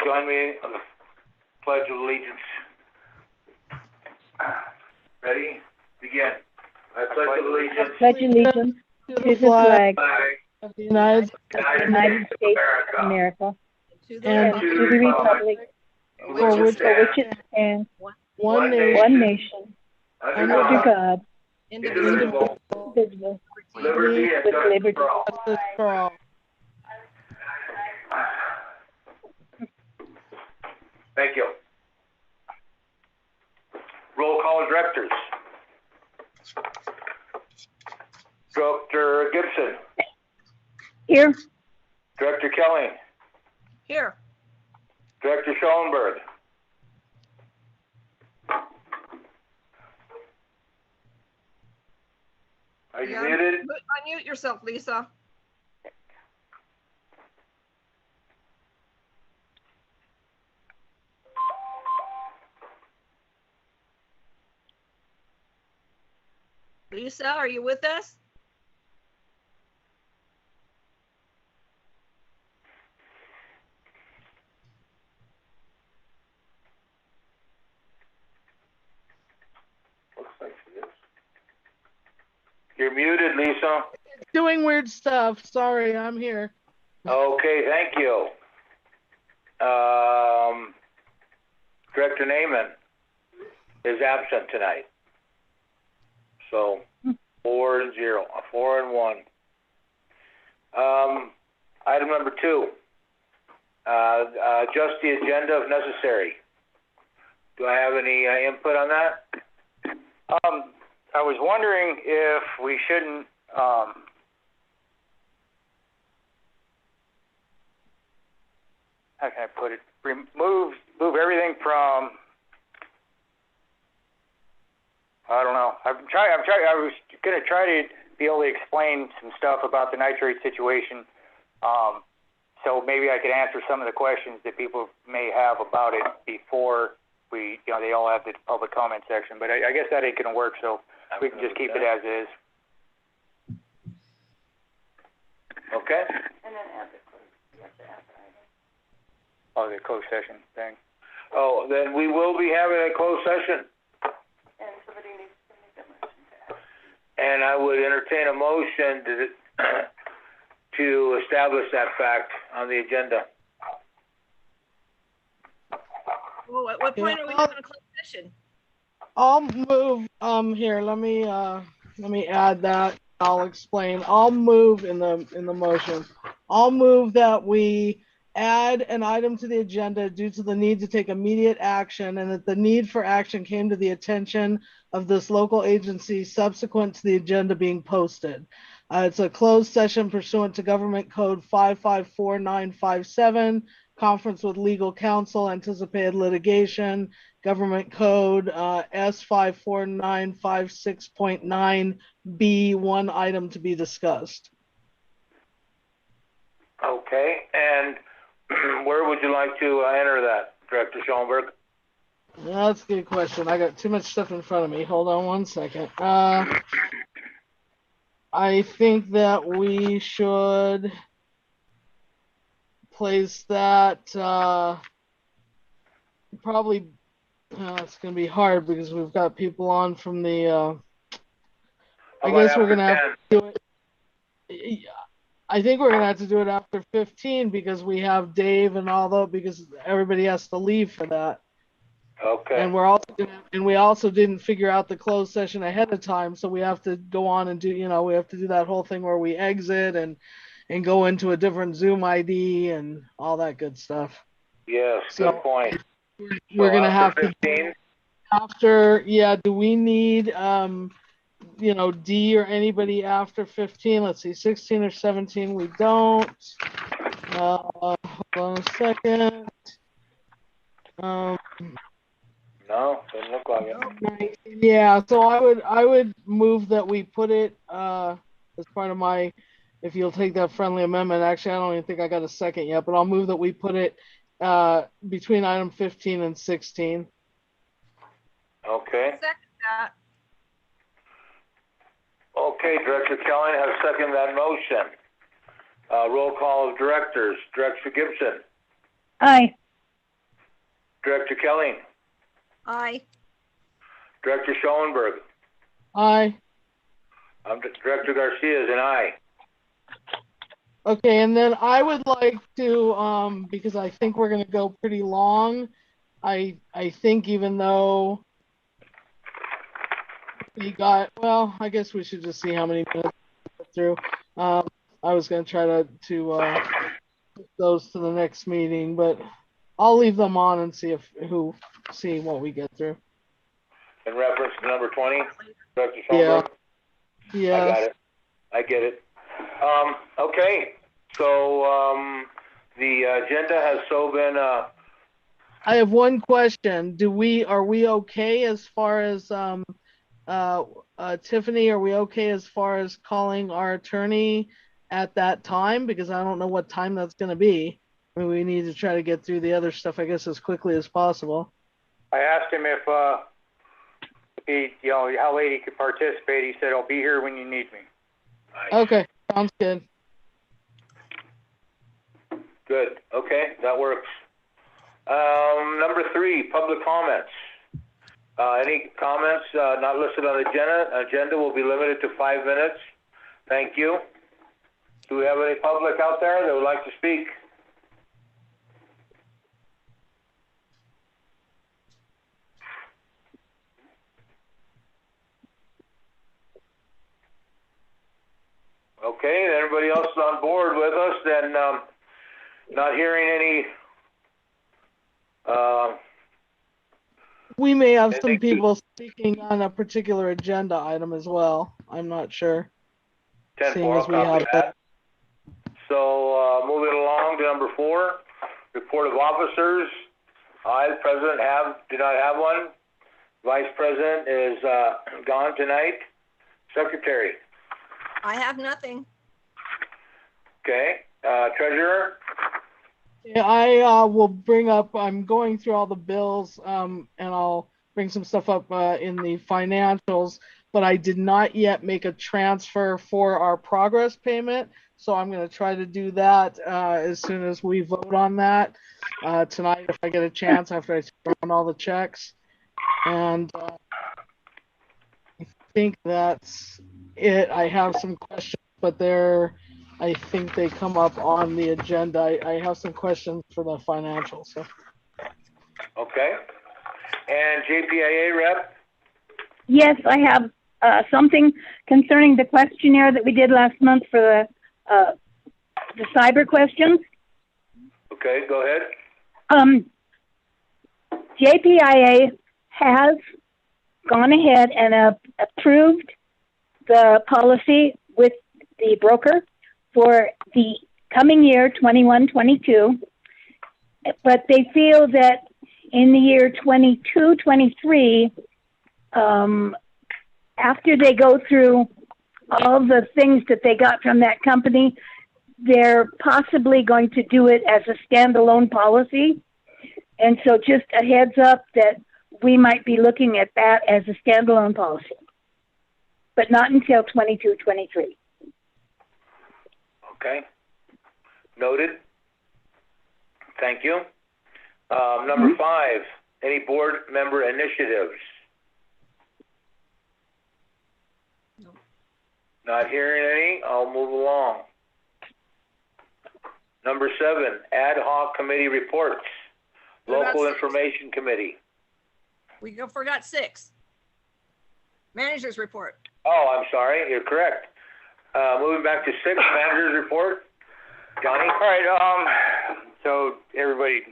join me on the Pledge of Allegiance. Ready? Begin. I pledge allegiance Pledge allegiance to to the the flag flag of the United of the United States of America and and to the republic for which for which it stands, one one nation nation, under under God, God, indivisible, indivisible, liberty and with justice liberty. for all. justice for all. Thank you. Roll call directors. Director Gibson. Here, Director Kelly. Here. Director Schallenberg. Are you Yeah. muted? Unmute yourself, Lisa. Lisa, are you with us? Looks like she is. You're muted, Lisa. Doing weird stuff. Sorry, I'm here. Okay, thank you. Director Naaman is absent tonight. So 4-0, 4-1. Item number 2. Adjust the agenda if necessary. Do I have any input on that? I was wondering if we shouldn't, how can I put it? Move everything from, I don't know. I was going to try to be able to explain some stuff about the nitrate situation. So maybe I could answer some of the questions that people may have about it before they all have the public comment section. But I guess that ain't going to work, so we can just keep it as is. Okay. And then add the closed, you have to add the item. Oh, the closed session thing. Oh, then we will be having a closed session. And somebody needs to make a motion to add. And I would entertain a motion to establish that fact on the agenda. Oh, at what point are we having a closed session? I'll move. Here. Let me add that. I'll explain. I'll move in the motion. I'll move that we add an item to the agenda due to the need to take immediate action, and that the need for action came to the attention of this local agency subsequent to the agenda being posted. It's a closed session pursuant to Government Code 554957, conference with legal counsel, anticipated litigation, Government Code S54956.9B, one item to be discussed. Okay, and where would you like to enter that, Director Schallenberg? That's a good question. I got too much stuff in front of me. Hold on one second. I think that we should place that probably. It's going to be hard because we've got people on from the. I guess we're going to have to do it. I think we're going to have to do it after 15 because we have Dave and all that, because everybody has to leave for that. Okay. And we also didn't figure out the closed session ahead of time, so we have to go on and do, we have to do that whole thing where we exit and go into a different Zoom ID and all that good stuff. Yes, So good point. We're going to have 15? to after, do we need D or anybody after 15? Let's see, 16 or 17 we don't. Hold on a second. No, doesn't look like it. Yeah, so I would move that we put it as part of my, if you'll take that friendly amendment. Actually, I don't even think I got a second yet, but I'll move that we put it between item 15 and 16. Okay. Second that. Okay, Director Kelly has seconded that motion. Roll call of directors. Director Gibson. aye. Director Kelly, Aye. Director Schoenberg, Aye. Director Garcia is an aye. Okay, and then I would like to, because I think we're gonna go pretty long, I think even though we got, well, I guess we should just see how many minutes we get through. I was gonna try to put those to the next meeting, but I'll leave them on and see see what we get through. In reference to number 20, Director Schoenberg? I Yes. got it. I get it. Okay, so the agenda has so been, I have one question. Are we okay as far as Tiffany, are we okay as far as calling our attorney at that time? Because I don't know what time that's gonna be. I mean, we need to try to get through the other stuff, I guess, as quickly as possible. I asked him if he, how late he could participate. He said, "I'll be here when you need me." Okay, sounds good. good. Okay, that works. Number 3, public comments. Any comments not listed on the agenda will be limited to 5 minutes. Thank you. Do we have any public out there that would like to speak? Okay, everybody else is on board with us, then not hearing any We may have I some think people speaking on a particular agenda item as well. I'm not sure. 10-4, Seeing I'll as we copy have that. So moving along to number 4, report of officers. I, the president, do not have one. Vice president is gone tonight. Secretary. I have nothing. Okay. Treasurer. Yeah, I will bring up, I'm going through all the bills, and I'll bring some stuff up in the financials, but I did not yet make a transfer for our progress payment. So I'm going to try to do that as soon as we vote on that tonight, if I get a chance after I run all the checks. And I think that's it. I have some questions, but I think they come up on the agenda. I have some questions for the financials. So. Okay. And JPIA rep. Yes, I have something concerning the questionnaire that we did last month for the cyber questions. Okay, go ahead. JPIA has gone ahead and approved the policy with the broker for the coming year 21-22, but they feel that in the year 22-23, after they go through all the things that they got from that company, they're possibly going to do it as a standalone policy. And so just a heads up that we might be looking at that as a standalone policy, but not until 22-23. Okay. Noted. Thank you. Number 5, any board member initiatives? No. Not hearing any, I'll move along. Number 7, ad hoc committee reports. What about Local 6? Information Committee. We forgot 6. Manager's report. Oh, I'm sorry, you're correct. Moving back to 6, manager's report. Johnny? All right, so everybody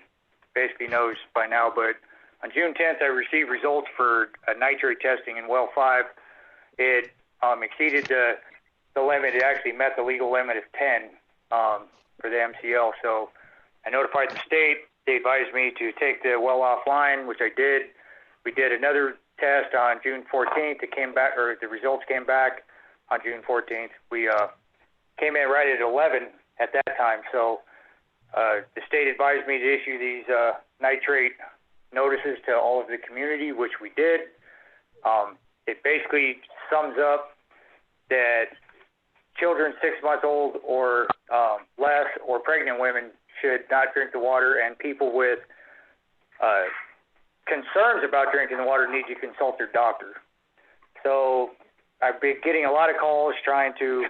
basically knows by now, but on June 10th, I received results for nitrate testing in well 5. It exceeded the limit. It actually met the legal limit of 10 for the MCL. So I notified the state. They advised me to take the well offline, which I did. We did another test on June 14th. It came back, or the results came back on June 14th. We came in right at 11 at that time. So the state advised me to issue these nitrate notices to all of the community, which we did. It basically sums up that children 6 months old or less, or pregnant women should not drink the water, and people with concerns about drinking the water need to consult their doctor. So I've been getting a lot of calls trying to,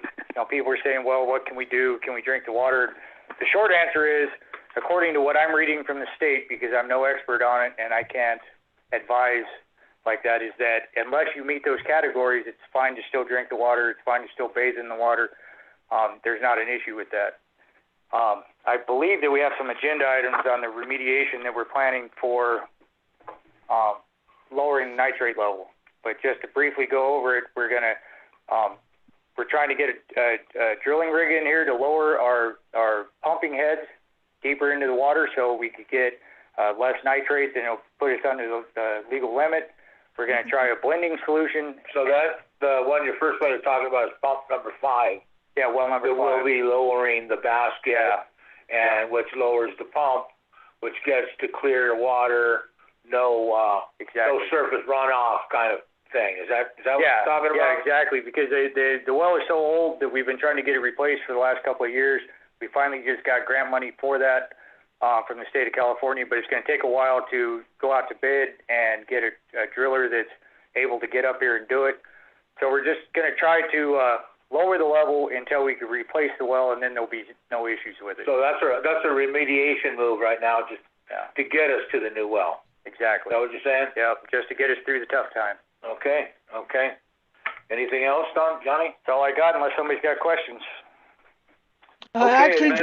people are saying, well, what can we do? Can we drink the water? The short answer is, according to what I'm reading from the state, because I'm no expert on it and I can't advise like that, is that unless you meet those categories, it's fine to still drink the water. It's fine to still bathe in the water. There's not an issue with that. I believe that we have some agenda items on the remediation that we're planning for lowering nitrate level. But just to briefly go over it, we're trying to get a drilling rig in here to lower our pumping heads deeper into the water so we could get less nitrates, and it'll put us under the legal limit. We're going to try a blending solution. So that's the one, your first one you're talking about is pump number 5. Yeah, well, number 5. It will be lowering the basket, and which lowers the pump, which gets to clear water, no surface runoff kind of thing. Is that what you're talking about? Yeah, exactly. Because the well is so old that we've been trying to get it replaced for the last couple of years. We finally just got grant money for that from the state of California, but it's going to take a while to go out to bid and get a driller that's able to get up here and do it. So we're just going to try to lower the level until we can replace the well, and then there'll be no issues with it. So that's a remediation move right now, just to get us to the new well. Exactly. Is that what you're saying? Yeah, just to get us through the tough time. Okay. Anything else, Johnny? That's all I got, unless somebody's got questions. Actually,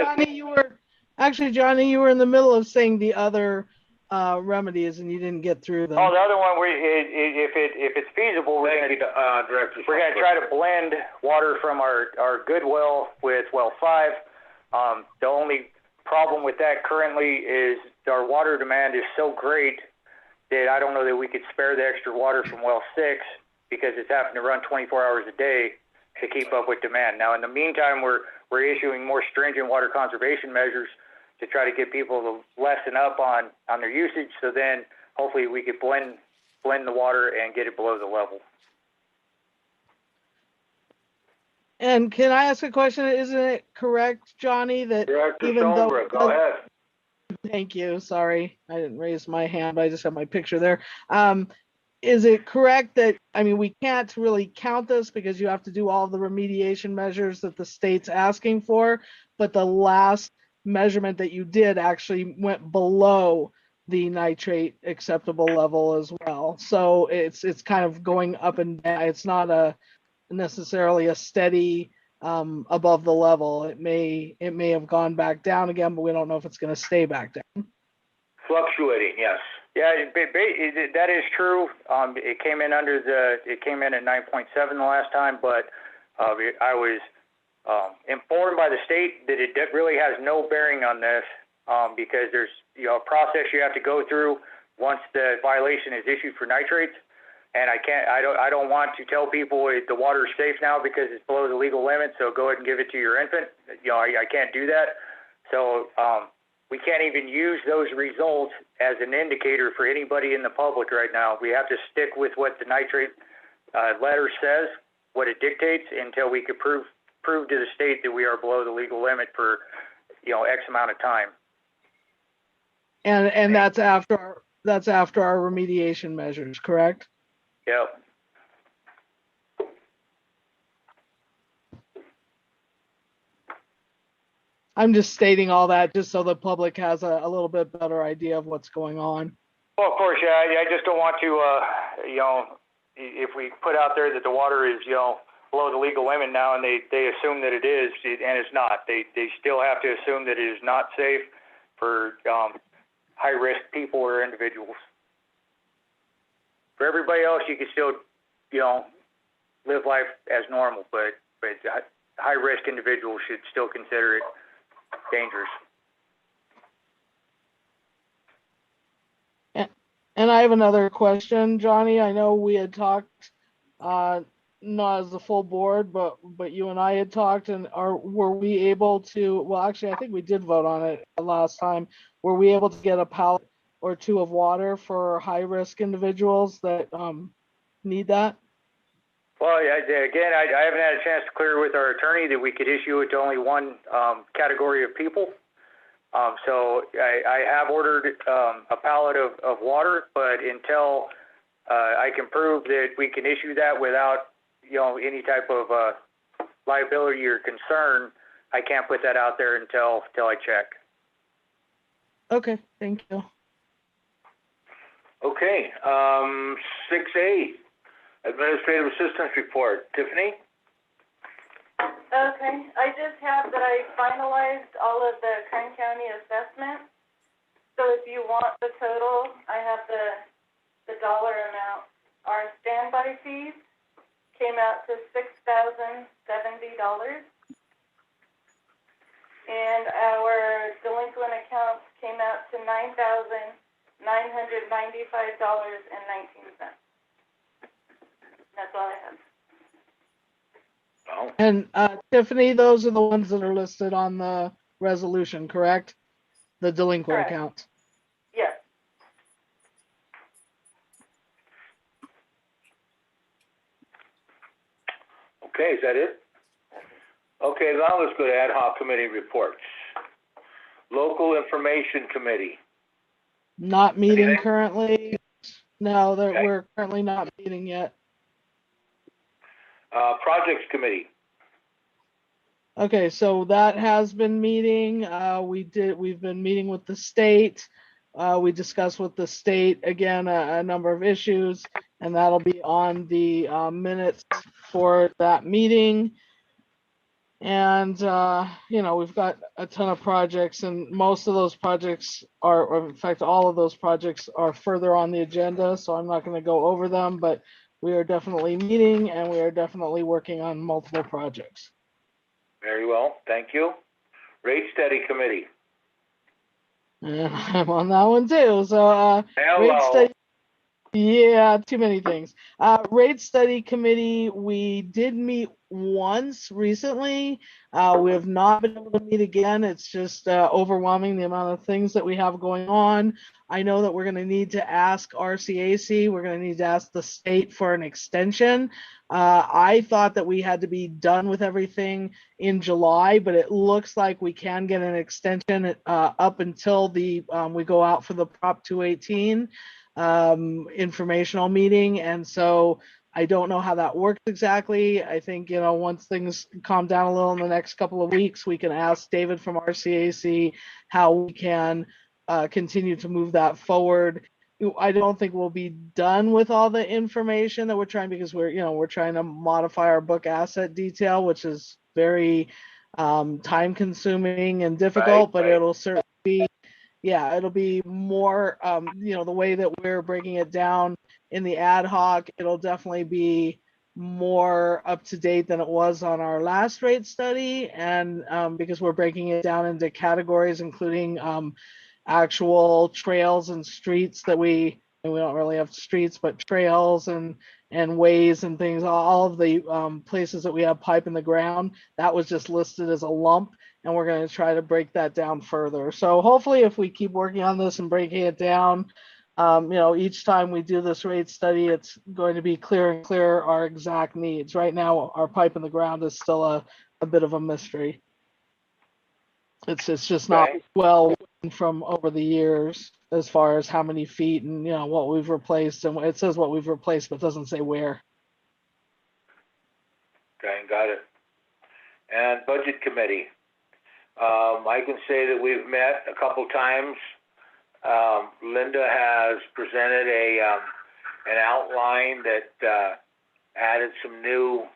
Johnny, you were in the middle of saying the other remedies, and you didn't get through them. Oh, the other one, if it's feasible, we're going to try to blend water from our good well with well 5. The only problem with that currently is our water demand is so great that I don't know that we could spare the extra water from well 6 because it's having to run 24 hours a day to keep up with demand. Now, in the meantime, we're issuing more stringent water conservation measures to try to get people to lessen up on their usage. So then hopefully we could blend the water and get it below the level. And can I ask a question? Isn't it correct, Johnny, that even though... Go ahead. Thank you. Sorry, I didn't raise my hand. I just have my picture there. Is it correct that, we can't really count this because you have to do all the remediation measures that the state's asking for, but the last measurement that you did actually went below the nitrate acceptable level as well. So it's kind of going up and down. It's not necessarily a steady above the level. It may have gone back down again, but we don't know if it's going to stay back down. Fluctuating, yes. Yeah, that is true. It came in at 9.7 the last time, but I was informed by the state that it really has no bearing on this because there's a process you have to go through once the violation is issued for nitrates. And I don't want to tell people the water is safe now because it's below the legal limit, so go ahead and give it to your infant. I can't do that. So we can't even use those results as an indicator for anybody in the public right now. We have to stick with what the nitrate letter says, what it dictates, until we could prove to the state that we are below the legal limit for X amount of time. And that's after our remediation measures, correct? Yep. I'm just stating all that just so the public has a little bit better idea of what's going on. Well, of course, yeah. I just don't want to, if we put out there that the water is, below the legal limit now, and they assume that it is, and it's not. They still have to assume that it is not safe for high-risk people or individuals. For everybody else, you can still, live life as normal, but high-risk individuals should still consider it dangerous. And I have another question, Johnny. I know we had talked, not as the full board, but you and I had talked, and were we able to? Well, actually, I think we did vote on it last time. Were we able to get a pallet or 2 of water for high-risk individuals that need that? Well, again, I haven't had a chance to clear with our attorney that we could issue it to only one category of people. So I have ordered a pallet of water, but until I can prove that we can issue that without, any type of liability or concern, I can't put that out there until I check. Okay, thank you. Okay, 6A, Administrative Assistance Report. Tiffany? Okay, I just have that I finalized all of the Kern County assessment. So if you want the total, I have the dollar amount. Our standby fees came out to $6,070. And our delinquent accounts came out to $9,995.19. That's all I have. Oh, And Tiffany, those are the ones that are listed on the resolution, correct? The delinquent Correct. accounts. Yes. okay, is that it? Okay, now let's go to ad hoc committee reports. Local Information Committee. Not meeting Anything? currently. No, Okay. we're currently not meeting yet. Projects Committee. Okay, so that has been meeting. We've been meeting with the state. We discussed with the state again a number of issues, and that'll be on the minutes for that meeting. And we've got a ton of projects, and most of those projects or in fact, all of those projects are further on the agenda. So I'm not going to go over them, but we are definitely meeting, and we are definitely working on multiple projects. Very well, thank you. Rate Study Committee. And I'm on that one too. So rate Hello. study, yeah, too many things. Rate study committee, we did meet once recently. We have not been able to meet again. It's just overwhelming the amount of things that we have going on. I know that we're going to need to ask RCAC. We're going to need to ask the state for an extension. I thought that we had to be done with everything in July, but it looks like we can get an extension up until we go out for the Prop 218 informational meeting. And so I don't know how that works exactly. I think, once things calm down a little in the next couple of weeks, we can ask David from RCAC how we can continue to move that forward. I don't think we'll be done with all the information that we're trying, because we're trying to modify our book asset detail, which is very time consuming and difficult, but Right. it'll certainly be, it'll be more, the way that we're breaking it down in the ad hoc, it'll definitely be more up to date than it was on our last rate study. And because we're breaking it down into categories, including actual trails and streets that we don't really have streets, but trails and ways and things, all of the places that we have pipe in the ground, that was just listed as a lump, and we're going to try to break that down further. So hopefully if we keep working on this and breaking it down, each time we do this rate study, it's going to be clearer and clearer our exact needs. Right now, our pipe in the ground is still a bit of a mystery. It's just not Okay. well from over the years as far as how many feet and what we've replaced, and it says what we've replaced, but doesn't say where. Okay, got it. And Budget Committee. I can say that we've met a couple times. Linda has presented an outline that added some new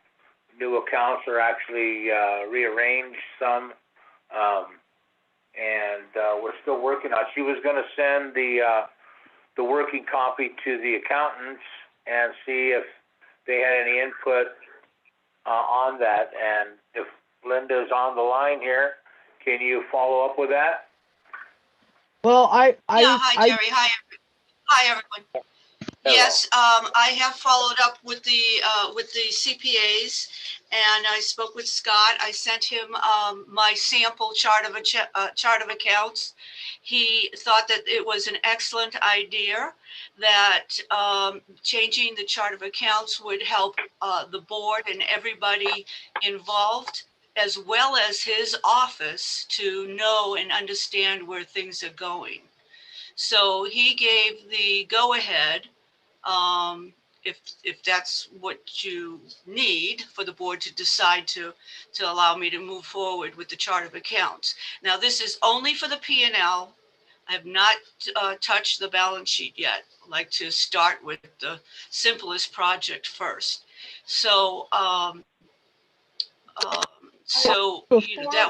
accounts, or actually rearranged some. And we're still working on. She was going to send the working copy to the accountants and see if they had any input on that. And if Linda's on the line here, can you follow up with that? Well, Yeah, hi, Jerry. Hi, everyone. Hello. Yes, I have followed up with the CPAs, and I spoke with Scott. I sent him my sample chart of accounts. He thought that it was an excellent idea, that changing the chart of accounts would help the board and everybody involved as well as his office to know and understand where things are going. So he gave the go-ahead, if that's what you need for the board to decide to allow me to move forward with the chart of accounts. Now, this is only for the P&L. I have not touched the balance sheet yet. I'd like to start with the simplest project first. So, that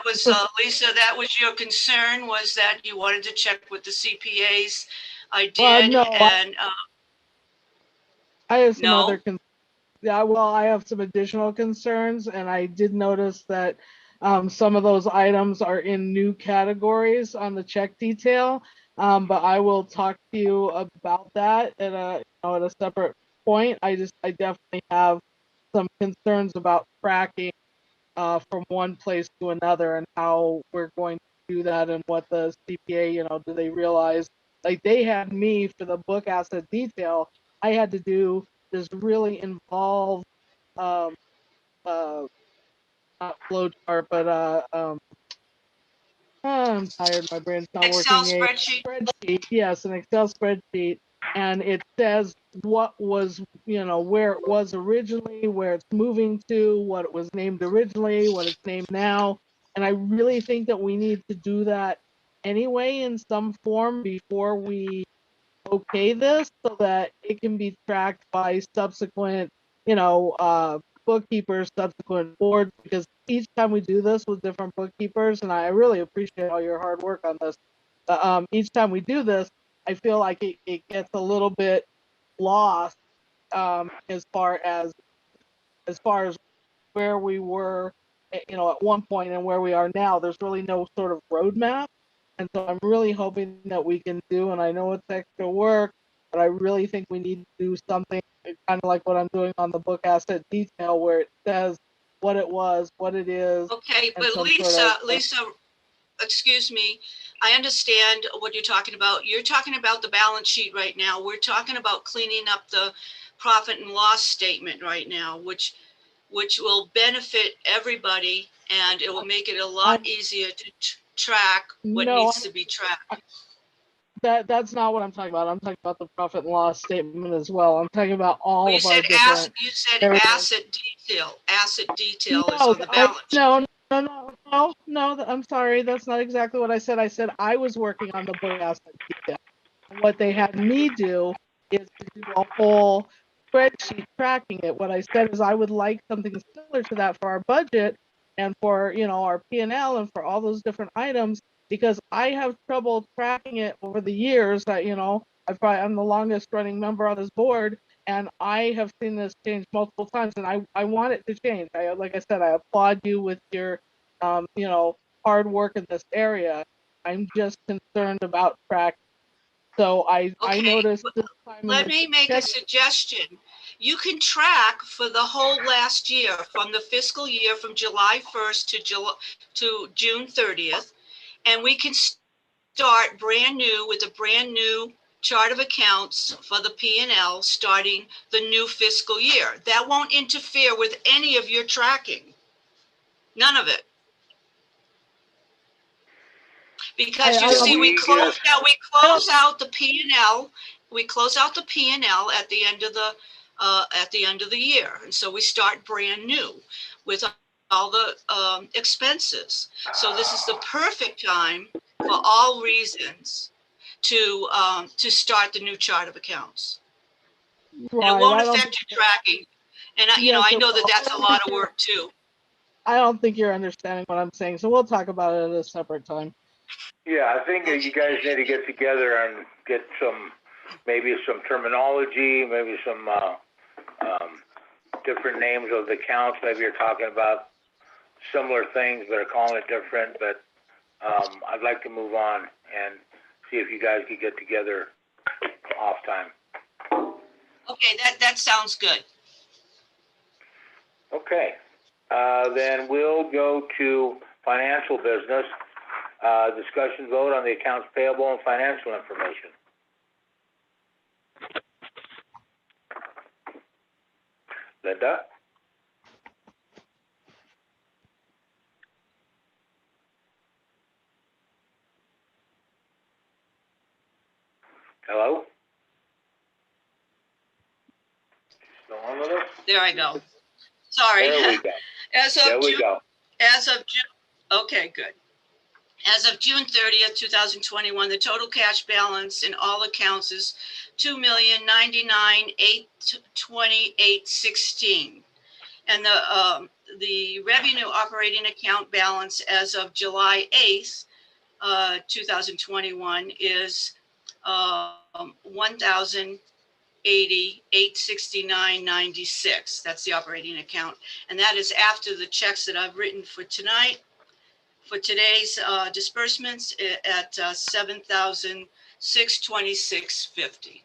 was, Lisa, that was your concern, was that you wanted to check with the CPAs. I did, no, and I have some no? other yeah, well, I have some additional concerns, and I did notice that some of those items are in new categories on the check detail. But I will talk to you about that at at a separate point. I definitely have some concerns about tracking from one place to another and how we're going to do that, and what the CPA, do they realize, like, they had me for the book asset detail. I had to do this really involved um not flow chart, but I'm tired, my brain's not Excel working. A spreadsheet? spreadsheet, yes, an Excel spreadsheet, and it says what was, where it was originally, where it's moving to, what it was named originally, what it's named now. And I really think that we need to do that anyway in some form before we okay this, so that it can be tracked by subsequent, bookkeepers, subsequent boards, because each time we do this with different bookkeepers, and I really appreciate all your hard work on this. Each time we do this, I feel like it gets a little bit lost, as far as where we were, at one point and where we are now. There's really no sort of roadmap. And so I'm really hoping that we can do, and I know it's extra work, but I really think we need to do something kind of like what I'm doing on the book asset detail, where it says what it was, what it is. Okay, and but some Lisa, sort of, Lisa, excuse me, I understand what you're talking about. You're talking about the balance sheet right now. We're talking about cleaning up the profit and loss statement right now, which will benefit everybody, and it will make it a lot easier to track what no, needs to be tracked. that's not what I'm talking about. I'm talking about the profit and loss statement as well. I'm talking about all Well, of our different you said areas. asset detail. Asset detail is No, on the balance sheet. no, I'm sorry. That's not exactly what I said. I said I was working on the book asset detail. What they had me do is to do a whole spreadsheet tracking it. What I said is I would like something similar to that for our budget and for, our P&L and for all those different items, because I have trouble tracking it over the years. That, I'm the longest running member on this board, and I have seen this change multiple times, and I want it to change. Like I said, I applaud you with your, hard work in this area. I'm just concerned about tracking. So I Okay, noticed this time in let the me make a check. suggestion. You can track for the whole last year, from the fiscal year from July 1st to June 30th, and we can start brand new with a brand new chart of accounts for the P&L starting the new fiscal year. That won't interfere with any of your tracking. None of it. Because you see, we close out the P&L. We close out the P&L at the end of the year, and so we start brand new with all the expenses. So this is the perfect time, for all reasons, to start the new chart of accounts. Right, and it won't affect your tracking. And Yes, I know that that's a lot of work too. I don't think you're understanding what I'm saying, so we'll talk about it at a separate time. Yeah, I think that you guys need to get together and get maybe some terminology, maybe some different names of the accounts. Maybe you're talking about similar things but are calling it different. But I'd like to move on and see if you guys could get together off time. Okay, that sounds good. Okay, then we'll go to financial business. Discussion vote on the accounts payable and financial information. Linda? Hello? Still on with us? There I go. Sorry. There we go. As There of we June, go. okay, good. As of June 30th, 2021, the total cash balance in all accounts is $2,099,828.16. And the revenue operating account balance as of July 8th, 2021 is $1,080,869.96. That's the operating account. And that is after the checks that I've written for tonight. For today's disbursements at $7,626.50.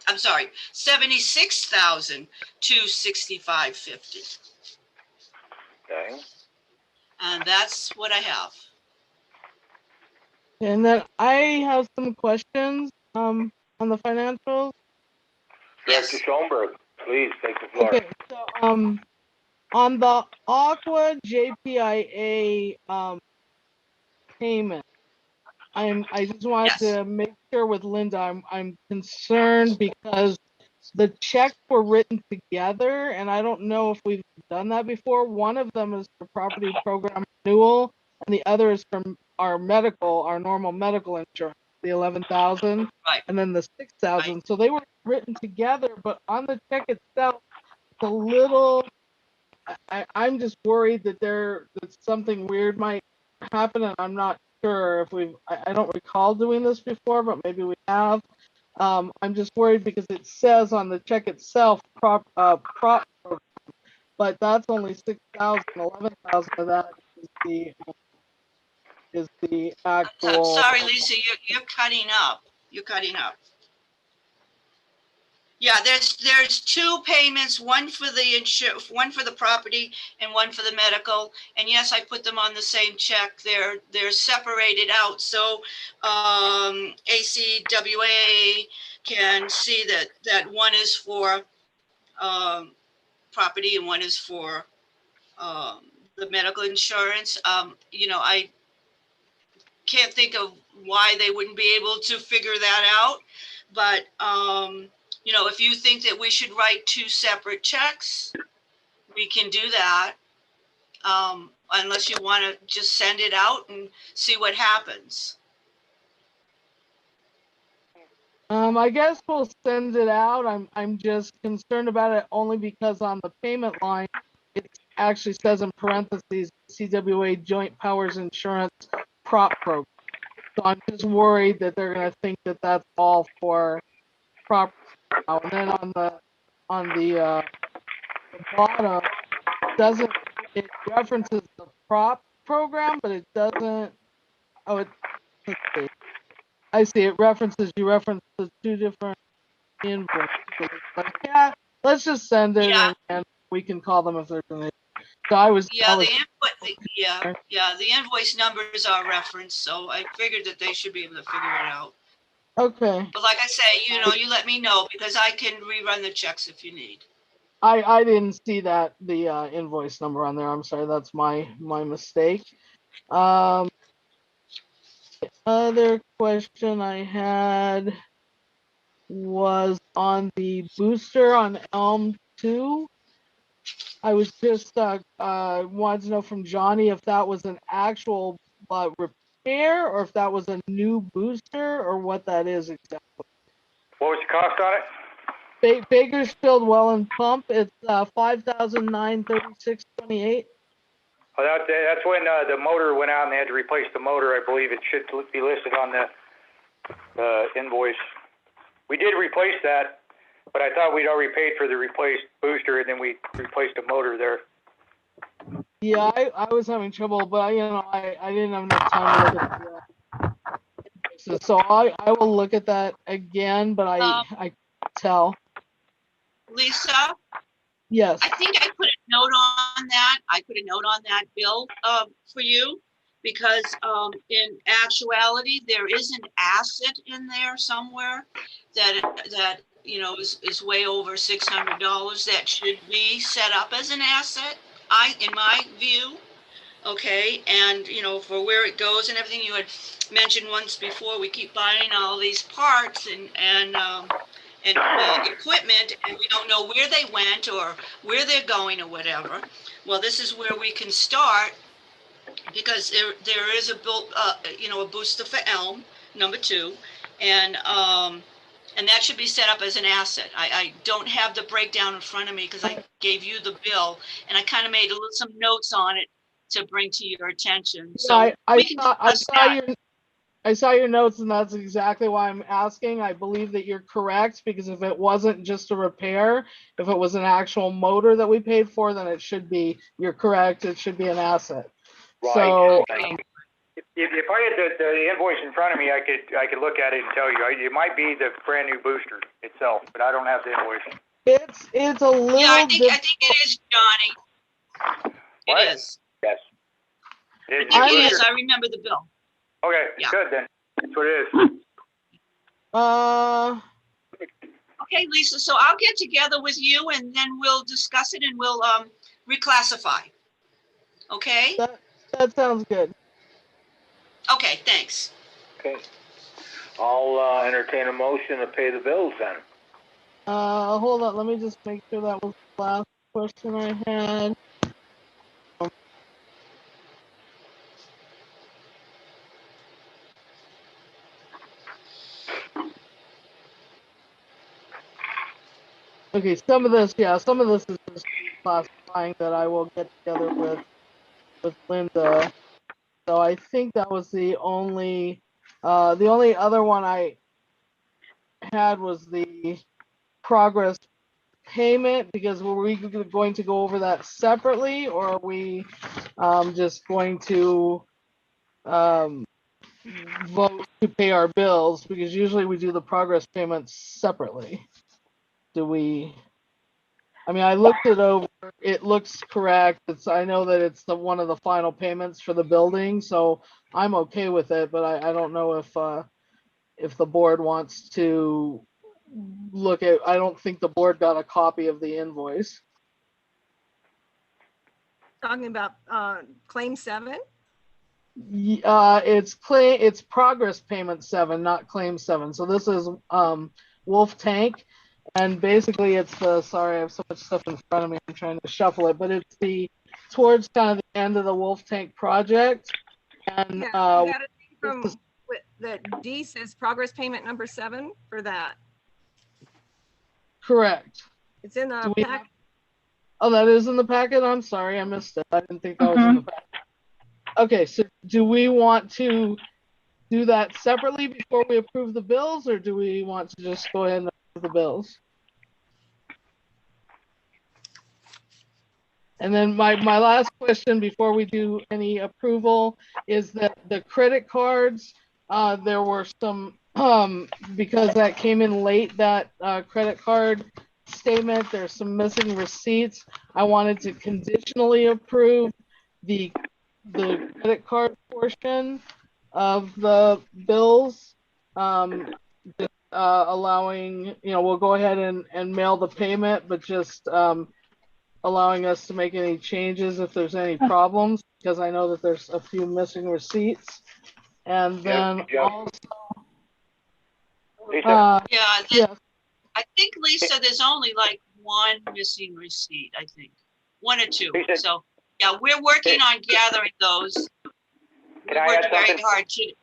I'm sorry, $76,265.50. Okay. And that's what I have. And then I have some questions on the financials. Director Schoenberg, please take the floor. Okay, so on the Aqua JPIA payment, I just wanted Yes. to make sure with Linda, I'm concerned because the checks were written together, and I don't know if we've done that before. One of them is for property program renewal, and the other is from our normal medical insurance, the 11,000, Right. and then the 6,000. So they were written together, but on the check itself, it's a little. I'm just worried that that something weird might happen, and I'm not sure if I don't recall doing this before, but maybe we have. I'm just worried because it says on the check itself prop program, but that's only 6,000. 11,000 of that is the actual. Sorry, Lisa, you're cutting up. You're cutting up. Yeah, there's two payments, one for the property and one for the medical. And yes, I put them on the same check. They're separated out. So ACWA can see that one is for property and one is for the medical insurance. I can't think of why they wouldn't be able to figure that out. But if you think that we should write two separate checks, we can do that. Unless you want to just send it out and see what happens. I guess we'll send it out. I'm just concerned about it only because on the payment line, it actually says in parentheses, CWA Joint Powers Insurance Prop Program. So I'm just worried that they're going to think that that's all for prop. And then on the bottom, it references the prop program, but it doesn't. Oh, let's see. I see. You reference the two different invoices. But yeah, let's just send it, and we can call them if there's an issue. So the invoice numbers are referenced, so I figured that they should be able to figure it out. Okay. But like I say, you let me know because I can rerun the checks if you need. I didn't see the invoice number on there. I'm sorry, that's my mistake. Other question I had was on the booster on Elm 2. I was just wanted to know from Johnny if that was an actual repair or if that was a new booster or what that is exactly. What was the cost on it? Bakersfield Well and Pump. It's $5,936.28. Oh, that's when the motor went out and they had to replace the motor. I believe it should be listed on the invoice. We did replace that, but I thought we'd already paid for the replaced booster, and then we replaced the motor there. Yeah, I was having trouble, but I didn't have enough time to look at that. So I will look at that again, but I tell. Lisa? Yes. I think I put a note on that. I put a note on that bill for you because in actuality, there is an asset in there somewhere that is way over $600 that should be set up as an asset. In my view, okay? And, you know, for where it goes and everything, you had mentioned once before, we keep buying all these parts and equipment, and we don't know where they went or where they're going or whatever. Well, this is where we can start, because there is a booster for Elm, number 2, and that should be set up as an asset. I don't have the breakdown in front of me because I gave you the bill, and I kind of made some notes on it to bring to your attention. So we can discuss that. I saw your notes, and that's exactly why I'm asking. I believe that you're correct, because if it wasn't just a repair, if it was an actual motor that we paid for, then you're correct, it should be an asset. Right. So, If I had the invoice in front of me, I could look at it and tell you. It might be the brand new booster itself, but I don't have the invoice. it's a little. Yeah, I think it is, Johnny. What? It is. Yes. It is I think the it is. booster? I remember the bill. Okay, Yeah. good then. That's what it is. Okay, Lisa. So I'll get together with you, and then we'll discuss it, and we'll reclassify. Okay. That sounds good. Okay. Thanks. Okay. I'll entertain a motion to pay the bills then. Hold on, let me just make sure that was the last question I had. Okay, some of this is just classifying that I will get together with Linda. So I think that was the only other one I had was the progress payment, because were we going to go over that separately, or are we just going to vote to pay our bills? Because usually we do the progress payments separately. I mean, I looked it over. It looks correct. I know that it's one of the final payments for the building, so I'm okay with it. But I don't know if the board wants to look at. I don't think the board got a copy of the invoice. Talking about claim 7? It's progress payment 7, not claim 7. So this is Wolf Tank. And basically it's sorry, I have so much stuff in front of me, I'm trying to shuffle it, but it's towards kind of the end of the Wolf Tank project. And Yeah, you got a thing from that D says progress payment number 7 for that. Correct. It's in the packet. Oh, that is in the packet? I'm sorry, I missed it. I didn't think that was in the packet. Okay, so do we want to do that separately before we approve the bills, or do we want to just go ahead and approve the bills? And then my last question before we do any approval is that the credit cards, there were some, because that came in late, that credit card statement, there's some missing receipts. I wanted to conditionally approve the credit card portion of the bills, allowing, we'll go ahead and mail the payment, but just allowing us to make any changes if there's any problems, because I know that there's a few missing receipts. And then also, Yeah. I think, Lisa, there's only like one missing receipt, I think. 1 or 2. So, yeah, we're working on gathering those. We worked very hard today.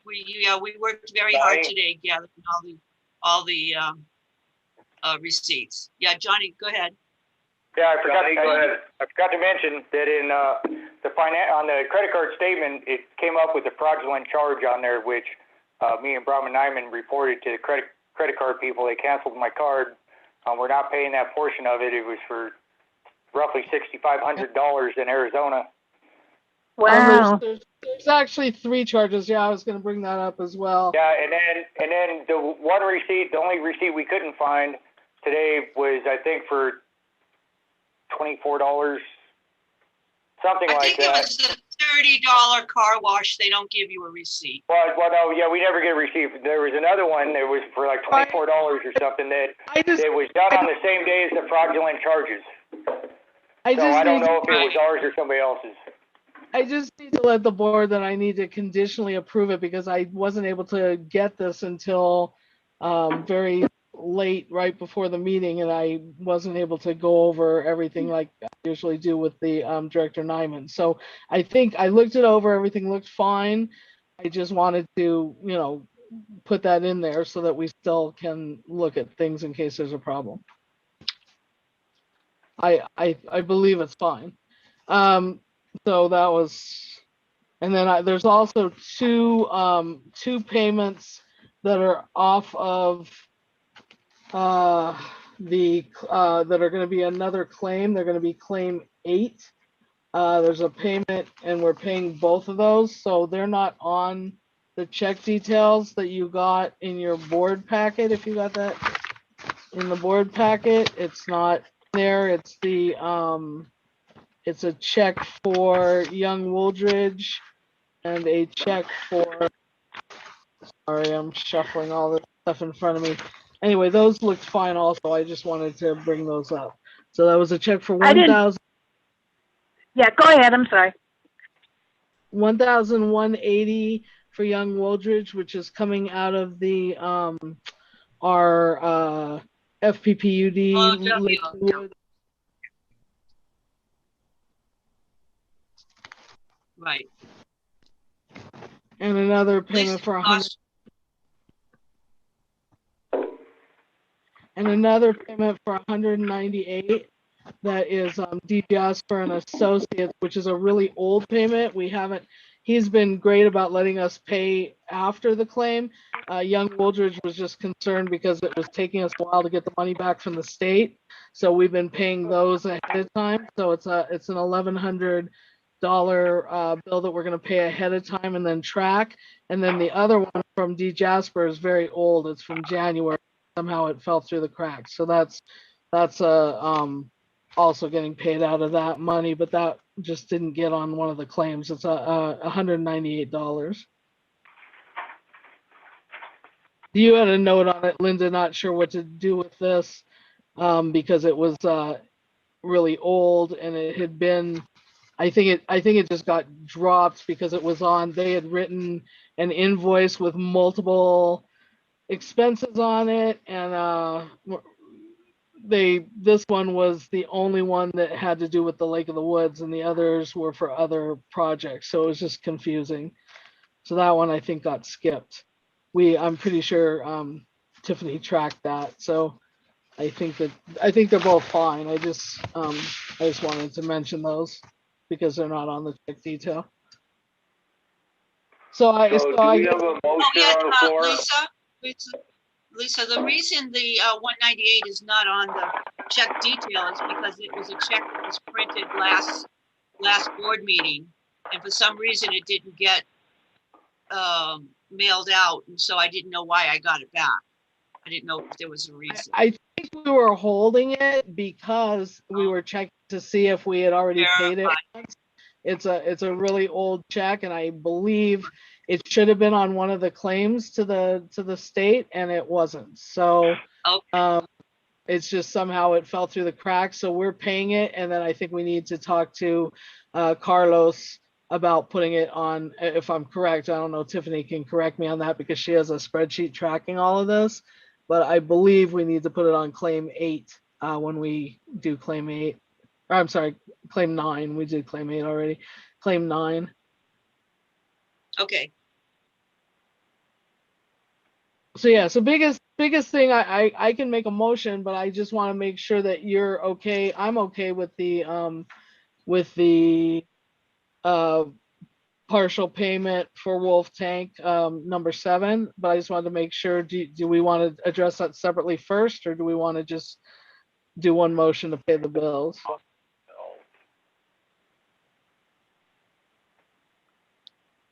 We worked very hard today gathering all the receipts. Yeah, Johnny, go ahead. Yeah, I forgot to mention that in on the credit card statement, it came up with a fraudulent charge on there, which me and Brahman Nyman reported to the credit card people. They canceled my card. We're not paying that portion of it. It was for roughly $6,500 in Arizona. Wow. There's actually 3 charges. Yeah, I was going to bring that up as well. Yeah, and then the one receipt, the only receipt we couldn't find today was, I think, for $24, something like that. I think it was the $30 car wash. They don't give you a receipt. Well, no, yeah, we never get a receipt. There was another one that was for like $24 or something that it was done on the same day as the fraudulent charges. I don't know if it was ours or somebody else's. I just need to let the board that I need to conditionally approve it because I wasn't able to get this until very late, right before the meeting, and I wasn't able to go over everything like I usually do with the Director Nyman. So I think I looked it over, everything looked fine. I just wanted to, put that in there so that we still can look at things in case there's a problem. I believe it's fine. So that was, and then there's also two payments that are off of that are going to be another claim. They're going to be claim 8. There's a payment and we're paying both of those, so they're not on the check details that you got in your board packet. If you got that in the board packet, it's not there. It's the it's a check for Young Wooldridge and a check for, sorry, I'm shuffling all this stuff in front of me. Anyway, those looked fine also. I just wanted to bring those up. So that was a check for I didn't- 1,000. Yeah, go ahead. I'm sorry. 1,180 for Young Wooldridge, which is coming out of the our FPPUD. Oh, yeah. Right. And another payment for 100. And another payment for 198. That is D. Jasper and Associates, which is a really old payment. He's been great about letting us pay after the claim. Young Wooldridge was just concerned because it was taking us a while to get the money back from the state. So we've been paying those ahead of time. So it's an $1,100 bill that we're going to pay ahead of time and then track. And then the other one from D. Jasper is very old. It's from January. Somehow it fell through the cracks. So that's also getting paid out of that money, but that just didn't get on one of the claims. It's $198. You had a note on it, Linda, not sure what to do with this because it was really old and it had been, I think it just got dropped because it was on, they had written an invoice with multiple expenses on it, and this one was the only one that had to do with the Lake of the Woods, and the others were for other projects, so it was just confusing. So that one I think got skipped. I'm pretty sure Tiffany tracked that, so I think they're both fine. I just wanted to mention those because they're not on the check detail. So do we have a motion on the floor? Lisa, the reason the 198 is not on the check detail is because it was a check that was printed last board meeting, and for some reason it didn't get mailed out, and so I didn't know why I got it back. I didn't know if there was a reason. I think we were holding it because we were checking to see if we had already paid it. It's a really old check, and I believe it should have been on one of the claims to the state, and it wasn't. So it's just somehow it fell through the cracks. So we're paying it, and then I think we need to talk to Carlos about putting it on. If I'm correct, I don't know. Tiffany can correct me on that because she has a spreadsheet tracking all of this. But I believe we need to put it on claim 8 when we do claim 8. Or I'm sorry, claim 9. We did claim 8 already. Claim 9. Okay. So yeah, so biggest thing, I can make a motion, but I just want to make sure that you're okay. I'm okay with the partial payment for Wolf Tank number 7, but I just wanted to make sure, do we want to address that separately first, or do we want to just do one motion to pay the bills?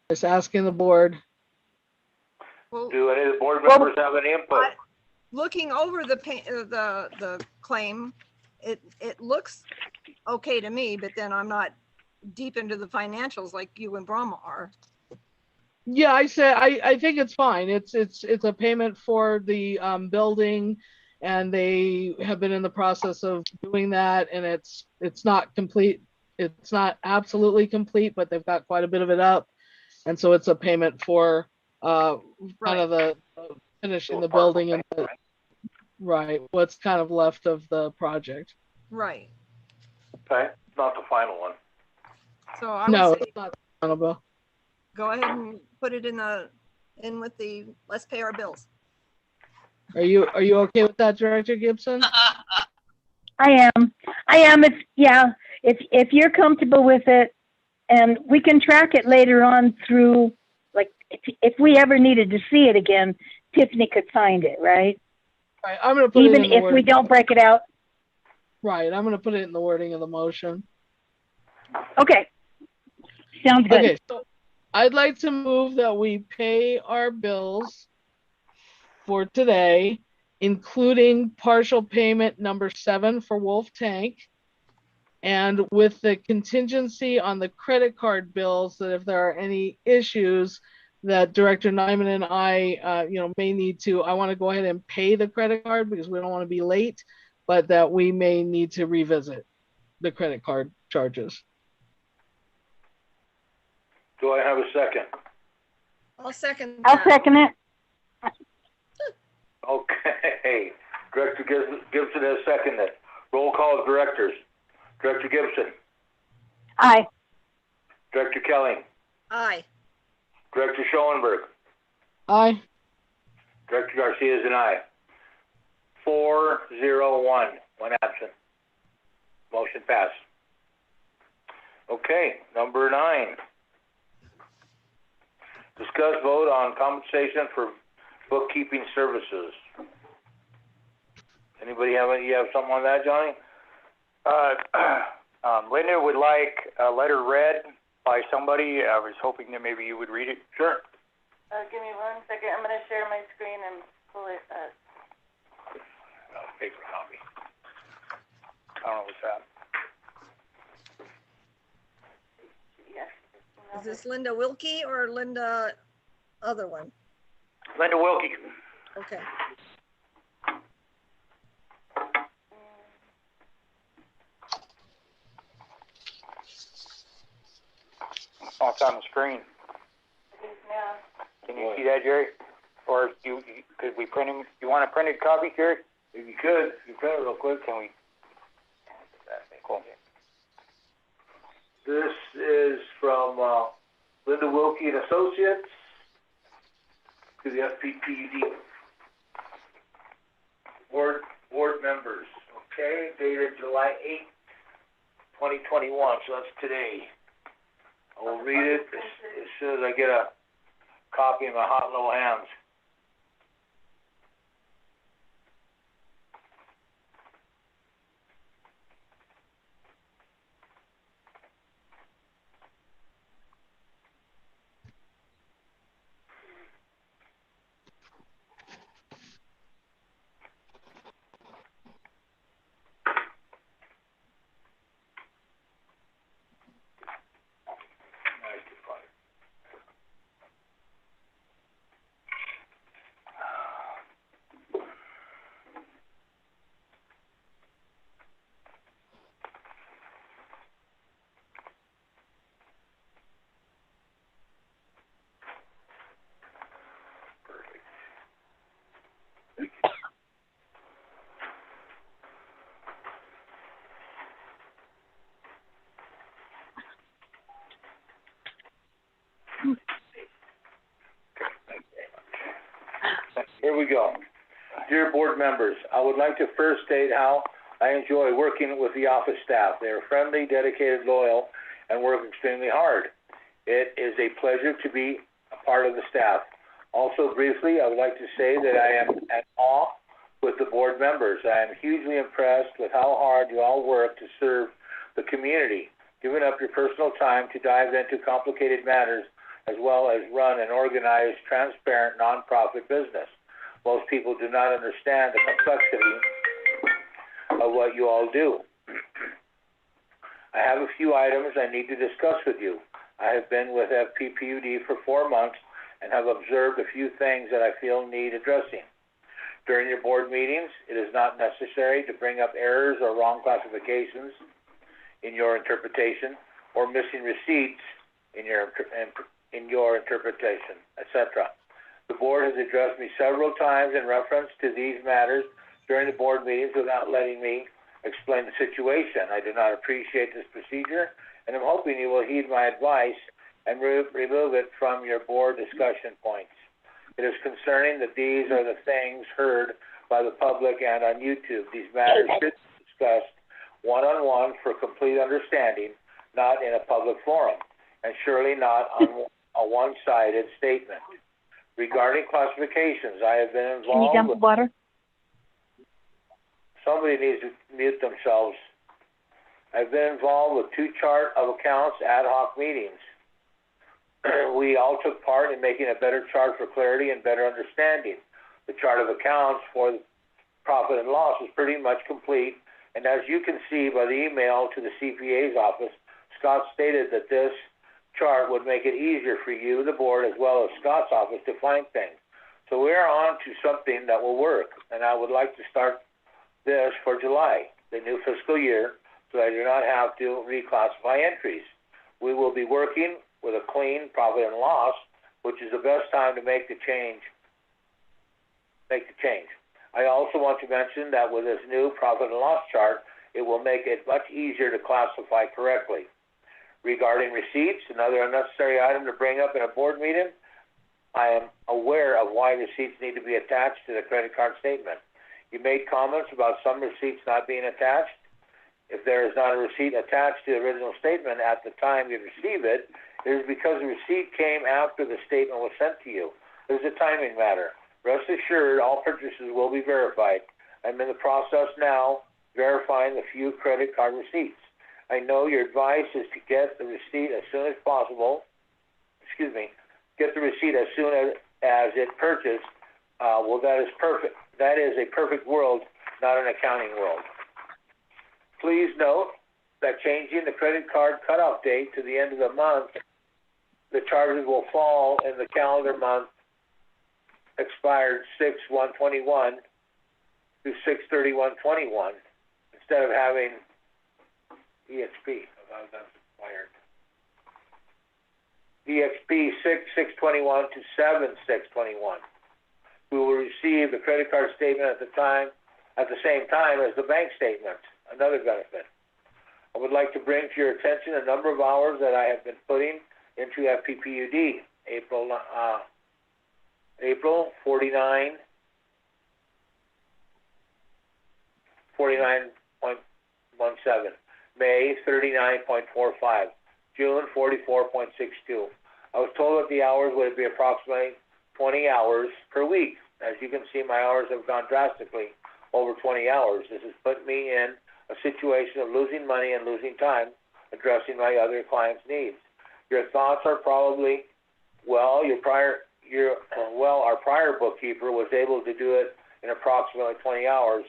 Just asking the board. Well, Do any of the board members have any input? looking over the claim, it looks okay to me, but then I'm not deep into the financials like you and Brahma are. Yeah, I think it's fine. It's a payment for the building, and they have been in the process of doing that, and it's not complete. it's not absolutely complete, but they've got quite a bit of it up. And so it's a payment for kind Right. of the finishing the building and right, what's kind of left of the project. Right. Okay, not the final one. So I No, would say it's not final bill. go ahead and put it in with the, let's pay our bills. Are you okay with that, Director Gibson? I am. It's, yeah, if you're comfortable with it, and we can track it later on through, like, if we ever needed to see it again, Tiffany could find it, right? Right, I'm gonna put it Even in the if we wording. don't break it out. Right, I'm gonna put it in the wording of the motion. Okay. Sounds good. Okay, so I'd like to move that we pay our bills for today, including partial payment number 7 for Wolf Tank, and with the contingency on the credit card bills that if there are any issues that Director Nyman and I, may need to, I want to go ahead and pay the credit card because we don't want to be late, but that we may need to revisit the credit card charges. Do I have a second? I'll second I'll that. second it. Okay, Director Gibson has seconded. Roll call of directors. Director Gibson, Aye. Director Kelly, Aye. Director Schoenberg, Aye. Director Garcia is an aye. 4-0-1, one absent. Motion passed. Okay, number 9. Discuss vote on compensation for bookkeeping services. Anybody you have something on that, Johnny? Linda would like a letter read by somebody. I was hoping that maybe you would read it. Sure. Give me 1 second. I'm going to share my screen and pull it up. Paper copy. I don't know what's that. Yes. Is this Linda Wilkie or Linda other one? Linda Wilkie. Okay. Oh, it's on the screen. It is now. Can you see that, Jerry? Or could we print him? You want a printed copy, Jerry? If you could, you print it real quick. Can we? Cool. This is from Linda Wilkie and Associates to the FPPUD board members. Okay, dated July 8th, 2021. So that's today. I will read it as soon as I get a copy in my hot little hands. Here we go. Dear board members, I would like to first state how I enjoy working with the office staff. They are friendly, dedicated, loyal, and work extremely hard. It is a pleasure to be a part of the staff. Also, briefly, I would like to say that I am at awe with the board members. I am hugely impressed with how hard you all work to serve the community, giving up your personal time to dive into complicated matters as well as run an organized, transparent, nonprofit business. Most people do not understand the complexity of what you all do. I have a few items I need to discuss with you. I have been with FPPUD for 4 months and have observed a few things that I feel need addressing. During your board meetings, it is not necessary to bring up errors or wrong classifications. in your interpretation, or missing receipts in your interpretation, etc. The board has addressed me several times in reference to these matters during the board meetings without letting me explain the situation. I do not appreciate this procedure, and I'm hoping you will heed my advice and remove it from your board discussion points. It is concerning that these are the things heard by the public and on YouTube. These matters should be discussed one-on-one for complete understanding, not in a public forum, and surely not on a one-sided statement. Regarding classifications, I have been involved. Can you dump water? Somebody needs to mute themselves. I've been involved with 2 chart of accounts ad hoc meetings. We all took part in making a better chart for clarity and better understanding. The chart of accounts for the profit and loss is pretty much complete, and as you can see by the email to the CPA's office, Scott stated that this chart would make it easier for you, the board, as well as Scott's office to find things. So we are on to something that will work, and I would like to start this for July, the new fiscal year, so I do not have to reclassify entries. We will be working with a clean profit and loss, which is the best time to make the change. I also want to mention that with this new profit and loss chart, it will make it much easier to classify correctly. Regarding receipts, another unnecessary item to bring up in a board meeting, I am aware of why receipts need to be attached to the credit card statement. You made comments about some receipts not being attached. If there is not a receipt attached to the original statement at the time you receive it, it is because the receipt came after the statement was sent to you. It is a timing matter. Rest assured, all purchases will be verified. I'm in the process now verifying the few credit card receipts. I know your advice is to get the receipt as soon as possible. Get the receipt as soon as it purchased. Well, that is perfect. That is a perfect world, not an accounting world. Please note that changing the credit card cutoff date to the end of the month, the charges will fall in the calendar month expired 6/1/21 to 6/31/21 instead of having EXP. That's expired. EXP 6/6/21 to 7/6/21. We will receive the credit card statement at the same time as the bank statement. Another benefit. I would like to bring to your attention a number of hours that I have been putting into FPPUD. April 49.17, May 39.45, June 44.62. I was told that the hours would be approximately 20 hours per week. As you can see, my hours have gone drastically over 20 hours. This has put me in a situation of losing money and losing time addressing my other clients' needs. Your thoughts are probably, our prior bookkeeper was able to do it in approximately 20 hours.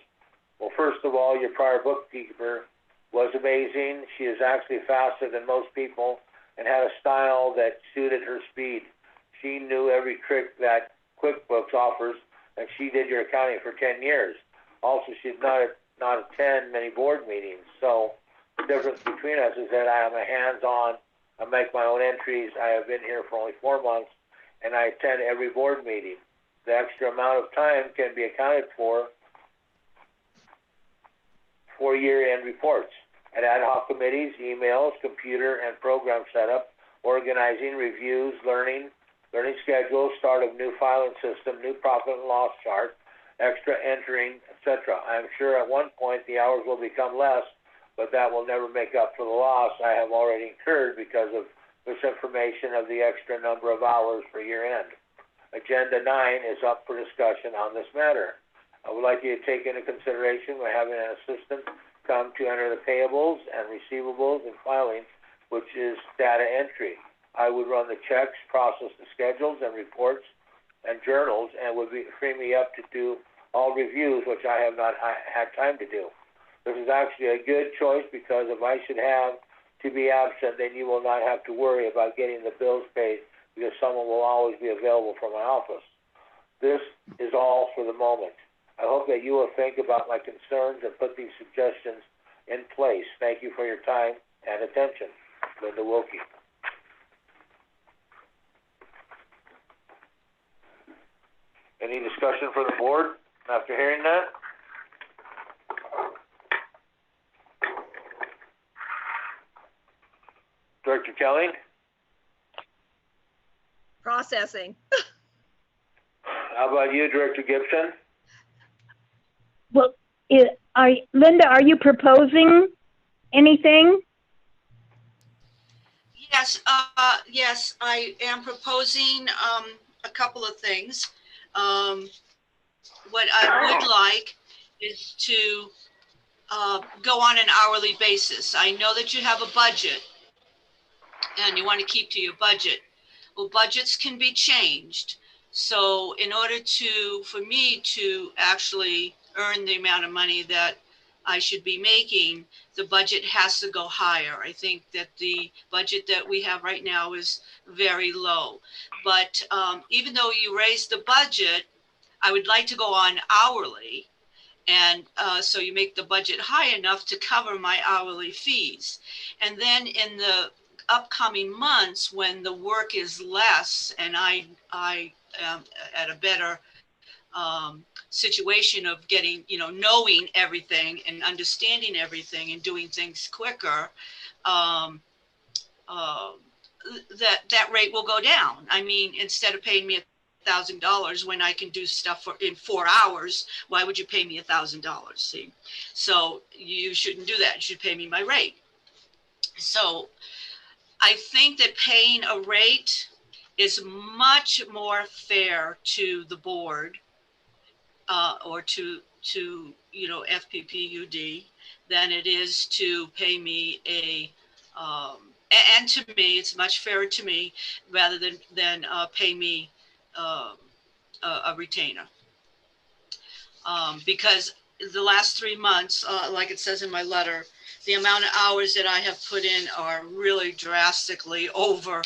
Well, first of all, your prior bookkeeper was amazing. She is actually faster than most people and had a style that suited her speed. She knew every trick that QuickBooks offers, and she did your accounting for 10 years. Also, she did not attend many board meetings. So the difference between us is that I am a hands-on, I make my own entries. I have been here for only 4 months, and I attend every board meeting. The extra amount of time can be accounted for year-end reports and ad hoc committees, emails, computer and program setup, organizing, reviews, learning schedules, start of new filing system, new profit and loss chart, extra entering, etc. I am sure at one point the hours will become less, but that will never make up for the loss I have already incurred because of misinformation of the extra number of hours for year-end. Agenda 9 is up for discussion on this matter. I would like you to take into consideration by having an assistant come to enter the payables and receivables and filing, which is data entry. I would run the checks, process the schedules and reports and journals, and would free me up to do all reviews, which I have not had time to do. This is actually a good choice because if I should have to be absent, then you will not have to worry about getting the bills paid because someone will always be available from my office. This is all for the moment. I hope that you will think about my concerns and put these suggestions in place. Thank you for your time and attention. Linda Wilkie. Any discussion from the board after hearing that? Director Kelly? Processing. How about you, Director Gibson? Well, Linda, are you proposing anything? Yes, yes, I am proposing a couple of things. What I would like is to go on an hourly basis. I know that you have a budget and you want to keep to your budget. Well, budgets can be changed. So in order for me to actually earn the amount of money that I should be making, the budget has to go higher. I think that the budget that we have right now is very low. But even though you raise the budget, I would like to go on hourly. And so you make the budget high enough to cover my hourly fees. And then in the upcoming months, when the work is less and I am at a better situation of getting, knowing everything and understanding everything and doing things quicker, that rate will go down. I mean, instead of paying me $1,000 when I can do stuff in 4 hours, why would you pay me $1,000? See, so you shouldn't do that. You should pay me my rate. So I think that paying a rate is much more fair to the board or to FPPUD than it is to pay me and to me, it's much fairer to me rather than pay me a retainer. Because the last 3 months, like it says in my letter, the amount of hours that I have put in are really drastically over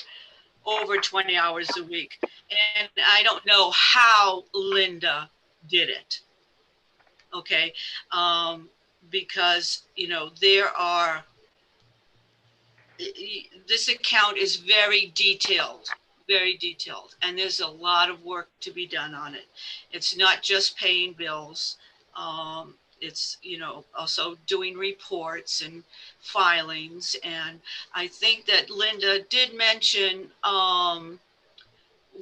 20 hours a week. And I don't know how Linda did it. Okay. Because, this account is very detailed, and there's a lot of work to be done on it. It's not just paying bills. It's, also doing reports and filings. And I think that Linda did mention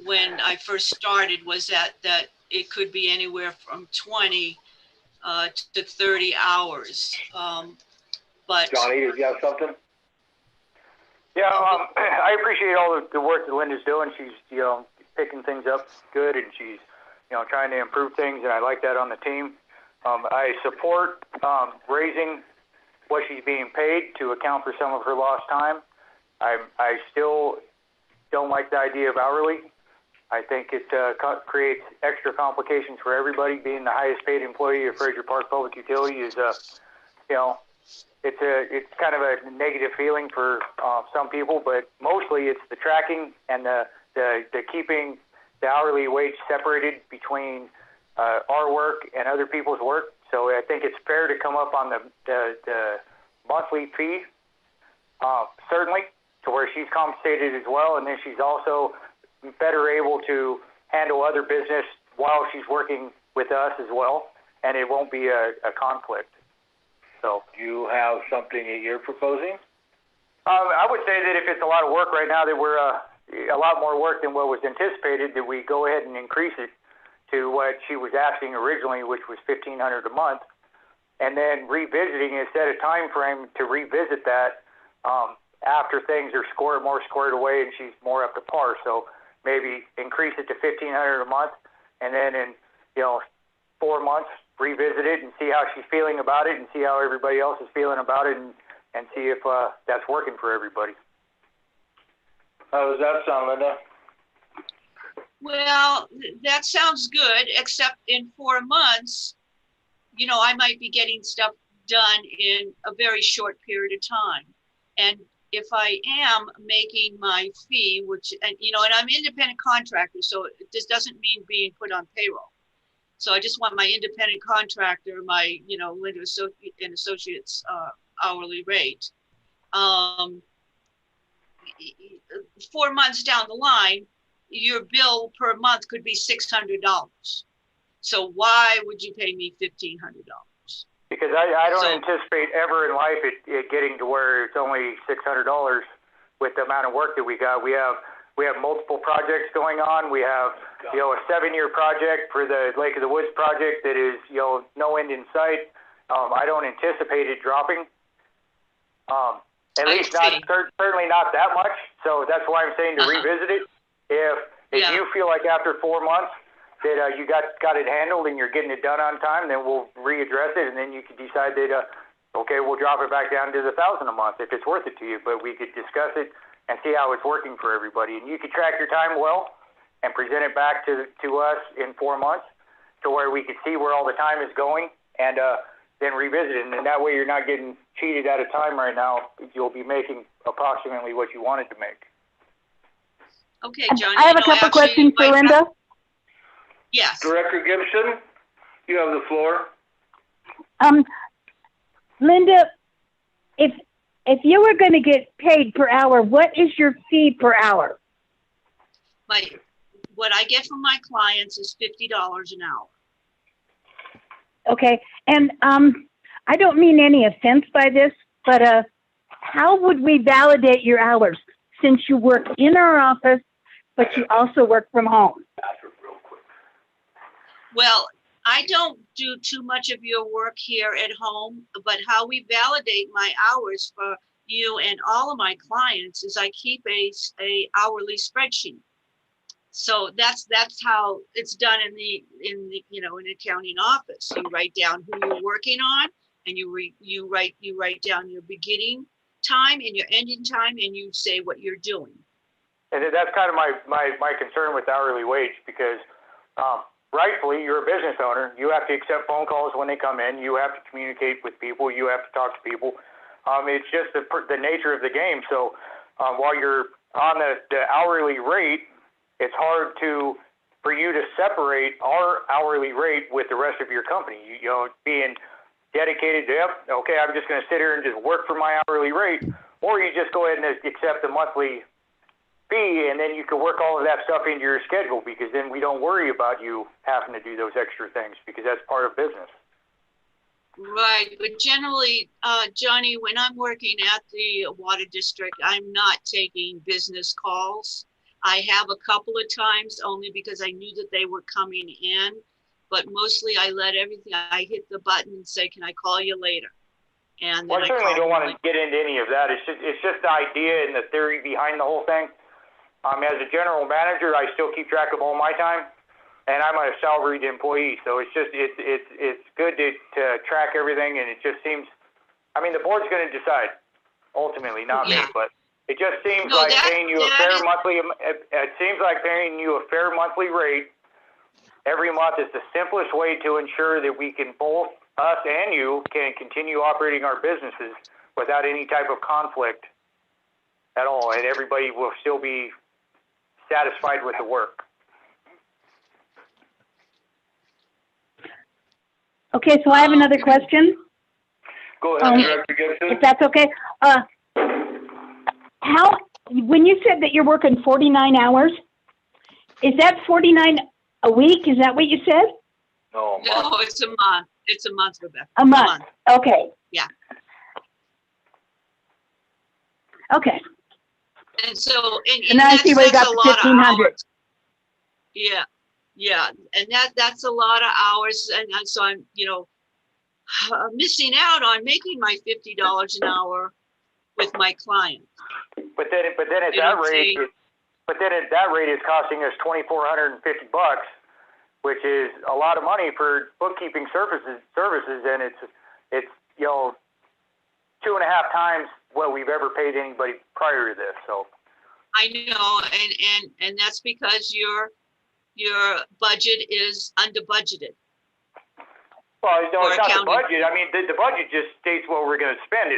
when I first started was that it could be anywhere from 20 to 30 hours. But Johnny, did you have something? Yeah, I appreciate all the work that Linda's doing. She's, picking things up good, and she's, trying to improve things, and I like that on the team. I support raising what she's being paid to account for some of her lost time. I still don't like the idea of hourly. I think it creates extra complications for everybody. Being the highest paid employee of Fraser Park Public Utility is, it's kind of a negative feeling for some people, but mostly it's the tracking and the keeping the hourly wage separated between our work and other people's work. So I think it's fair to come up on the monthly fee, certainly, to where she's compensated as well, and then she's also better able to handle other business while she's working with us as well, and it won't be a conflict. So, do you have something that you're proposing? I would say that if it's a lot of work right now, that we're a lot more work than what was anticipated, that we go ahead and increase it to what she was asking originally, which was $1,500 a month, and then revisiting it, set a time frame to revisit that after things are more squared away and she's more up to par. So maybe increase it to $1,500 a month, and then in 4 months revisit it and see how she's feeling about it, and see how everybody else is feeling about it, and see if that's working for everybody. How does that sound, Linda? Well, that sounds good, except in 4 months, I might be getting stuff done in a very short period of time. And if I am making my fee, and I'm an independent contractor, so this doesn't mean being put on payroll. So I just want my independent contractor, my, Linda and Associates hourly rate. 4 months down the line, your bill per month could be $600. So why would you pay me $1,500? Because I don't So- anticipate ever in life it getting to where it's only $600 with the amount of work that we got. We have multiple projects going on. We have, a 7-year project for the Lake of the Woods project that is, no end in sight. I don't anticipate it dropping. At least not, certainly not that much. So that's why I'm saying to revisit it. If Yeah. you feel like after 4 months that you got it handled and you're getting it done on time, then we'll readdress it, and then you can decide that okay, we'll drop it back down to the $1,000 a month if it's worth it to you. But we could discuss it and see how it's working for everybody, and you could track your time well and present it back to us in 4 months to where we could see where all the time is going, and then revisit it. And that way you're not getting cheated out of time right now. You'll be making approximately what you wanted to make. Okay, Johnny. I have a couple questions for Linda. Yes. Director Gibson, you have the floor. Linda, if you were going to get paid per hour, what is your fee per hour? What I get from my clients is $50 an hour. Okay, and I don't mean any offense by this, but how would we validate your hours since you work in our office, but you also work from home? Well, I don't do too much of your work here at home, but how we validate my hours for you and all of my clients is I keep a hourly spreadsheet. So that's how it's done in the in accounting office. You write down who you're working on, and you write down your beginning time and your ending time, and you say what you're doing. And that's kind of my concern with hourly wage, because rightfully, you're a business owner. You have to accept phone calls when they come in. You have to communicate with people. You have to talk to people. It's just the nature of the game. So while you're on the hourly rate, it's hard for you to separate our hourly rate with the rest of your company. Being dedicated to, okay, I'm just going to sit here and just work for my hourly rate, or you just go ahead and accept the monthly fee, and then you can work all of that stuff into your schedule, because then we don't worry about you having to do those extra things, because that's part of business. Right, but generally, Johnny, when I'm working at the water district, I'm not taking business calls. I have a couple of times only because I knew that they were coming in, but mostly I let everything, I hit the button and say, can I call you later? And well, I certainly don't want to get into any of that. It's just the idea and the theory behind the whole thing. As a general manager, I still keep track of all my time, and I'm a salaried employee. So it's good to track everything, and it just seems, the board's going to decide ultimately, not me, but it just seems like paying you a fair monthly. It seems like paying you a fair monthly rate every month is the simplest way to ensure that we can, both us and you, can continue operating our businesses without any type of conflict at all, and everybody will still be satisfied with the work. Okay, so I have another question. Go ahead, Director Gibson. If that's okay. When you said that you're working 49 hours, is that 49 a week? Is that what you said? No, it's a month. It's a month, Rebecca. A month. Okay. Yeah. Okay. And so, and now I see where you got the 1,500. Yeah, and that's a lot of hours, and so I'm missing out on making my $50 an hour with my clients. But then at that rate, it's costing us $2,450, which is a lot of money for bookkeeping services, and it's 2.5 times what we've ever paid anybody prior to this. So I know, and that's because your budget is under budgeted. Well, no, it's not the budget. The budget just states what we're going to spend.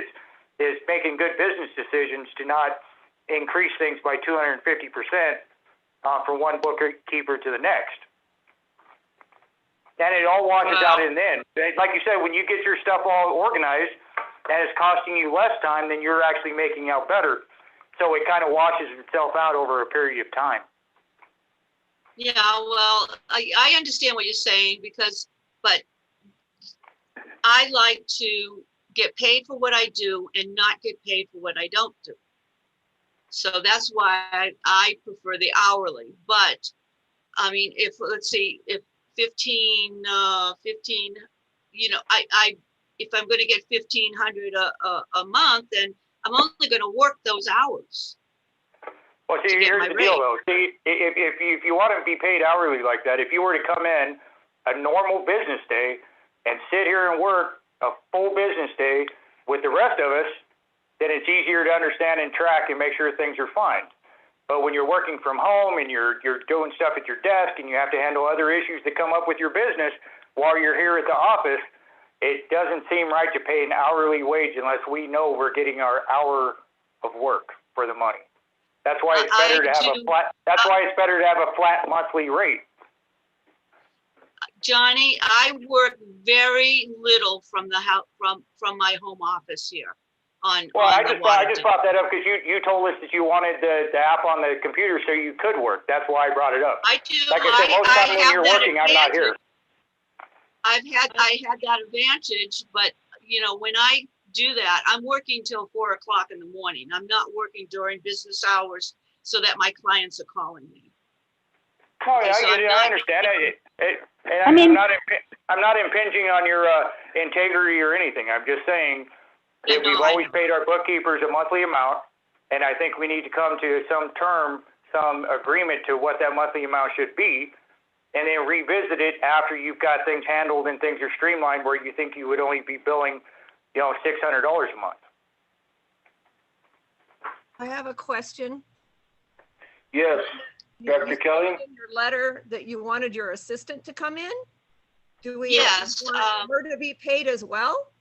Is making good business decisions to not increase things by 250% from one bookkeeper to the next. And it all washes out in the end. Like you said, when you get your stuff all organized and it's costing you less time than you're actually making out better. So it kind of washes itself out over a period of time. Yeah, well, I understand what you're saying but I like to get paid for what I do and not get paid for what I don't do. So that's why I prefer the hourly. But I mean, if let's see, if 15, you know, if I'm going to get 1,500 a month, then I'm only going to work those hours. Well, see, here's the deal, though. See, if you want to be paid hourly like that, if you were to come in a normal business day and sit here and work a full business day with the rest of us, then it's easier to understand and track and make sure things are fine. But when you're working from home and you're doing stuff at your desk and you have to handle other issues that come up with your business while you're here at the office, it doesn't seem right to pay an hourly wage unless we know we're getting our hour of work for the money. That's why it's better to have a flat. That's why it's better to have a flat monthly rate. Johnny, I work very little from the house, from my home office here. I just brought that up because you told us that you wanted the app on the computer so you could work. That's why I brought it up. I do. Like I said, most times when you're working, I'm not here. I had that advantage, but you know, when I do that, I'm working till 4 o'clock in the morning. I'm not working during business hours so that my clients are calling me. Oh, yeah, I understand it. I'm not impinging on your integrity or anything. I'm just saying that we've always paid our bookkeepers a monthly amount, and I think we need to come to some agreement to what that monthly amount should be, and then revisit it after you've got things handled and things are streamlined where you think you would only be billing, you know, $600 a month. I have a question. Yes, Dr. Kelly? In your letter that you wanted your assistant to come in? Do we want her to be paid as well?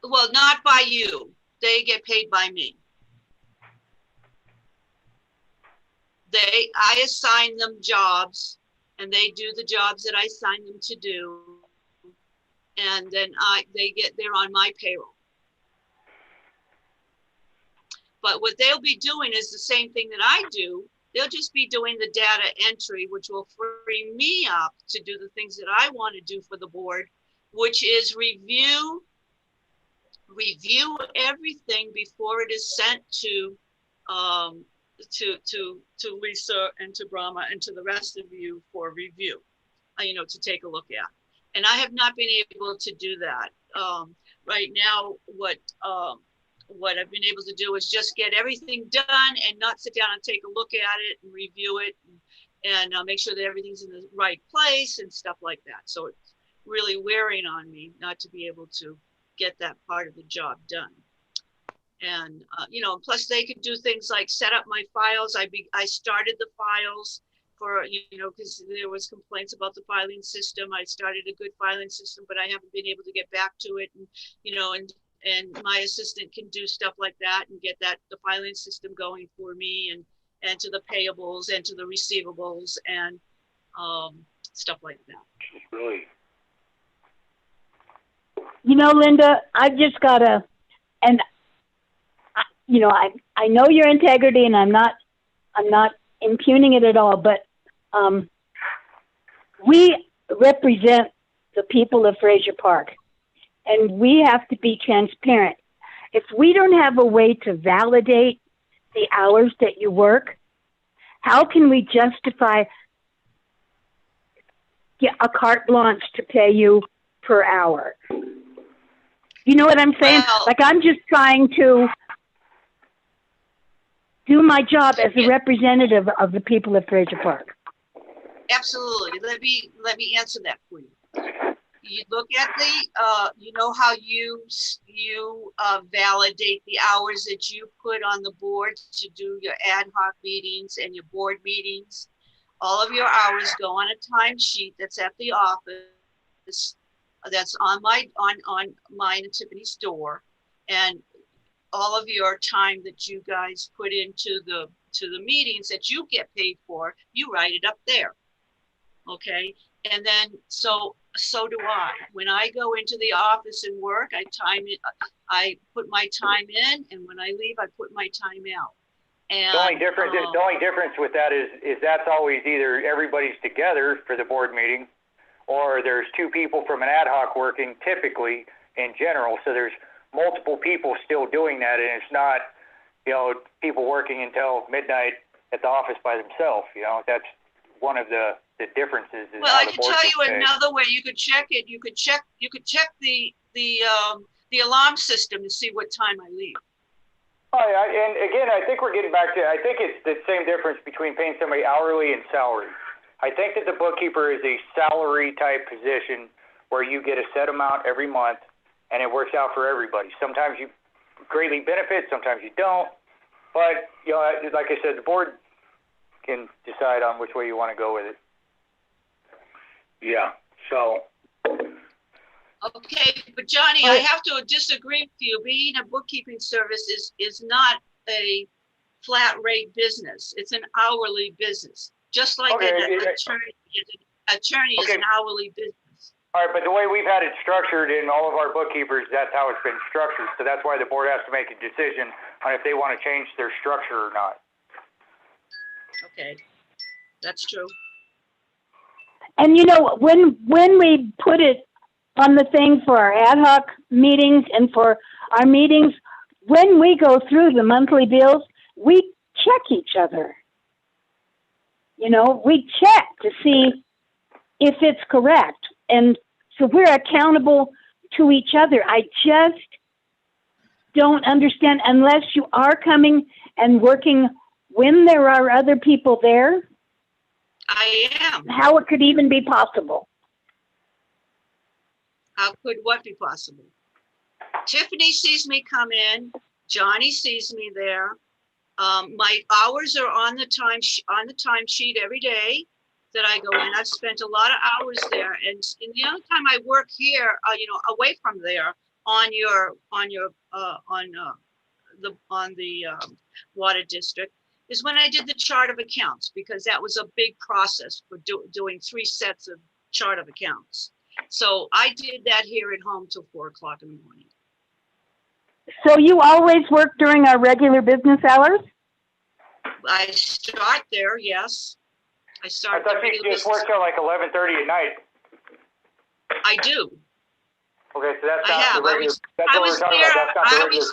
Well, not by you. They get paid by me. I assign them jobs and they do the jobs that I assign them to do. And then they're on my payroll. But what they'll be doing is the same thing that I do. They'll just be doing the data entry, which will free me up to do the things that I want to do for the board, which is review everything before it is sent to Lisa and to Brahma and to the rest of you for review, to take a look at. And I have not been able to do that. Right now, what I've been able to do is just get everything done and not sit down and take a look at it and review it and make sure that everything's in the right place and stuff like that. So it's really wearing on me not to be able to get that part of the job done. And, plus they could do things like set up my files. I started the files for, because there was complaints about the filing system. I started a good filing system, but I haven't been able to get back to it. And, and my assistant can do stuff like that and get the filing system going for me and to the payables and to the receivables and stuff like that. Really? Linda, I've just got I know your integrity and I'm not impugning it at all, but we represent the people of Fraser Park and we have to be transparent. If we don't have a way to validate the hours that you work, how can we justify a carte blanche to pay you per hour? You know what I'm saying? Well, I'm just trying to do my job as a representative of the people of Fraser Park. Absolutely. Let me answer that for you. You look at how you validate the hours that you put on the board to do your ad hoc meetings and your board meetings. All of your hours go on a timesheet that's at the office. That's on mine and Tiffany's door, and all of your time that you guys put into the meetings that you get paid for, you write it up there. Okay, and then so so do I. When I go into the office and work, I put my time in, and when I leave, I put my time out. And The only difference with that is that's always either everybody's together for the board meeting, or there's two people from an ad hoc working typically in general. So there's multiple people still doing that, and it's not, people working until midnight at the office by themselves. That's one of the differences. Is well, how I the can board tell gets you paid. another way you could check it. You could check the alarm system and see what time I leave. Oh, yeah, and again, I think we're getting back to, I think it's the same difference between paying somebody hourly and salary. I think that the bookkeeper is a salary type position where you get a set amount every month and it works out for everybody. Sometimes you greatly benefit, sometimes you don't. But, like I said, the board can decide on which way you want to go with it. Yeah, so, Okay, but Johnny, I have to disagree with you. Being a bookkeeping service is not a flat rate business. It's an hourly business, just like Okay, an yeah. attorney is Okay. an hourly business. All right, but the way we've had it structured in all of our bookkeepers, that's how it's been structured. So that's why the board has to make a decision on if they want to change their structure or not. Okay, that's true. And when we put it on the thing for our ad hoc meetings and for our meetings, when we go through the monthly bills, we check each other. We check to see if it's correct. And so we're accountable to each other. I just don't understand, unless you are coming and working when there are other people there, I am. how it could even be possible. How could what be possible? Tiffany sees me come in. Johnny sees me there. My hours are on the time sheet every day that I go in. I've spent a lot of hours there, and the only time I work here, away from there on the water district is when I did the chart of accounts, because that was a big process for doing 3 sets of chart of accounts. So I did that here at home till 4 o'clock in the morning. So you always work during our regular business hours? I start there, yes. I I start thought the you regular just business. worked till like 11:30 at night. I do. Okay, so that's I not have. the regular. That's what we're talking about. That's not the regular.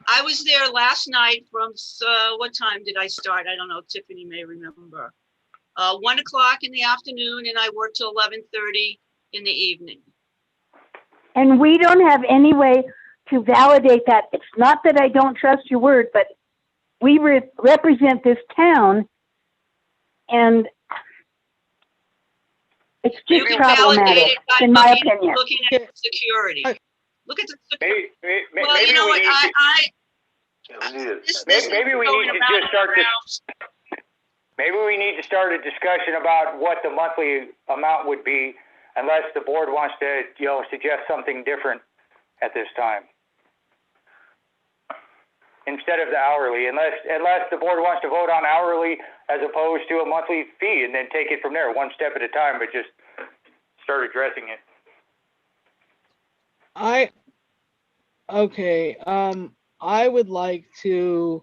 I was there last night from, what time did I start? I don't know, Tiffany may remember. 1 o'clock in the afternoon, and I worked till 11:30 in the evening. And we don't have any way to validate that. It's not that I don't trust your word, but we represent this town, and it's You just can validate problematic, it by in my looking opinion. at security. Look at the security. Maybe Well, you know what, Maybe we need to just start this. Maybe we need to start a discussion about what the monthly amount would be, unless the board wants to, suggest something different at this time. Instead of the hourly, unless the board wants to vote on hourly as opposed to a monthly fee, and then take it from there, one step at a time, but just start addressing it. I would like to,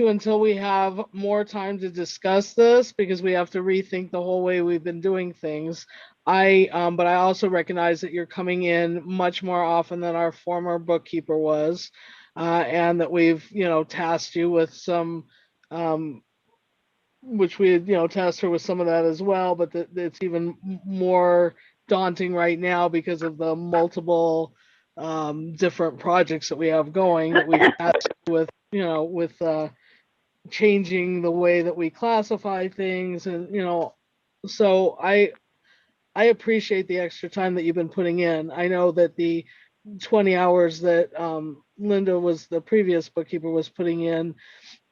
until we have more time to discuss this, because we have to rethink the whole way we've been doing things. But I also recognize that you're coming in much more often than our former bookkeeper was, and that we've, tasked you with some, which we had, tasked her with some of that as well, but it's even more daunting right now because of the multiple different projects that we have going, that we've tasked with, with changing the way that we classify things, and so I appreciate the extra time that you've been putting in. I know that the 20 hours that Linda, was the previous bookkeeper, was putting in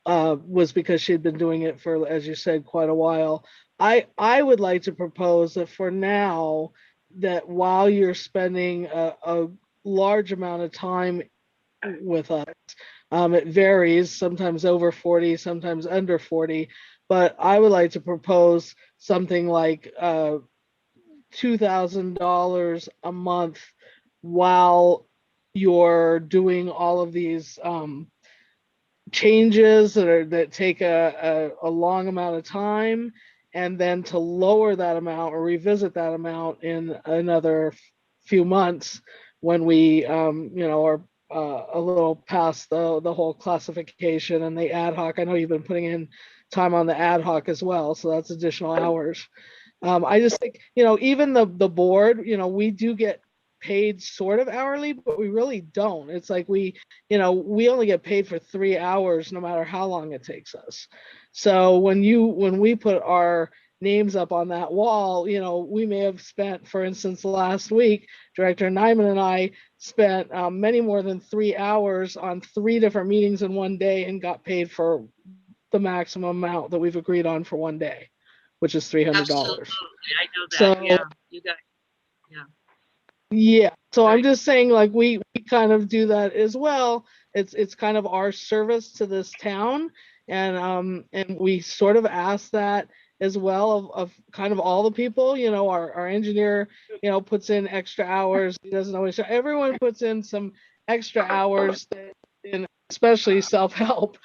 was because she'd been doing it for, as you said, quite a while. I would like to propose that for now, that while you're spending a large amount of time with us, it varies, sometimes over 40, sometimes under 40, but I would like to propose something like $2,000 a month while you're doing all of these changes that take a long amount of time, and then to lower that amount or revisit that amount in another few months when we are a little past the whole classification and the ad hoc. I know you've been putting in time on the ad hoc as well, so that's additional hours. I just think, even the board, we do get paid sort of hourly, but we really don't. It's like we only get paid for 3 hours no matter how long it takes us. So when we put our names up on that wall, we may have spent, for instance, last week, Director Nyman and I spent many more than 3 hours on 3 different meetings in one day and got paid for the maximum amount that we've agreed on for one day, which is $300. Absolutely. I know that. So, yeah, you guys. Yeah. Yeah. So I'm Right. just saying, like, we kind of do that as well. It's kind of our service to this town. And we sort of ask that as well of kind of all the people. Our engineer, puts in extra hours. He doesn't always show. Everyone puts in some extra hours that, in especially self-help,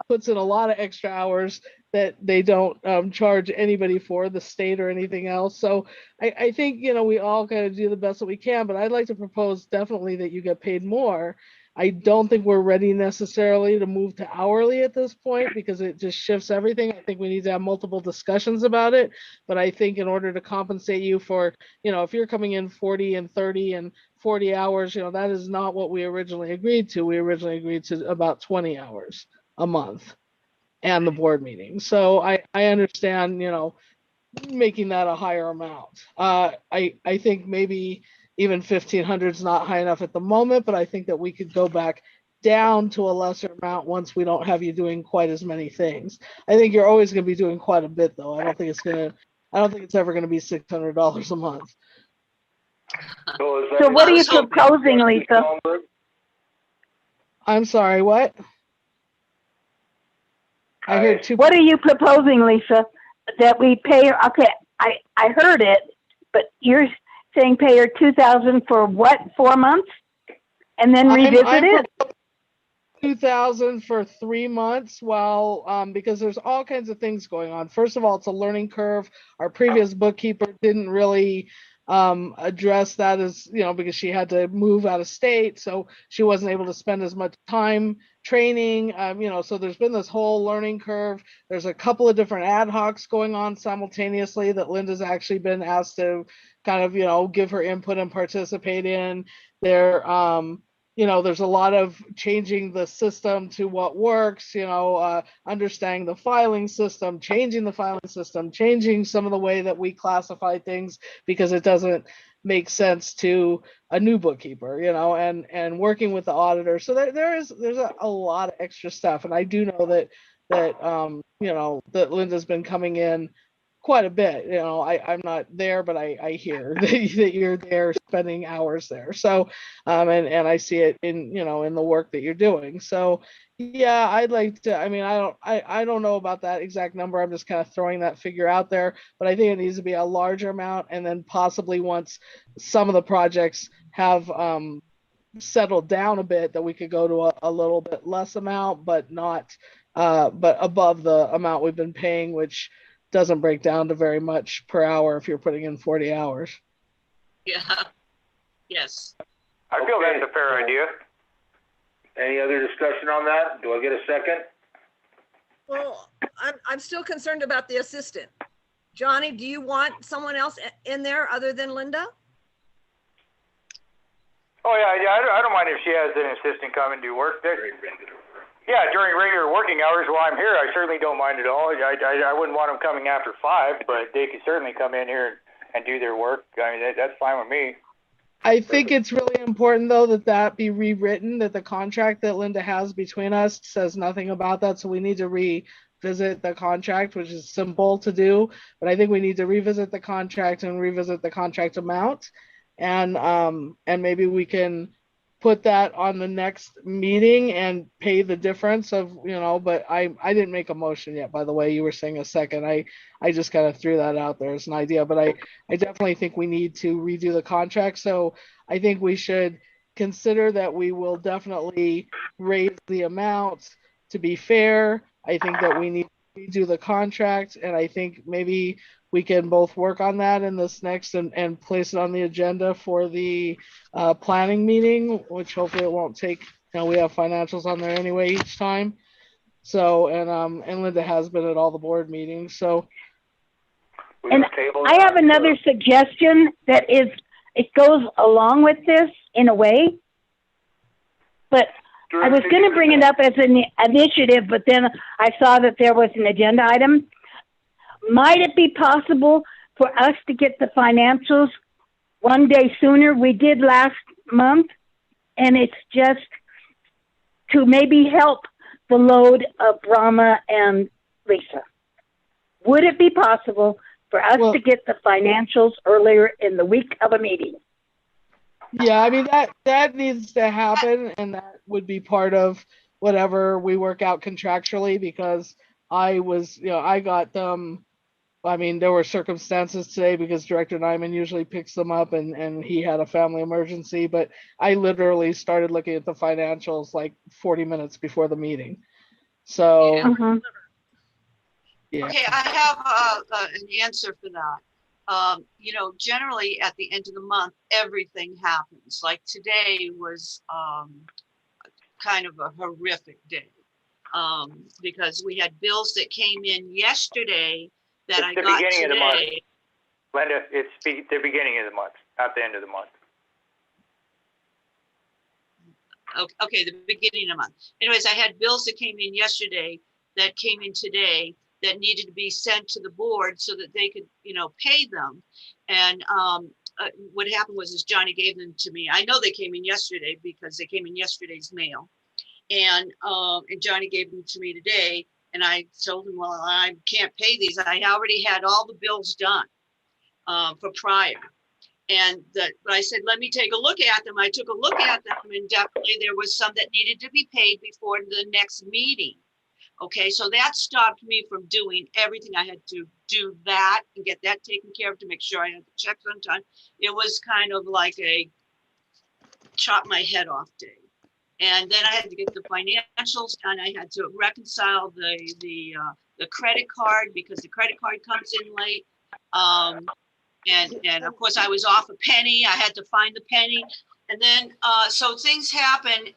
puts in a lot of extra hours that they don't charge anybody for, the state or anything else. So I think, we all kind of do the best that we can, but I'd like to propose definitely that you get paid more. I don't think we're ready necessarily to move to hourly at this point because it just shifts everything. I think we need to have multiple discussions about it. But I think in order to compensate you for, if you're coming in 40 and 30 and 40 hours, that is not what we originally agreed to. We originally agreed to about 20 hours a month and the board meeting. So I understand, making that a higher amount. I think maybe even 1,500 is not high enough at the moment, but I think that we could go back down to a lesser amount once we don't have you doing quite as many things. I think you're always going to be doing quite a bit, though. I don't think it's ever going to be $600 a month. So what are you proposing, Lisa? I'm sorry, what? I heard two. What are you proposing, Lisa? That we pay her? Okay, I heard it, but you're saying pay her $2,000 for what? 4 months, and then revisit it. $2,000 for 3 months while because there's all kinds of things going on. First of all, it's a learning curve. Our previous bookkeeper didn't really address that, as because she had to move out of state, so she wasn't able to spend as much time training. So there's been this whole learning curve. There's a couple of different ad hocs going on simultaneously that Linda's actually been asked to kind of give her input and participate in. There's a lot of changing the system to what works, understanding the filing system, changing the filing system, changing some of the way that we classify things because it doesn't make sense to a new bookkeeper, and working with the auditor. So there's a lot of extra stuff. And I do know that Linda's been coming in quite a bit. I'm not there, but I hear that you're there spending hours there. So, and I see it in the work that you're doing. So, yeah, I'd like to. I don't know about that exact number. I'm just kind of throwing that figure out there. But I think it needs to be a larger amount, and then possibly once some of the projects have settled down a bit, that we could go to a little bit less amount, but not, but above the amount we've been paying, which doesn't break down to very much per hour if you're putting in 40 hours. Yeah. Yes. I feel that's a fair idea. Any other discussion on that? Do I get a second? Well, I'm still concerned about the assistant. Johnny, do you want someone else in there other than Linda? Oh, yeah, I don't mind if she has an assistant come and do work. Yeah, during regular working hours while I'm here, I certainly don't mind at all. I wouldn't want them coming after 5, but they could certainly come in here and do their work. That's fine with me. I think it's really important, though, that be rewritten, that the contract that Linda has between us says nothing about that. So we need to revisit the contract, which is simple to do. But I think we need to revisit the contract and revisit the contract amount. And maybe we can put that on the next meeting and pay the difference of, but I didn't make a motion yet, by the way. You were saying a second. I just kind of threw that out there as an idea, but I definitely think we need to redo the contract. So I think we should consider that we will definitely raise the amount to be fair. I think that we need to redo the contract, and I think maybe we can both work on that in this next and place it on the agenda for the planning meeting, which hopefully it won't take, we have financials on there anyway each time. So, and Linda has been at all the board meetings. So, We And gonna table I that, have another or- suggestion that it goes along with this in a way. But I was going to bring it up as an initiative, but then I saw that there was an agenda item. Might it be possible for us to get the financials one day sooner? We did last month, and it's just to maybe help the load of Brahma and Lisa. Would it be possible for us to get the financials earlier in the week of a meeting? yeah, I mean, that needs to happen, and that would be part of whatever we work out contractually, because I got them. I mean, there were circumstances today because Director Nyman usually picks them up, and he had a family emergency, but I literally started looking at the financials like 40 minutes before the meeting. So, yeah. Okay, I have an answer for that. Generally at the end of the month, everything happens. Like today was kind of a horrific day because we had bills that came in yesterday that I got today. Of the month. Linda, it's the beginning of the month, not the end of the month. Okay, the beginning of the month. Anyways, I had bills that came in yesterday that came in today that needed to be sent to the board so that they could, pay them. And what happened was Johnny gave them to me. I know they came in yesterday because they came in yesterday's mail. And Johnny gave them to me today. And I told him, well, I can't pay these. I already had all the bills done for prior. And but I said, let me take a look at them. I took a look at them, and definitely there was some that needed to be paid before the next meeting. Okay, so that stopped me from doing everything. I had to do that and get that taken care of to make sure I had the checks on time. It was kind of like a chop my head off day. And then I had to get the financials done. I had to reconcile the credit card because the credit card comes in late. And of course I was off a penny. I had to find the penny. And then, so things happen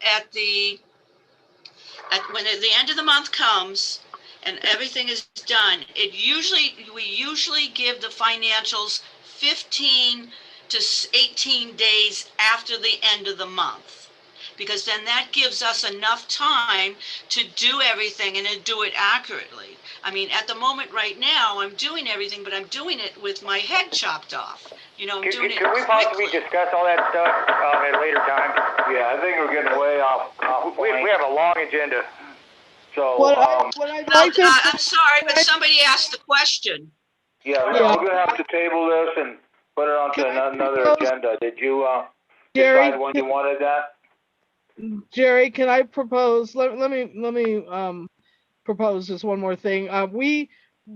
when the end of the month comes and everything is done. We usually give the financials 15 to 18 days after the end of the month, because then that gives us enough time to do everything and to do it accurately. I mean, at the moment right now, I'm doing everything, but I'm doing it with my head chopped off. I'm doing it Can we possibly quickly. discuss all that stuff at a later time? Yeah, I think we're getting way off point. We have a long agenda. So, What I'd like to, I'm sorry, but somebody asked the question. yeah, we're gonna have to table this and put it onto another agenda. Did you Jerry, decide when you wanted that? Jerry, can I propose? Let me propose just one more thing. We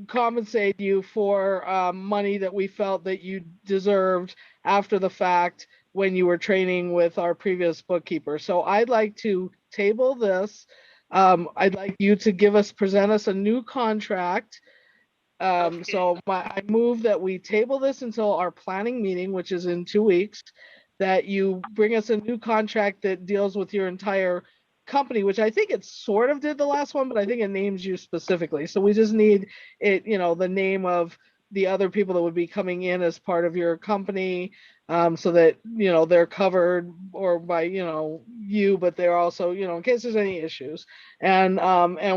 compensate you for money that we felt that you deserved after the fact when you were training with our previous bookkeeper. So I'd like to table this. I'd like you to present us a new contract. Okay. So I move that we table this until our planning meeting, which is in 2 weeks, that you bring us a new contract that deals with your entire company, which I think it sort of did the last one, but I think it names you specifically. So we just need it, the name of the other people that would be coming in as part of your company, so that, they're covered or by, you, but they're also, in case there's any issues, and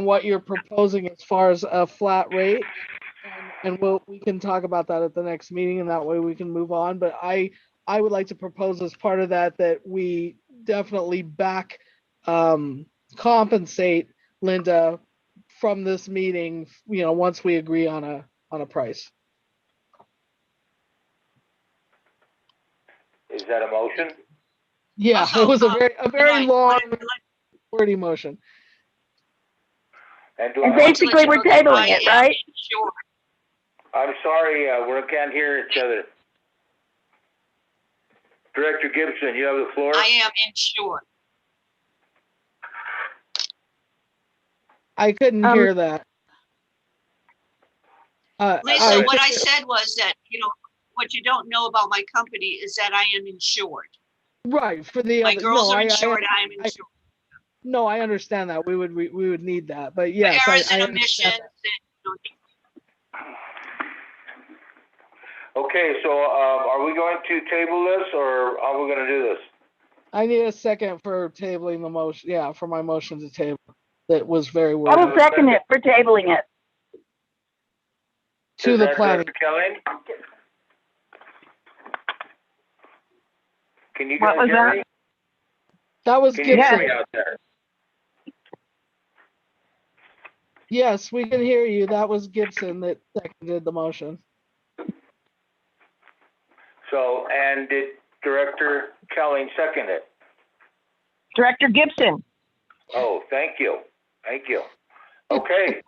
what you're proposing as far as a flat rate. And we can talk about that at the next meeting, and that way we can move on. But I would like to propose as part of that we definitely back compensate Linda from this meeting, once we agree on a price. Is that a motion? Yeah, Also, it was a very Right. long, wordy motion. And do And I, basically, we're tabling it, right? Sure. I'm sorry, we can't hear each other. Director Gibson, you have the floor. I am insured. I couldn't hear that. Lisa, what I said was that, what you don't know about my company is that I am insured. Right, for the My other. girls No, are insured, I am insured. no, I understand that. We would need that, but yes, For errors I and omissions, understand that. Okay, so are we going to table this, or are we going to do this? I need a second for tabling the motion. Yeah, for my motion to table. That was very I wordy. will second it for tabling it. To Is the that planning. Director Kelly? Can you What guys was hear that? me? That was Can you hear Gibson. me out there? Yes, we can hear you. That was Gibson that seconded the motion. So, and did Director Kelly second it? Director Gibson. Oh, thank you. Thank you. Okay,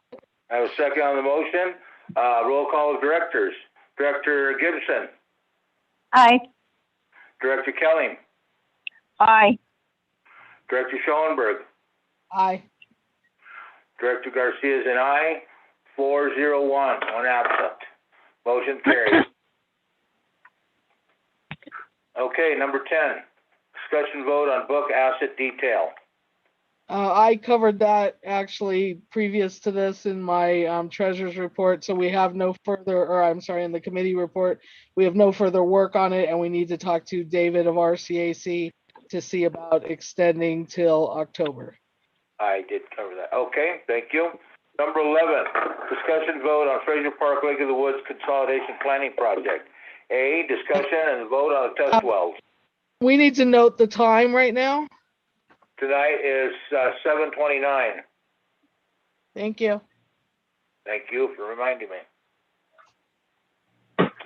I have a second on the motion. Roll call of directors. Director Gibson, Aye. Director Kelly, Aye. Director Schoenberg, Aye. Director Garcia is an aye. 4-0-1, one absent. Motion carried. Okay, number 10, discussion vote on book asset detail. I covered that actually previous to this in my treasurer's report. So we have no further, or I'm sorry, in the committee report, we have no further work on it, and we need to talk to David of RCAC to see about extending till October. I did cover that. Okay, thank you. Number 11, discussion vote on Fraser Park Lake of the Woods Consolidation Planning Project. A, discussion and vote on the test wells. We need to note the time right now. Tonight is 7:29. Thank you. Thank you for reminding me.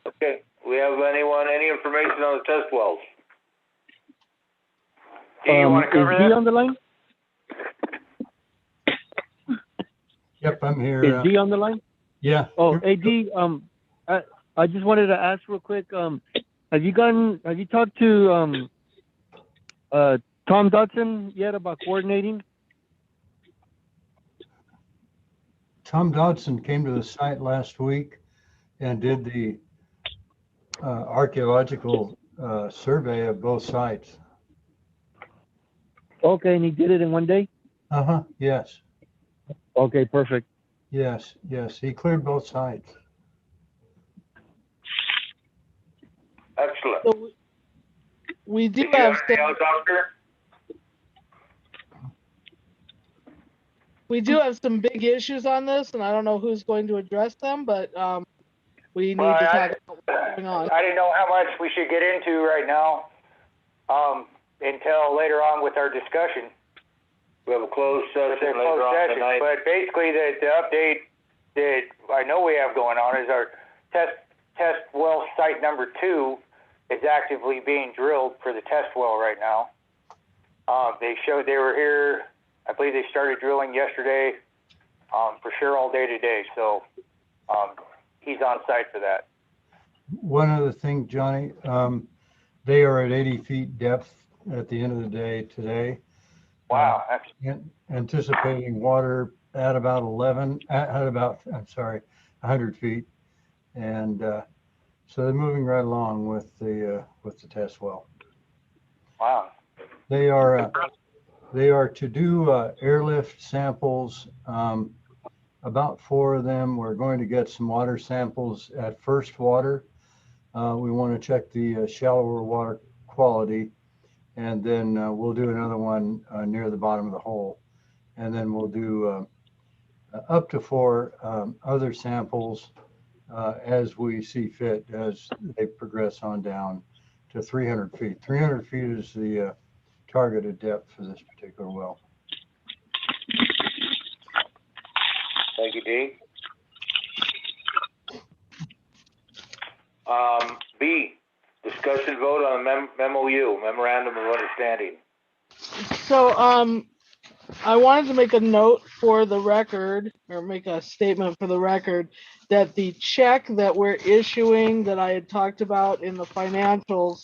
Okay, we have any information on the test wells? Do you want to cover Is Dee that? on the line? Yep, I'm here. Is Dee on the line? Yeah. Oh, hey Dee, I just wanted to ask real quick, have you talked to Tom Dodson yet about coordinating? Tom Dodson came to the site last week and did the archaeological survey of both sites. Okay, and he did it in one day? Uh-huh, yes. Okay, perfect. Yes, he cleared both sites. Excellent. So we do Did you have have anything else, Oscar? we do have some big issues on this, and I don't know who's going to address them, but we need Well, to talk about what's going on. I didn't know how much we should get into right now, until later on with our discussion. We have a closed session There's later closed on session, tonight. but basically the update that I know we have going on is our test well site number 2 is actively being drilled for the test well right now. They showed they were here. I believe they started drilling yesterday, for sure all day today. So he's on site for that. One other thing, Johnny, they are at 80 feet depth at the end of the day today. Wow. Anticipating water at about 100 feet. And so they're moving right along with the test well. Wow. They are to do airlift samples. About 4 of them. We're going to get some water samples at first water. We want to check the shallower water quality, and then we'll do another one near the bottom of the hole, and then we'll do up to 4 other samples as we see fit as they progress on down to 300 feet. 300 feet is the targeted depth for this particular well. Thank you, Dee. B, Discussion vote on the MOU, Memorandum of Understanding. So, I wanted to make a note for the record, or make a statement for the record, that the check that we're issuing that I had talked about in the financials,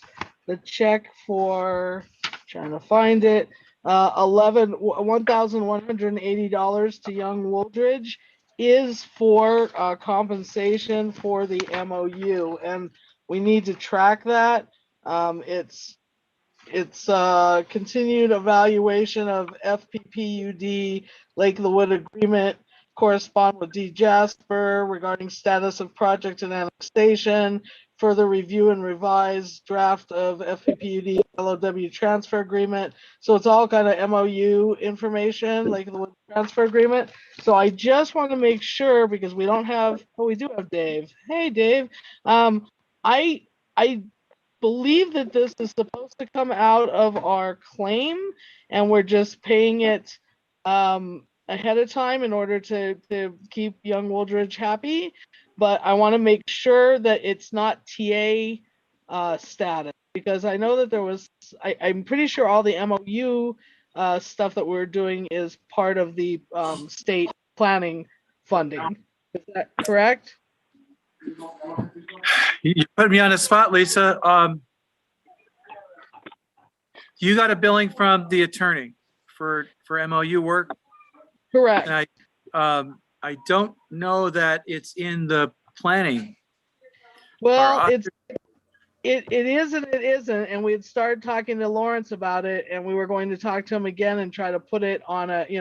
the check for, trying to find it, $1,180 to Young Wooldridge is for compensation for the MOU, and we need to track that. It's continued evaluation of FPPUD Lake of the Wood agreement, correspond with D. Jasper regarding status of project and annexation, further review and revise draft of FPPUD LOW transfer agreement. So it's all kind of MOU information, Lake of the Wood transfer agreement. So I just want to make sure, because we don't have, oh, we do have Dave. Hey, Dave. I believe that this is supposed to come out of our claim, and we're just paying it ahead of time in order to keep Young Wooldridge happy. But I want to make sure that it's not TA status, because I know that there was, I'm pretty sure all the MOU stuff that we're doing is part of the state planning funding. Is that correct? You put me on the spot, Lisa. You got a billing from the attorney for MOU work, Correct. and I don't know that it's in the planning. Well, it is and it isn't, and we had started talking to Lawrence about it, and we were going to talk to him again and try to put it on a, we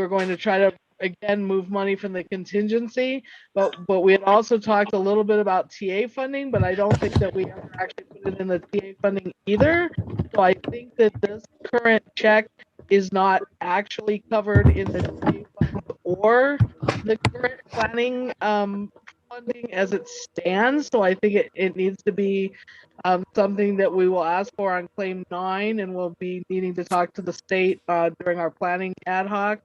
were going to try to again move money from the contingency, but we had also talked a little bit about TA funding, but I don't think that we ever actually put it in the TA funding either. So I think that this current check is not actually covered in the TA fund or the current planning funding as it stands. So I think it needs to be something that we will ask for on claim 9, and we'll be needing to talk to the state during our planning ad hoc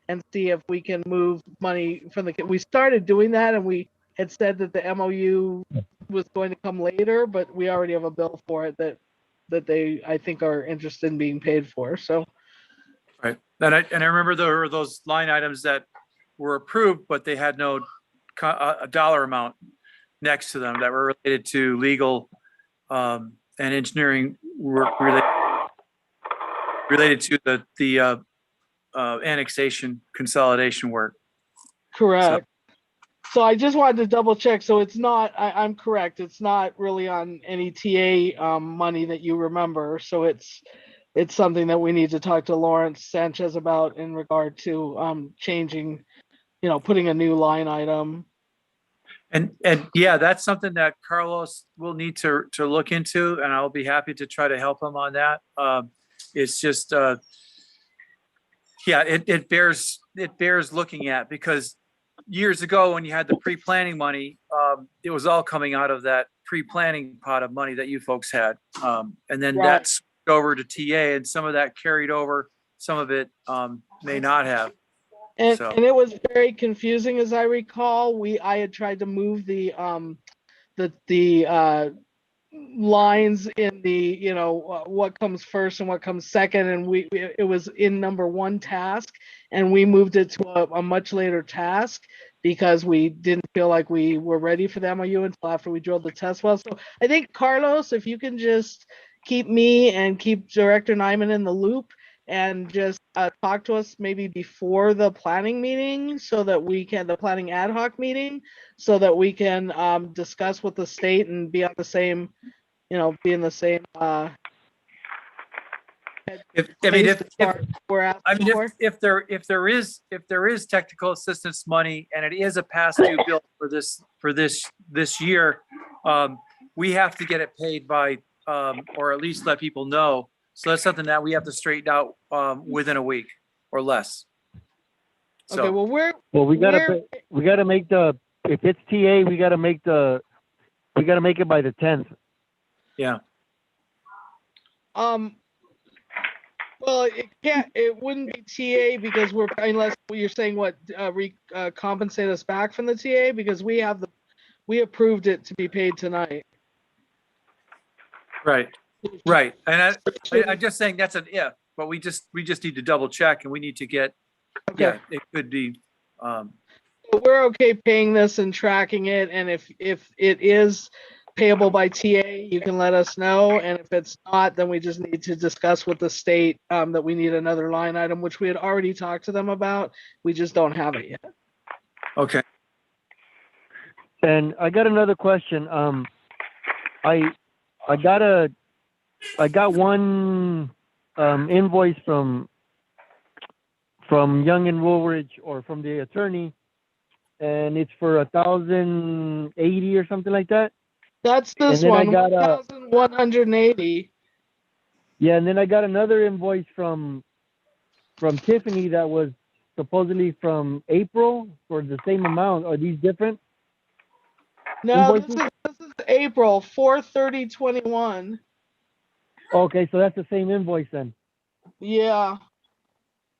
and see if we can move money from we started doing that, and we had said that the MOU was going to come later, but we already have a bill for it that they, I think, are interested in being paid for. So. Right. And I remember there were those line items that were approved, but they had no a dollar amount next to them that were related to legal and engineering work related to the annexation consolidation work. Correct. So I just wanted to double check. So it's not, I'm correct. It's not really on any TA money that you remember. So it's something that we need to talk to Lawrence Sanchez about in regard to changing, putting a new line item. And yeah, that's something that Carlos will need to look into, and I'll be happy to try to help him on that. It's just, yeah, it bears looking at, because years ago when you had the pre-planning money, it was all coming out of that pre-planning pot of money that you folks had. And then that switched over to TA, and some of that carried over, some of it may not have. And it was very confusing, as I recall. I had tried to move the lines in the, what comes first and what comes second, and it was in number 1 task, and we moved it to a much later task because we didn't feel like we were ready for the MOU until after we drilled the test well. So I think, Carlos, if you can just keep me and keep Director Nyman in the loop, and just talk to us maybe before the planning meeting, so that we can, the planning ad hoc meeting, so that we can discuss with the state and be on the same, be in the same. If there is technical assistance money, and it is a past due bill for this year, we have to get it paid by, or at least let people know. So that's something that we have to straighten out within a week or less. So, okay, well, we gotta make if it's TA, we gotta make it by the 10th. Yeah. Well, it wouldn't be TA because unless you're saying compensate us back from the TA, because we approved it to be paid tonight. Right, right. And I'm just saying that's an if, but we just need to double check and we need to get, Okay. yeah, it could be, We're okay paying this and tracking it, and if it is payable by TA, you can let us know, and if it's not, then we just need to discuss with the state that we need another line item, which we had already talked to them about. We just don't have it yet. okay. And I got another question. I got one invoice from Young and Woolridge, or from the attorney, and it's for 1,080 or something like that. That's this And then I one, got 1,180. Yeah, and then I got another invoice from Tiffany that was supposedly from April for the same amount. Are these different? No, Invoices? this is April, 4/30/21. Okay, so that's the same invoice then. Yeah.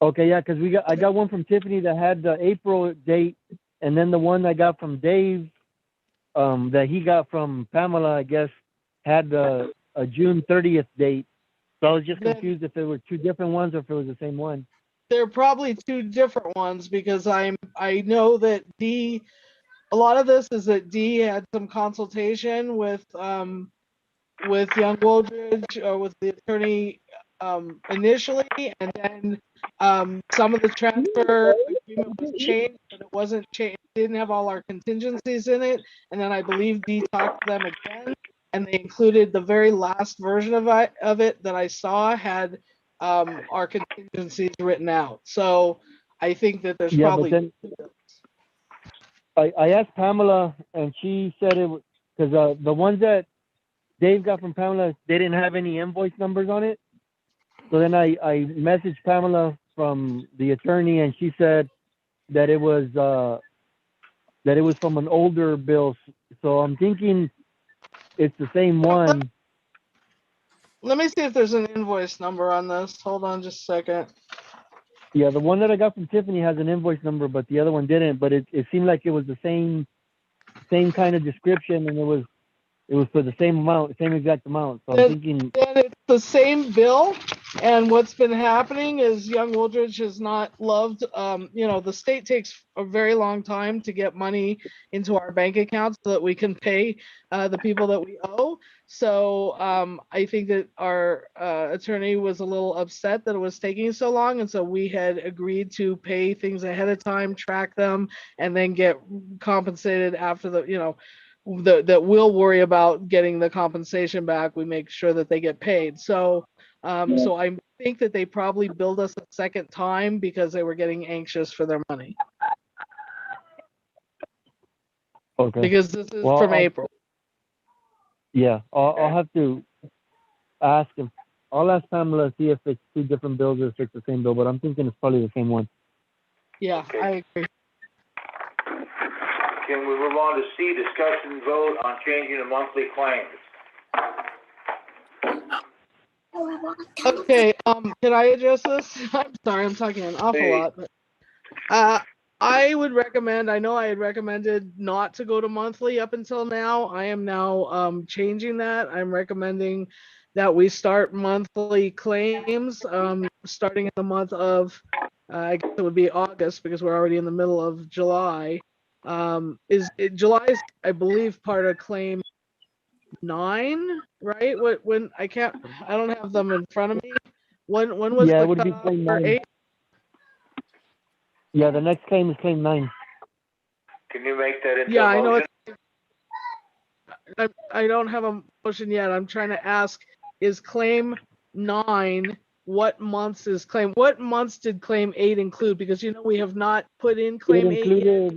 Okay, yeah, because I got one from Tiffany that had the April date, and then the one I got from Dave, that he got from Pamela, I guess, had a June 30th date. So I was just confused if it were two different ones or if it was the same one. They're probably two different ones, because I know that a lot of this is that Dee had some consultation with Young Wooldridge, or with the attorney initially, and then some of the transfer agreement was changed, but it wasn't changed, didn't have all our contingencies in it, and then I believe Dee talked to them again, and they included the very last version of it that I saw had our contingencies written out. So I think that there's probably. But then I asked Pamela, and she said it because the ones that Dave got from Pamela, they didn't have any invoice numbers on it. So then I messaged Pamela from the attorney, and she said that it was from an older bill. So I'm thinking it's the same one. Let me see if there's an invoice number on this. Hold on just a second. Yeah, the one that I got from Tiffany has an invoice number, but the other one didn't. But it seemed like it was the same kind of description, and it was for the same amount, same exact amount. So I'm thinking. Then it's the same bill, and what's been happening is Young Wooldridge has not loved. The state takes a very long time to get money into our bank accounts so that we can pay the people that we owe. So I think that our attorney was a little upset that it was taking so long, and so we had agreed to pay things ahead of time, track them, and then get compensated after that we'll worry about getting the compensation back. We make sure that they get paid. So I think that they probably billed us a second time because they were getting anxious for their money. Okay. Because this is from April. Yeah, I'll have to ask him. I'll ask Pamela to see if it's two different bills or if it's the same bill, but I'm thinking it's probably the same one. Yeah, Okay. I agree. Can we move on to C, discussion vote on changing the monthly claims? Okay, can I address this? I'm sorry, I'm talking an awful lot, but I would recommend, I know I had recommended not to go to monthly up until now. I am now changing that. I'm recommending that we start monthly claims starting in the month of, I guess it would be August, because we're already in the middle of July. July is, I believe, part of claim 9, right? I don't have them in front of me. When was it the would be cutoff claim for 9. 8? Yeah, the next claim is claim 9. Can you make that into Yeah, a motion? I know I don't have a motion yet. I'm trying to ask, is claim 9, what months did claim 8 include? Because we have not put in claim 8 yet.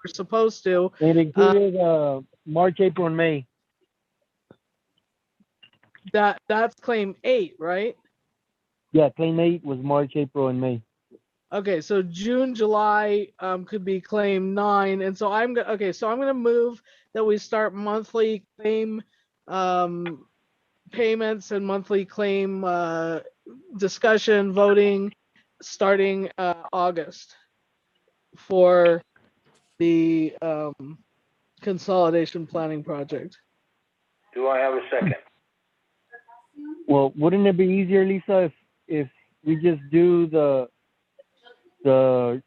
We're supposed to. It included March, April, and May. That's claim 8, right? Yeah, claim 8 was March, April, and May. Okay, so June, July could be claim 9, and so I'm gonna move that we start monthly claim payments and monthly claim discussion voting starting August for the consolidation planning project. Do I have a second? Well, wouldn't it be easier, Lisa, if we just do the June,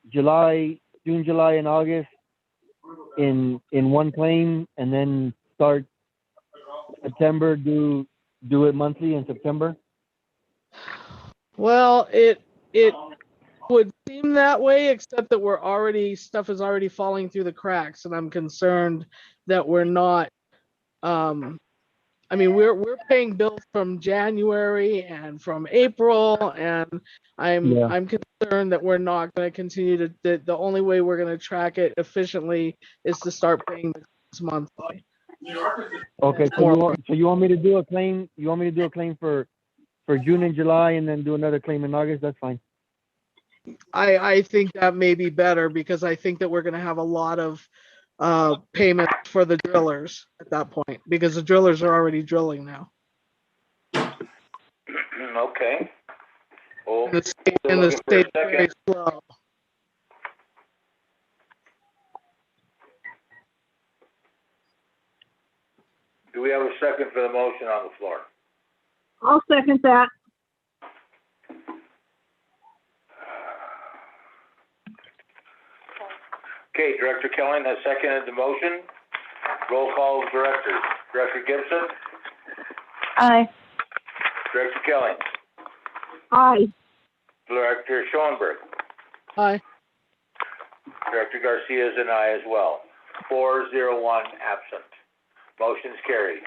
July, and August in one claim, and then start September, do it monthly in September? Well, it would seem that way, except that stuff is already falling through the cracks, and I'm concerned that we're not. I mean, we're paying bills from January and from April, and I'm concerned that we're not going to continue to. The only way we're going to track it efficiently is to start paying this monthly. Okay, so you want me to do a claim? You want me to do a claim for June and July, and then do another claim in August? That's fine. I think that may be better, because I think that we're going to have a lot of payments for the drillers at that point, because the drillers are already drilling now. Okay. Well, And the state's very slow. Do we have a second for the motion on the floor? I'll second that. Okay, Director Kelly has seconded the motion. Roll call, Director. Director Gibson? Aye. Director Kelly? Aye. Director Schoenberg? Aye. Director Garcia is an aye as well. 401 absent. Motion's carried.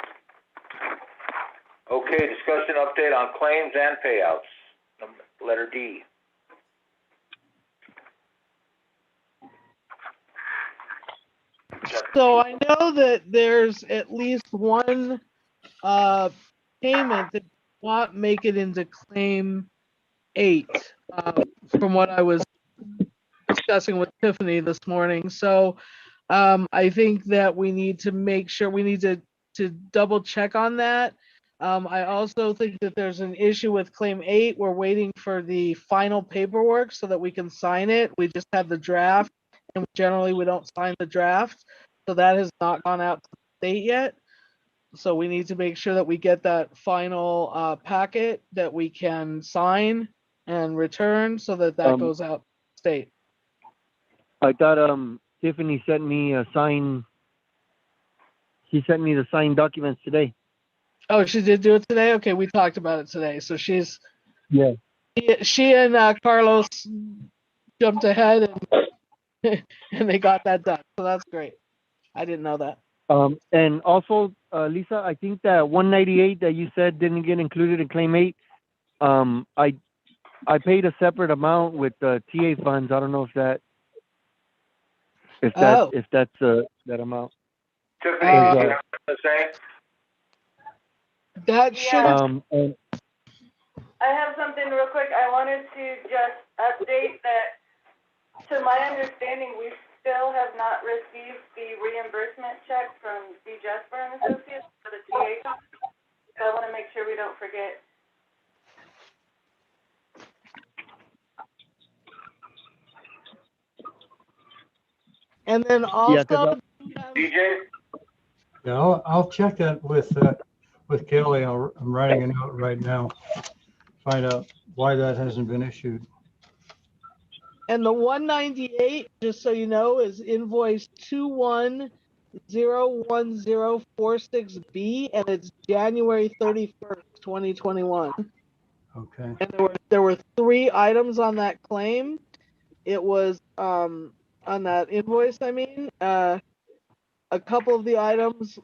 Okay, discussion update on claims and payouts. Letter D. So I know that there's at least one payment that did not make it into claim 8, from what I was discussing with Tiffany this morning. So I think that we need to make sure, we need to double check on that. I also think that there's an issue with claim 8. We're waiting for the final paperwork so that we can sign it. We just had the draft, and generally we don't sign the draft. So that has not gone out to the state yet. So we need to make sure that we get that final packet that we can sign and return, so that goes out to the state. I thought Tiffany sent me a sign. She sent me the signed documents today. Oh, she did do it today? Okay, we talked about it today. So she's, yeah. She and Carlos jumped ahead and and they got that done. So that's great. I didn't know that. And also, Lisa, I think that 198 that you said didn't get included in claim 8. I paid a separate amount with TA funds. I don't know if that's that amount. Tiffany, you have something to say? That should. I have something real quick. I wanted to just update that, to my understanding, we still have not received the reimbursement check from D. Jesper and Associates for the TA. So I want to make sure we don't forget. And then also, DJ? Yeah, I'll check that with Kelly. I'm writing a note right now. Find out why that hasn't been issued. And the 198, just so you know, is invoice 21-01046B, and it's January 31st, 2021. Okay. And there were 3 items on that claim. It was on that invoice, I mean. A couple of the items,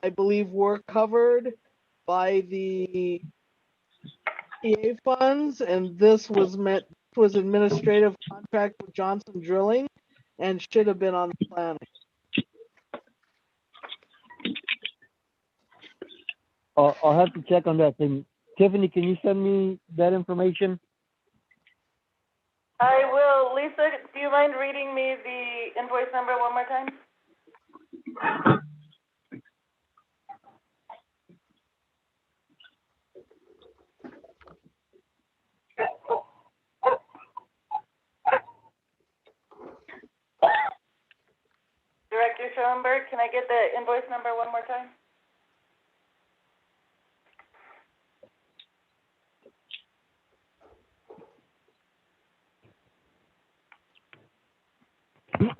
I believe, were covered by the EA funds, and this was administrative contract with Johnson Drilling, and should have been on the planning. I'll have to check on that thing. Tiffany, can you send me that information? I will. Lisa, do you mind reading me the invoice number one more time? Director Schoenberg, can I get the invoice number one more time? Lose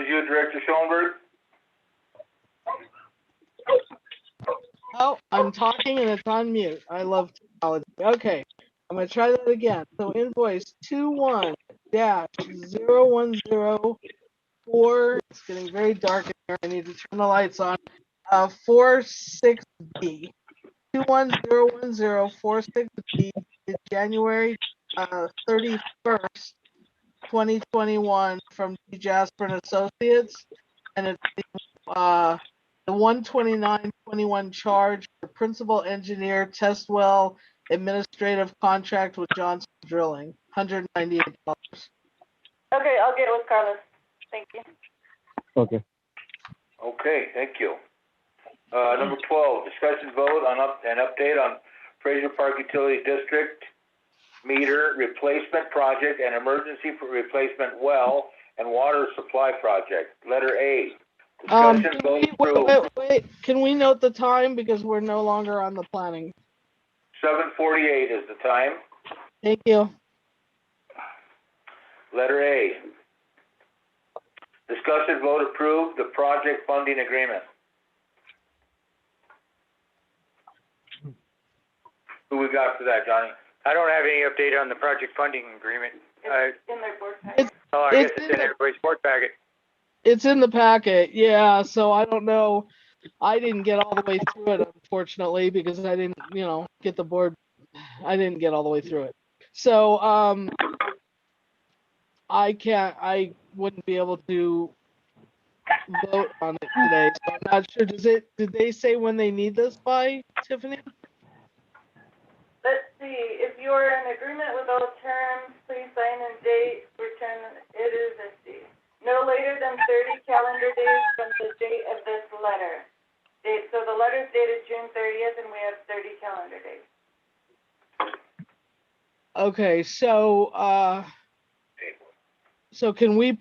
you, Director Schoenberg? Oh, I'm talking and it's on mute. I love technology. Okay, I'm gonna try that again. So invoice 21-010-4. It's getting very dark in here. I need to turn the lights on. 46B. 21-010-46B. January 31st, 2021, from D. Jasper and Associates, and it's the 129.21 charge for principal engineer test well administrative contract with Johnson Drilling, $198. Okay, I'll get with Carlos. Thank you. Okay. Okay, thank you. Number 12, discussion vote on an update on Fraser Park Utility District meter replacement project and emergency replacement well and water supply project. Letter A. Discussion vote approved. Wait. Can we note the time because we're no longer on the planning? 7:48 is the time. Thank you. Letter A. Discuss and vote approve the project funding agreement. Who we got for that, Johnny? I don't have any update on the project funding agreement. It's in their board packet. I guess it's in everybody's board packet. It's in the packet, yeah, so I don't know. I didn't get all the way through it, unfortunately, because I didn't, get the board. I didn't get all the way through it. So, I wouldn't be able to vote on it today, so I'm not sure. Did they say when they need this by, Tiffany? Let's see, if you are in agreement with all terms, please sign and date, return, it is, let's see, no later than 30 calendar days from the date of this letter. So the letter is dated June 30th and we have 30 calendar days. Okay, so can we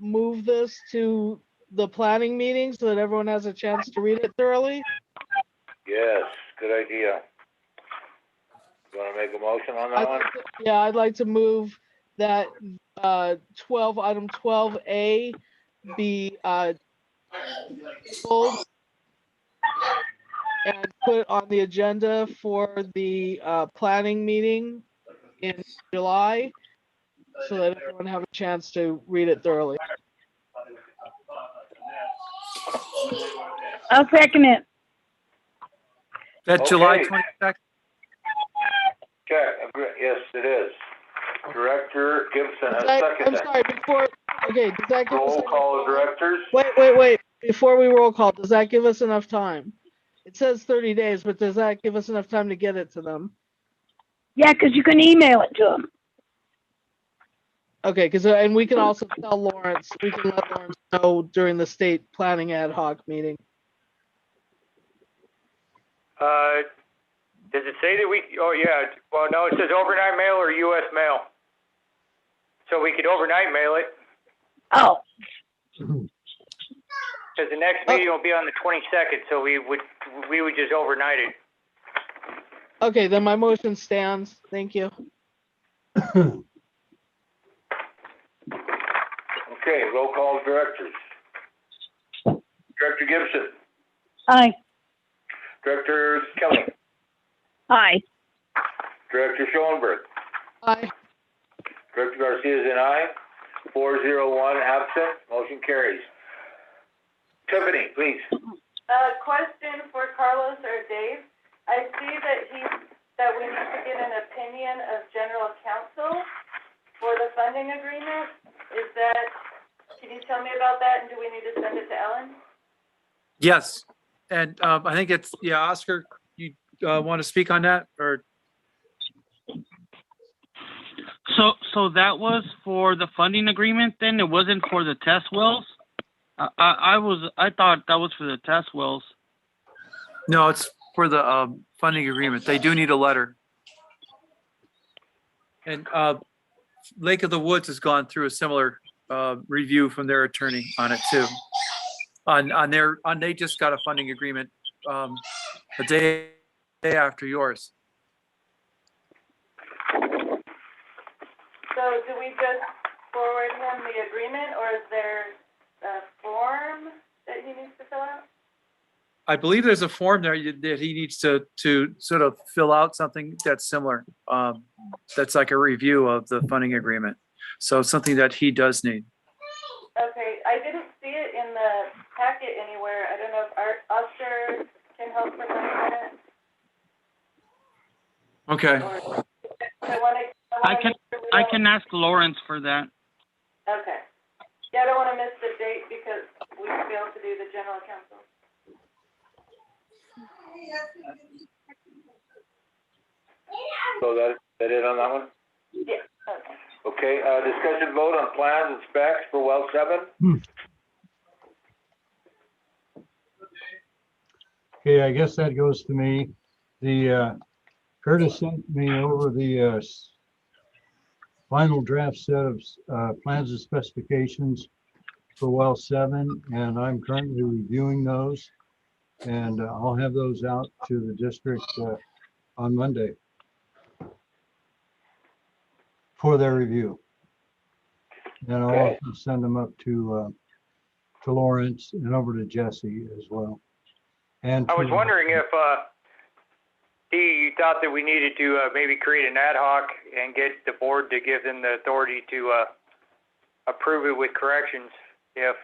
move this to the planning meeting so that everyone has a chance to read it thoroughly? Yes, good idea. You want to make a motion on that one? Yeah, I'd like to move that item 12A be pulled and put on the agenda for the planning meeting in July so that everyone have a chance to read it thoroughly. I'll second it. That July Okay. 22nd? Okay, yes, it is. Director Gibson has I'm seconded. sorry, does that give us Roll call of directors. Wait. Before we roll call, does that give us enough time? It says 30 days, but does that give us enough time to get it to them? Yeah, because you can email it to them. Okay, and we can also tell Lawrence, we can let Lawrence know during the state planning ad hoc meeting. Does it say that oh yeah, well no, it says overnight mail or US mail. So we could overnight mail it. Oh. Because the next meeting will be on the 22nd, so we would just overnight it. Okay, then my motion stands. Thank you. Okay, roll call of directors. Director Gibson. Aye. Director Kelly. Aye. Director Schoenberg. Aye. Director Garcia is an aye. 401 absent. Motion carries. Tiffany, please. Question for Carlos or Dave. I see that we need to get an opinion of general counsel for the funding agreement. Can you tell me about that, and do we need to send it to Ellen? Yes. And I think it's, Oscar, you want to speak on that or? So that was for the funding agreement then? It wasn't for the test wells? I thought that was for the test wells. No, it's for the funding agreement. They do need a letter. And Lake of the Woods has gone through a similar review from their attorney on it too. They just got a funding agreement a day after yours. So do we just forward him the agreement, or is there a form that he needs to fill out? I believe there's a form there that he needs to sort of fill out something that's similar. That's like a review of the funding agreement. So something that he does need. Okay, I didn't see it in the packet anywhere. I don't know if Art Usher can help provide it. Okay. Or, I can ask Lawrence for that. Okay. Yeah, I don't want to miss the date because we failed to do the general counsel. So that it on that one? Yeah. Okay. Okay, discussion vote on plans and specs for well 7. Okay, I guess that goes to me. The Curtis sent me over the final draft set of plans and specifications for well 7, and I'm currently reviewing those. And I'll have those out to the district on Monday for their review. And I'll also send them up to Lawrence and over to Jesse as well. And I was wondering if you thought that we needed to maybe create an ad hoc and get the board to give them the authority to approve it with corrections if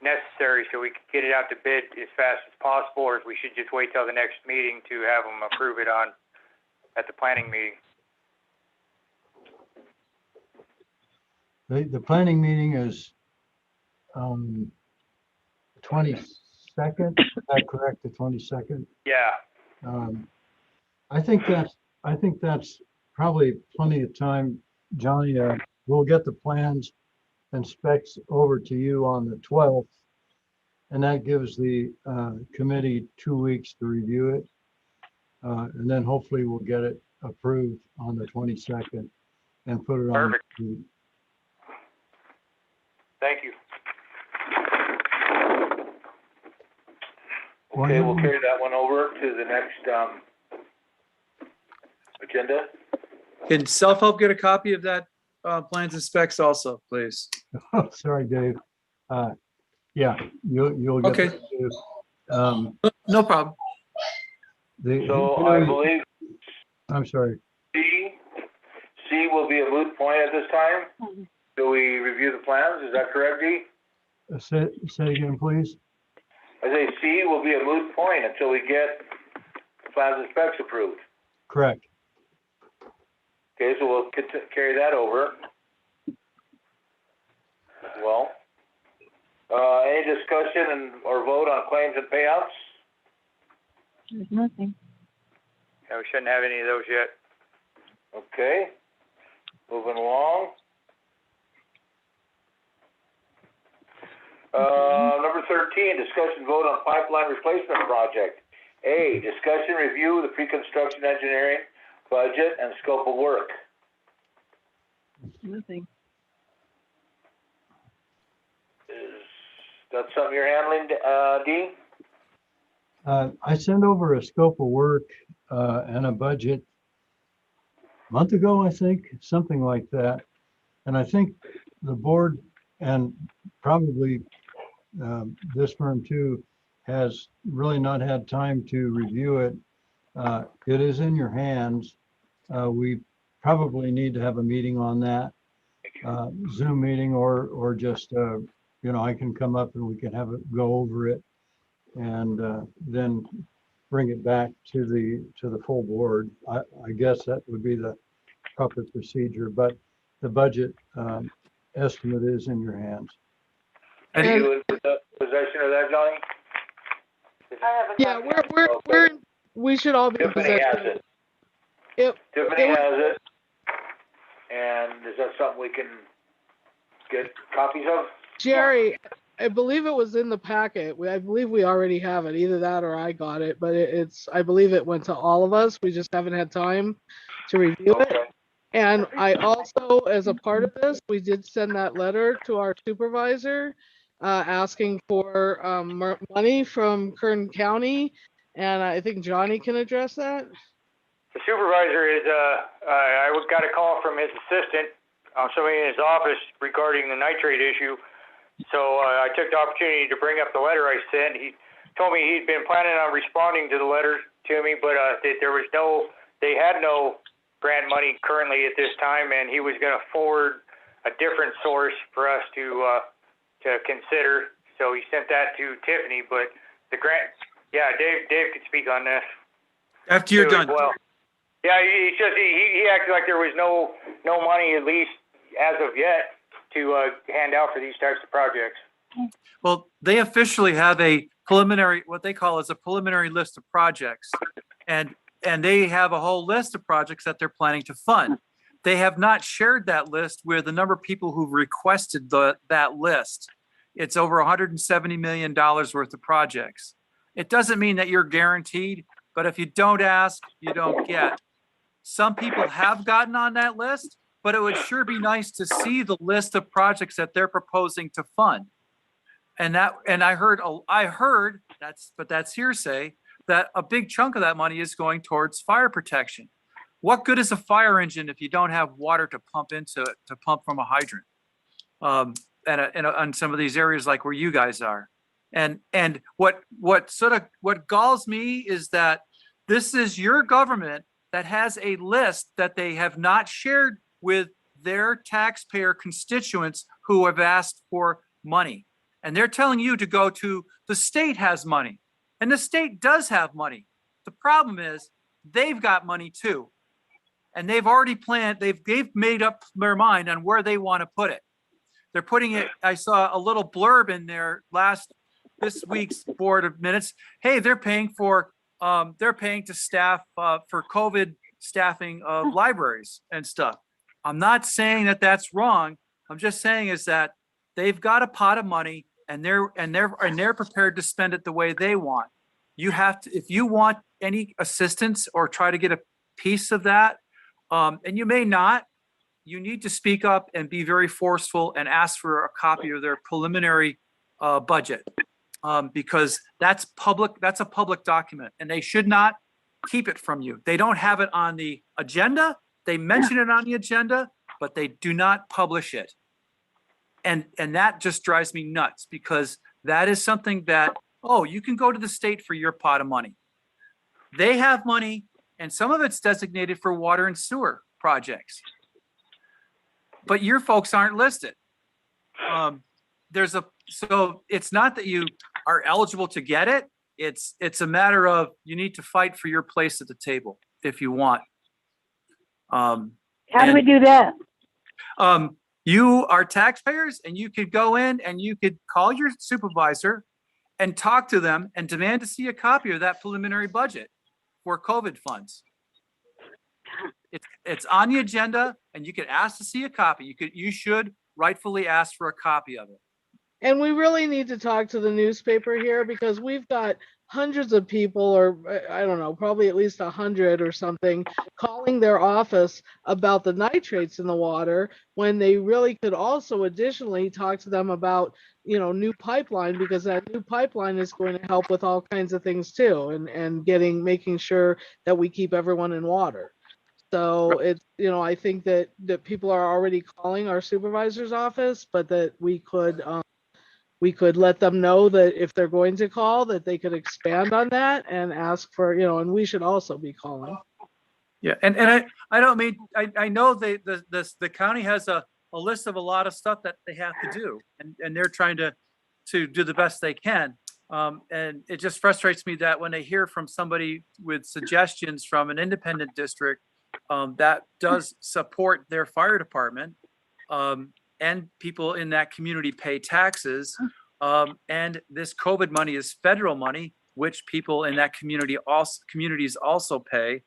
necessary, so we could get it out to bid as fast as possible, or if we should just wait till the next meeting to have them approve it at the planning meeting. The planning meeting is 22nd, is that correct, the 22nd? Yeah. I think that's probably plenty of time, Johnny. We'll get the plans and specs over to you on the 12th, and that gives the committee 2 weeks to review it, and then hopefully we'll get it approved on the 22nd and put it on. Perfect. Thank you. Okay, we'll carry that one over to the next agenda. Can self-help get a copy of that plans and specs also, please? Oh, sorry, Dave. Yeah, you'll get Okay. that too. No problem. So I believe I'm sorry. C will be a moot point at this time. Do we review the plans? Is that correct, D? Say again, please. I say C will be a moot point until we get the plans and specs approved. Correct. Okay, so we'll carry that over. Well, any discussion or vote on claims and payouts? There's nothing. Yeah, we shouldn't have any of those yet. Okay, moving along. Number 13, discussion vote on pipeline replacement project. A, discussion review of the pre-construction engineering budget and scope of work. Nothing. Is that something you're handling, Dean? I sent over a scope of work and a budget a month ago, I think, something like that. And I think the board and probably this firm too has really not had time to review it. It is in your hands. We probably need to have a meeting on that, Zoom meeting, or just I can come up and we can have it, go over it, and then bring it back to the full board. I guess that would be the proper procedure, but the budget estimate is in your hands. Are you in possession of that, Johnny? Yeah, we should all be in Tiffany has possession. it. Tiffany has it. And is that something we can get copies of? Jerry, I believe it was in the packet. I believe we already have it. Either that or I got it, but I believe it went to all of us. We just haven't had time to review it. And I also, as a part of this, we did send that letter to our supervisor asking for money from Kern County. And I think Johnny can address that. the supervisor is, I got a call from his assistant, somebody in his office regarding the nitrate issue. So I took the opportunity to bring up the letter I sent. He told me he'd been planning on responding to the letter to me, but they had no grant money currently at this time, and he was going to forward a different source for us to consider. So he sent that to Tiffany, but the grant, yeah, Dave could speak on this. After you're done. Well, yeah, he acted like there was no money, at least as of yet, to hand out for these types of projects. Well, they officially have a preliminary, what they call is a preliminary list of projects. And they have a whole list of projects that they're planning to fund. They have not shared that list with the number of people who've requested that list. It's over $170 million worth of projects. It doesn't mean that you're guaranteed, but if you don't ask, you don't get. Some people have gotten on that list, but it would sure be nice to see the list of projects that they're proposing to fund. And I heard that's hearsay, that a big chunk of that money is going towards fire protection. What good is a fire engine if you don't have water to pump into it, to pump from a hydrant? On some of these areas like where you guys are. And what galls me is that this is your government that has a list that they have not shared with their taxpayer constituents who have asked for money. And they're telling you to go to the state has money. And the state does have money. The problem is they've got money too. And they've already planned, they've made up their mind on where they want to put it. They're putting it, I saw a little blurb in there this week's board of minutes. Hey, they're paying to staff for COVID staffing of libraries and stuff. I'm not saying that that's wrong. I'm just saying is that they've got a pot of money and they're prepared to spend it the way they want. You have to, if you want any assistance or try to get a piece of that, and you may not, you need to speak up and be very forceful and ask for a copy of their preliminary budget, because that's a public document and they should not keep it from you. They don't have it on the agenda. They mention it on the agenda, but they do not publish it. And that just drives me nuts, because that is something that, you can go to the state for your pot of money. They have money, and some of it's designated for water and sewer projects. But your folks aren't listed. So it's not that you are eligible to get it. It's a matter of you need to fight for your place at the table if you want. How do we do that? You are taxpayers, and you could go in and you could call your supervisor and talk to them and demand to see a copy of that preliminary budget for COVID funds. It's on the agenda, and you can ask to see a copy. You should rightfully ask for a copy of it. And we really need to talk to the newspaper here, because we've got hundreds of people, or I don't know, probably at least 100 or something, calling their office about the nitrates in the water, when they really could also additionally talk to them about, new pipeline, because that new pipeline is going to help with all kinds of things too, and making sure that we keep everyone in water. So it's, I think that people are already calling our supervisor's office, but that we could let them know that if they're going to call, that they could expand on that and ask for, and we should also be calling. Yeah, and I don't mean, I know the county has a list of a lot of stuff that they have to do, and they're trying to do the best they can. And it just frustrates me that when they hear from somebody with suggestions from an independent district that does support their fire department, and people in that community pay taxes, and this COVID money is federal money, which people in that communities also pay.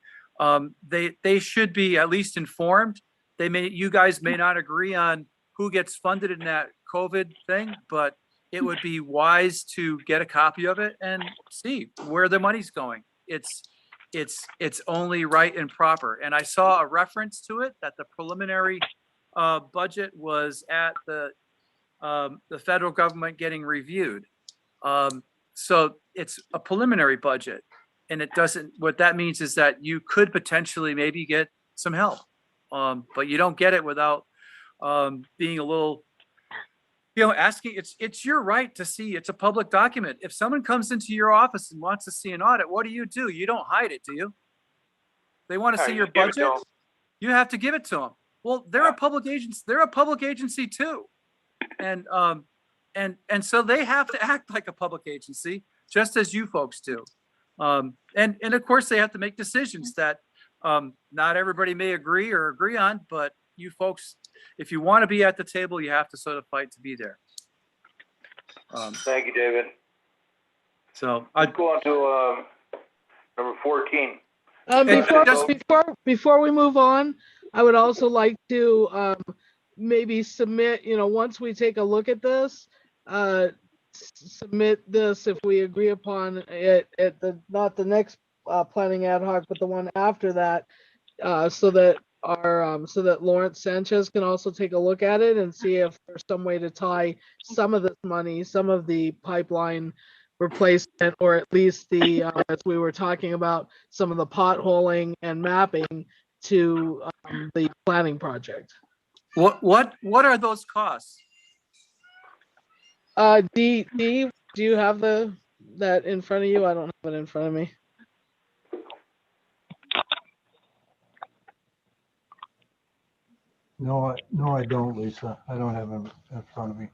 They should be at least informed. You guys may not agree on who gets funded in that COVID thing, but it would be wise to get a copy of it and see where the money's going. It's only right and proper. And I saw a reference to it that the preliminary budget was at the federal government getting reviewed. So it's a preliminary budget. and it doesn't, what that means is that you could potentially maybe get some help. But you don't get it without being a little, asking, it's your right to see, it's a public document. If someone comes into your office and wants to see an audit, what do? You don't hide it, do you? They want to see your budget. You have to give it to them. Well, they're a public agency. They're a public agency too. And so they have to act like a public agency, just as you folks do. And of course they have to make decisions that not everybody may agree on, but you folks, if you want to be at the table, you have to sort of fight to be there. Thank you, David. So I'd go on to number 14. Before we move on, I would also like to maybe submit, once we take a look at this, submit this if we agree upon it at not the next planning ad hoc, but the one after that, so that Lawrence Sanchez can also take a look at it and see if there's some way to tie some of this money, some of the pipeline replacement, or at least the as we were talking about, some of the potholing and mapping to the planning project. What are those costs? Dee, do you have that in front of you? I don't have it in front of me. No, I don't, Lisa. I don't have them in front of me.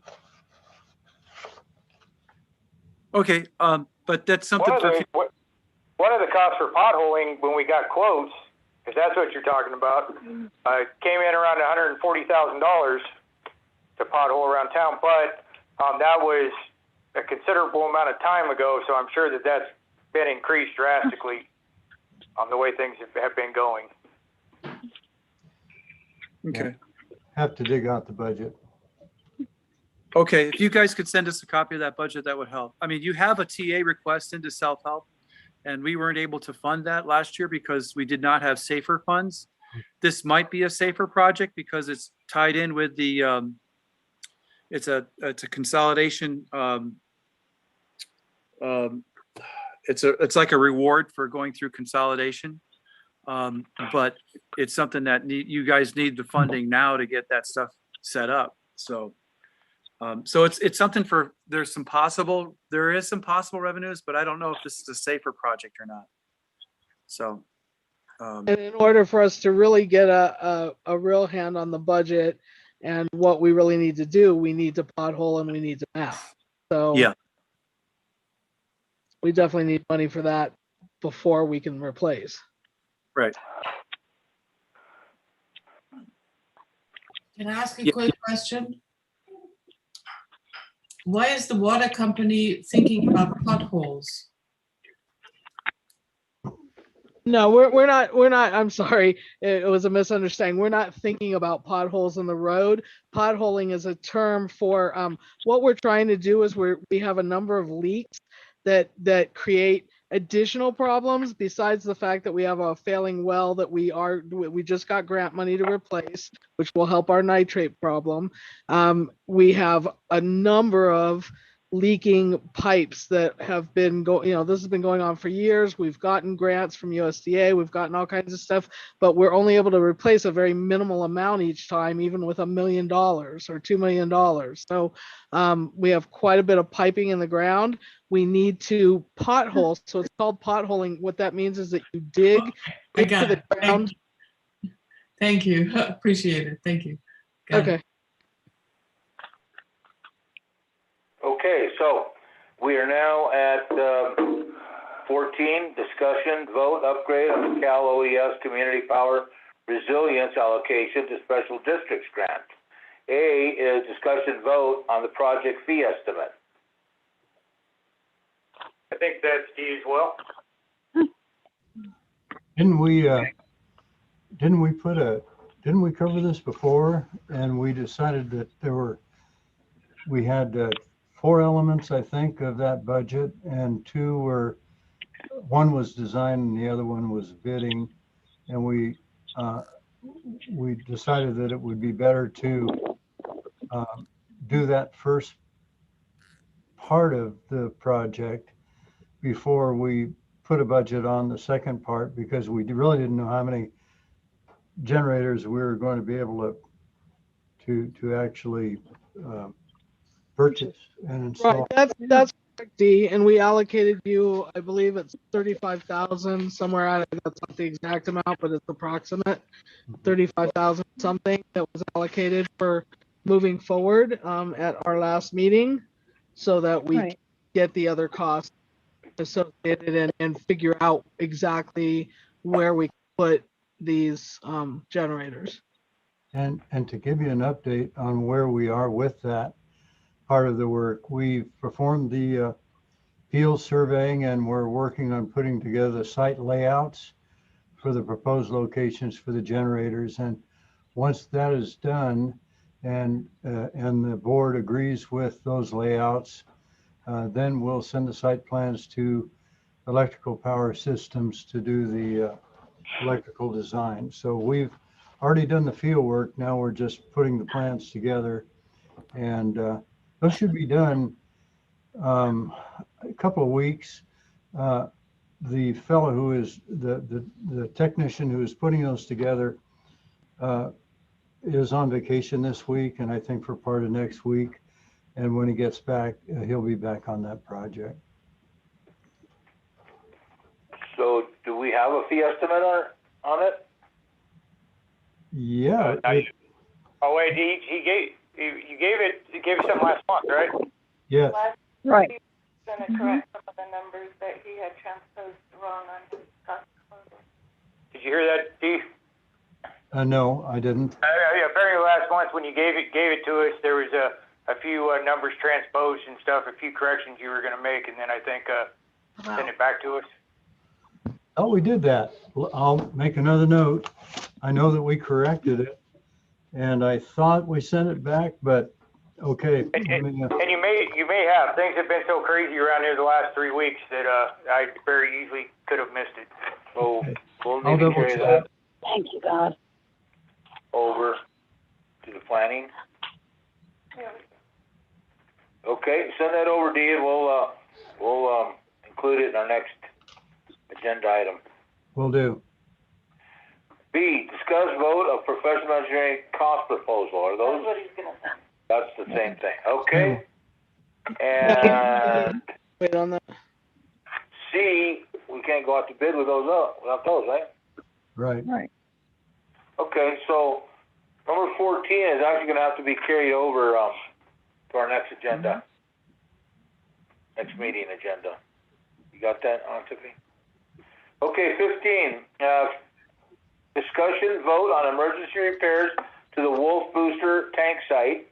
Okay, but that's something. One of the costs for potholing when we got quotes, if that's what you're talking about, came in around $140,000 to pothole around town, but that was a considerable amount of time ago, so I'm sure that that's been increased drastically on the way things have been going. Okay. Have to dig out the budget. Okay, if you guys could send us a copy of that budget, that would help. I mean, you have a TA request into self-help, and we weren't able to fund that last year because we did not have SAFER funds. This might be a SAFER project because it's tied in with the, it's a consolidation. It's like a reward for going through consolidation. But it's something that you guys need the funding now to get that stuff set up. So it's something for, there is some possible revenues, but I don't know if this is a SAFER project or not. So. And in order for us to really get a real hand on the budget and what we really need to do, we need to pothole and we need to map. So yeah, we definitely need money for that before we can replace. Right. Can I ask a quick question? Why is the water company thinking about potholes? No, we're not, I'm sorry, it was a misunderstanding. We're not thinking about potholes in the road. Potholing is a term for, what we're trying to do is we have a number of leaks that create additional problems besides the fact that we have a failing well that we just got grant money to replace, which will help our nitrate problem. We have a number of leaking pipes that have been this has been going on for years. We've gotten grants from USDA, we've gotten all kinds of stuff, but we're only able to replace a very minimal amount each time, even with $1 million or $2 million. So we have quite a bit of piping in the ground. We need to pothole. So it's called potholing. What that means is that you dig into the ground. Thank you. Appreciate it. Thank you. Okay. Okay, so we are now at 14, discussion, vote, upgrade on the Cal OES Community Power Resilience Allocation to Special Districts Grant. A is discussion, vote on the project fee estimate. I think that's D as well. Didn't we cover this before? And we decided that we had 4 elements, I think, of that budget, and one was design and the other one was bidding. And we decided that it would be better to do that first part of the project before we put a budget on the second part because we really didn't know how many generators we were going to be able to actually purchase and install. Right, that's correct, D, and we allocated you, I believe it's 35,000 somewhere. I think that's not the exact amount, but it's approximate 35,000 something that was allocated for moving forward at our last meeting, so that we Right. can get the other costs associated and figure out exactly where we put these generators. And to give you an update on where we are with that part of the work, we've performed the field surveying and we're working on putting together site layouts for the proposed locations for the generators. And once that is done and the board agrees with those layouts, then we'll send the site plans to Electrical Power Systems to do the electrical design. So we've already done the field work. Now we're just putting the plans together, and those should be done a couple of weeks. The fellow who is the technician who is putting those together is on vacation this week, and I think for part of next week. And when he gets back, he'll be back on that project. So do we have a fee estimate on it? Yeah. Oh wait, you gave it something last month, right? Yes. Right. He's gonna correct some of the numbers that he had transposed wrong on his cost proposal. Did you hear that, Steve? No, I didn't. Apparently last month when you gave it to us, there was a few numbers transposed and stuff, a few corrections you were going to make, and then I think send it back to us. Oh, we did that. I'll make another note. I know that we corrected it, and I thought we sent it back, but okay. And you may have. Things have been so crazy around here the last 3 weeks that I very easily could have missed it. So we'll I'll need to double carry check. that Thank you, God. over to the planning. Okay, send that over, Dee, and we'll include it in our next agenda item. Will do. B, discuss vote of professional engineering cost proposal. Are That's those? what he's gonna say. That's the same thing. Okay. And Wait on that. C, we can't go out to bid without those, right? Right. Right. Okay, so number 14 is actually going to have to be carried over to our next agenda, next meeting agenda. You got that on, Tiffany? Okay, 15, discussion vote on emergency repairs to the Wolf Booster tank site.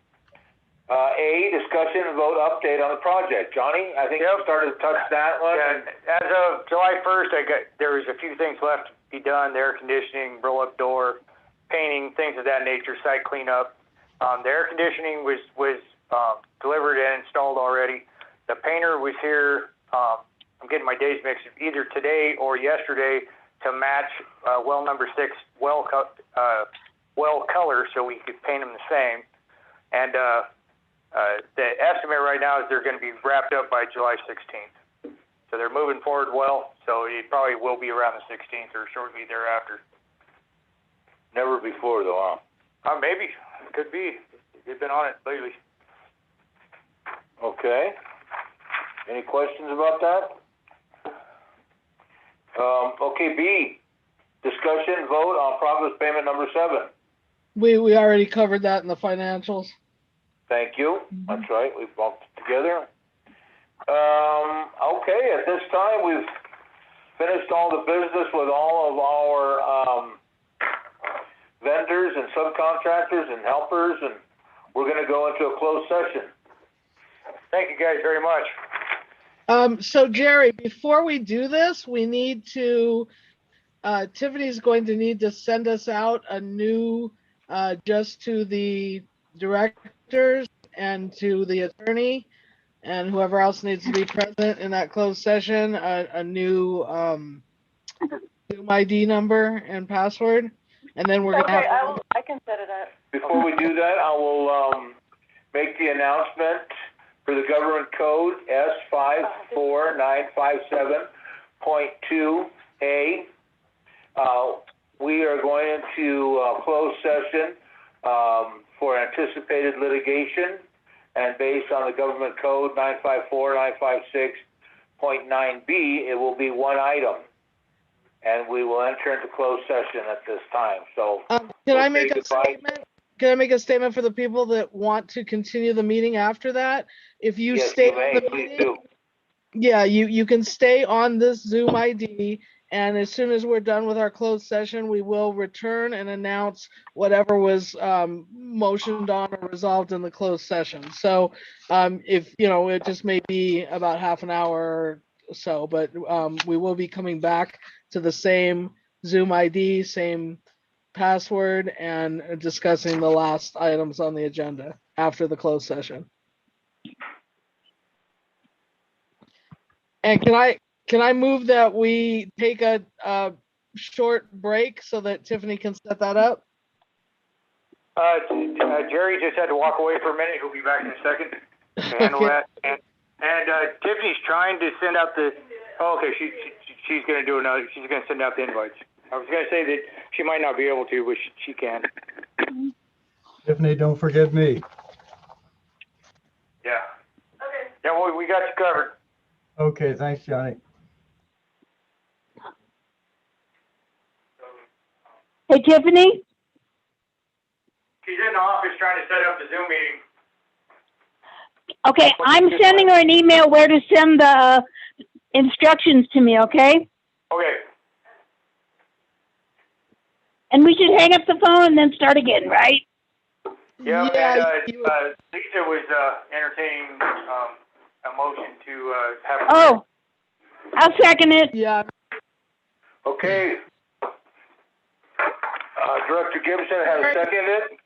A, discussion and vote update on the project. Johnny, I think you started to touch that one. Yeah, as of July 1st, there was a few things left to be done: the air conditioning, roll-up door, painting, things of that nature, site cleanup. The air conditioning was delivered and installed already. The painter was here. I'm getting my days mixed. Either today or yesterday to match well number 6 well color, so we could paint them the same. And the estimate right now is they're going to be wrapped up by July 16th. So they're moving forward well, so it probably will be around the 16th or shortly thereafter. Never before, though, huh? Maybe. It could be. They've been on it lately. Okay. Any questions about that? Okay, B, discussion vote on progress payment number 7. We already covered that in the financials. Thank you. That's right. We bumped it together. Okay, at this time, we've finished all the business with all of our vendors and subcontractors and helpers, and we're going to go into a closed session. Thank you guys very much. So Jerry, before we do this, we need to, Tiffany's going to need to send us out a new, just to the directors and to the attorney and whoever else needs to be present in that closed session, a new Zoom ID number and password. And then we're Okay, gonna have. I can set it up. Before we do that, I will make the announcement for the government code S54957 2.2A. We are going into closed session for anticipated litigation, and based on the government code 954, 956.9B, it will be one item, and we will enter into closed session at this time. So, can I make a statement? Can I make a statement for the people that want to continue the meeting after that? If you yes, stay you may. on the Please meeting, do. yeah, you can stay on this Zoom ID, and as soon as we're done with our closed session, we will return and announce whatever was motioned on or resolved in the closed session. So if, it just may be about half an hour or so, but we will be coming back to the same Zoom ID, same password, and discussing the last items on the agenda after the closed session. And can I move that we take a short break so that Tiffany can set that up? Jerry just had to walk away for a minute. He'll be back in a second to handle Okay. that. And Tiffany's trying to send out the. Oh, okay, she's going to do another. She's going to send out the invites. I was going to say that she might not be able to, but she can. Tiffany, don't forget me. Yeah. Okay. Yeah, well, we got you covered. Okay, thanks, Johnny. Hey, Tiffany? She's in the office trying to set up the Zoom meeting. Okay, I'm sending her an email where to send the instructions to me, okay? Okay. And we should hang up the phone and then start again, right? Yeah, Yeah, and Lisa was entertaining a motion to have. Oh, I'll second it. Yeah. Okay. Director Gibson has seconded.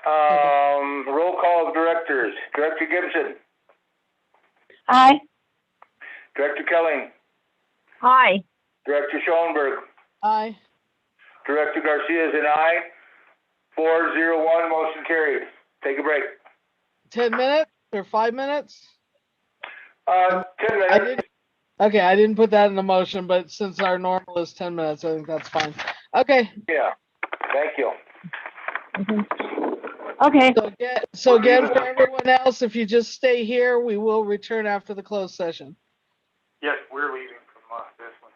Roll call of directors. Director Gibson. Aye. Director Kelling. Aye. Director Schoenberg. Aye. Director Garcia is an aye. 4-0-1, motion carried. Take a break. 10 minutes or 5 minutes? 10 minutes. Okay, I didn't put that in the motion, but since our normal is 10 minutes, I think that's fine. Okay. Yeah, thank you. Okay. So again, for everyone else, if you just stay here, we will return after the closed session. Yes, we're leaving from this one.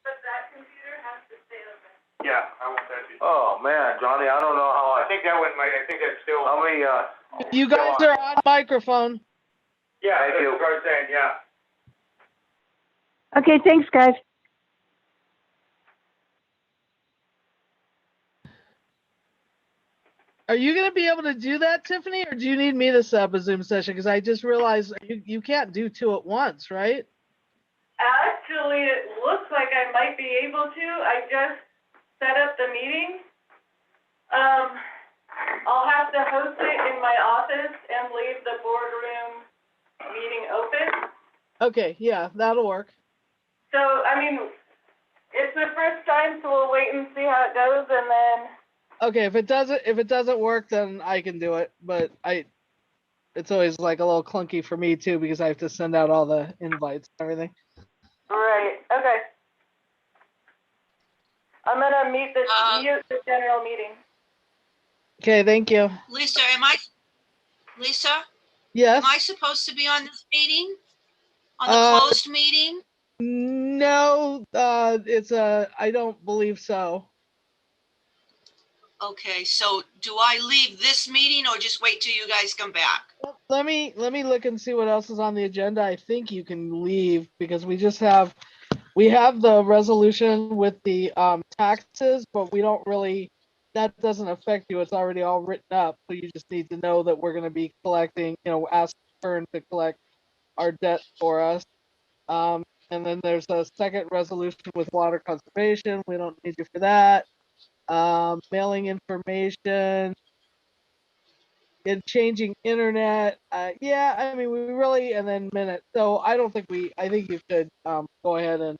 But that computer has to stay open. Yeah, I want that to. Oh, man, Johnny, I don't know how I think that one. I think that's still. how many, You guys are on microphone. Yeah, Thank that's you. what I was saying. Yeah. Okay, thanks, guys. Are you going to be able to do that, Tiffany, or do you need me to set up a Zoom session? Because I just realized you can't do two at once, right? Actually, it looks like I might be able to. I just set up the meeting. I'll have to host it in my office and leave the boardroom meeting open. Okay, yeah, that'll work. So, I mean, it's the first time, so we'll wait and see how it goes, and then. Okay, if it doesn't work, then I can do it. But it's always like a little clunky for me too because I have to send out all the invites and everything. Right. Okay. I'm gonna mute the general meeting. Okay, thank you. Lisa, Yes. am I supposed to be on this meeting? On the closed meeting? No, I don't believe so. Okay, so do I leave this meeting or just wait till you guys come back? Let me look and see what else is on the agenda. I think you can leave because we have the resolution with the taxes, but we don't really, that doesn't affect you. It's already all written up. So you just need to know that we're going to be collecting, ask Fern to collect our debt for us. And then there's a second resolution with water conservation. We don't need you for that. Mailing information, and changing internet. Yeah, I mean, we really, and then minutes. So I think you could go ahead and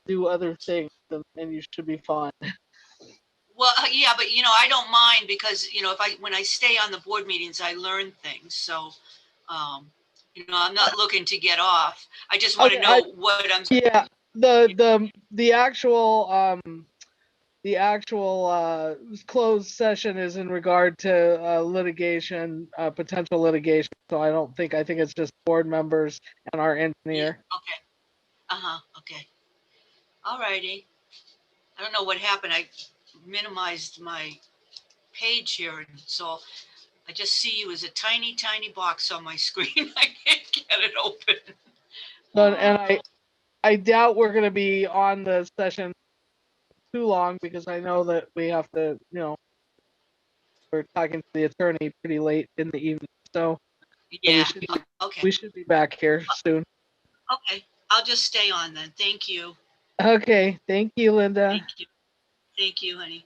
do other things, and you should be fine. Well, yeah, but I don't mind because, when I stay on the board meetings, I learn things. So, You know, I'm not looking to get off. I just want to Okay, know what I'm. Yeah, the actual closed session is in regard to litigation, potential litigation. So I think it's just board members and our engineer. Okay. Okay. All righty. I don't know what happened. I minimized my page here, and so I just see you as a tiny, tiny box on my screen. I can't get it open. So, and I doubt we're gonna be on the session too long because I know that we have to, we're talking to the attorney pretty late in the evening. So Yeah. we should be back here soon. Okay. I'll just stay on then. Thank you. Okay, thank you, Linda. Thank you. Thank you, honey.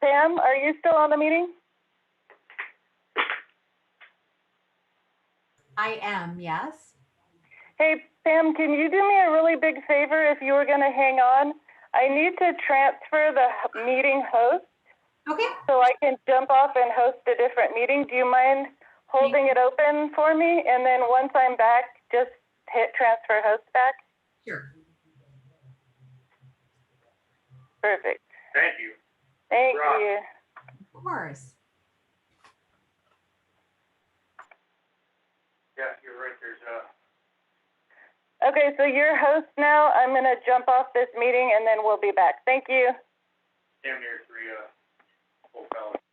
Pam, are you still on the meeting? I am, yes. Hey, Pam, can you do me a really big favor if you were going to hang on? I need to transfer the meeting host. Okay. So I can jump off and host a different meeting. Do you mind holding it open for me? And then once I'm back, just hit transfer host back? Sure. Perfect. Thank you. Thank Rob. you. Of course. Yeah, you're right. There's Okay, so you're host now. I'm going to jump off this meeting and then we'll be back. Thank you. damn near 3 full fellows.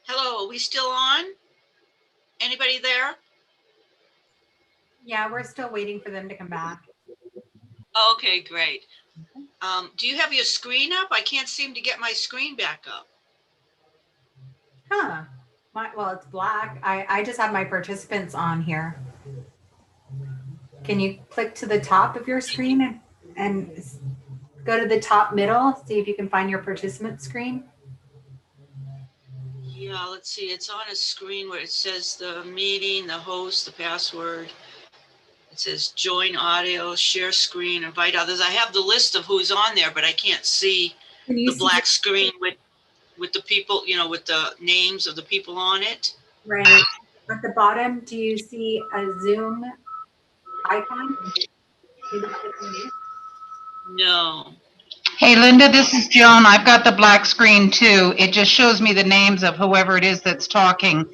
Hello, are we still on? Anybody there? Yeah, we're still waiting for them to come back. Okay, great. Do you have your screen up? I can't seem to get my screen back up. Huh. Well, it's black. I just have my participants on here. Can you click to the top of your screen and go to the top middle? See if you can find your participant screen. Yeah, let's see. It's on a screen where it says the meeting, the host, the password. It says join audio, share screen, invite others. I have the list of who's on there, but I can't see the black screen with the people, you know, with the names of the people on it. Right. At the bottom, do you see a Zoom icon? No. Hey, Linda, this is Joan. I've got the black screen too. It just shows me the names of whoever it is that's talking.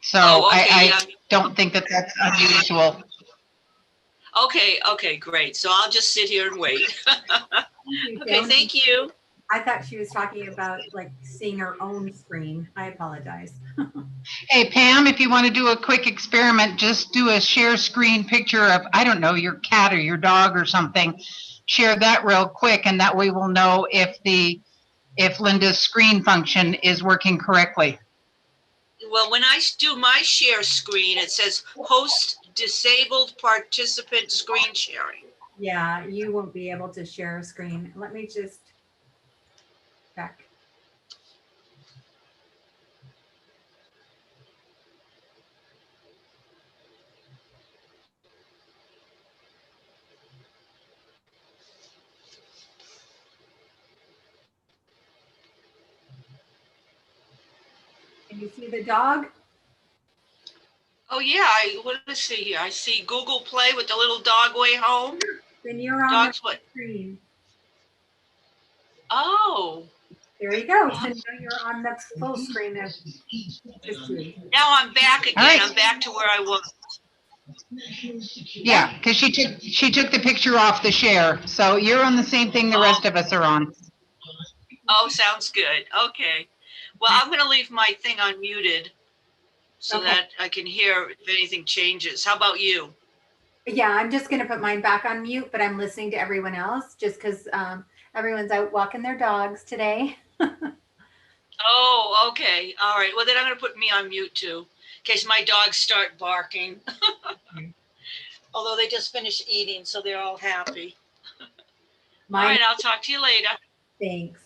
So I don't think that that's unusual. Okay, great. So I'll just sit here and wait. Okay, thank you. I thought she was talking about like seeing her own screen. I apologize. Hey, Pam, if you want to do a quick experiment, just do a share screen picture of, I don't know, your cat or your dog or something. Share that real quick, and that way we'll know if Linda's screen function is working correctly. Well, when I do my share screen, it says host disabled participant screen sharing. Yeah, you won't be able to share a screen. Let me just check. Can you see the dog? Oh yeah, what does I see here? I see Google Play with the little dog way home. Then you're on Dog's the what? screen. Oh. There you go. So now you're on the full screen of just you. Now I'm back again. Right. I'm back to where I was. Yeah, because she took the picture off the share. So you're on the same thing the rest of us are on. Oh, sounds good. Okay. Well, I'm going to leave my thing unmuted so that I can hear if anything changes. How about you? Yeah, I'm just going to put mine back on mute, but I'm listening to everyone else just because everyone's out walking their dogs today. Oh, okay. All right. Well, then I'm going to put me on mute too, in case my dogs start barking. Although they just finished eating, so they're all happy. All right. I'll talk to you later. Thanks.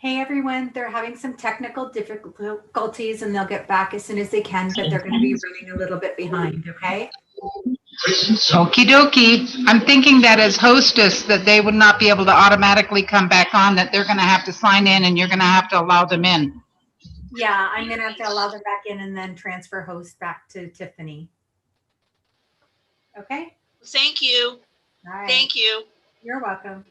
Hey everyone, they're having some technical difficulties and they'll get back as soon as they can, but they're going to be running a little bit behind, okay? Okie dokie. I'm thinking that as hostess, that they would not be able to automatically come back on, that they're gonna have to sign in and you're gonna have to allow them in. Yeah, I'm going to have to allow them back in and then transfer host back to Tiffany. Okay? Thank you. All right. Thank you. You're welcome.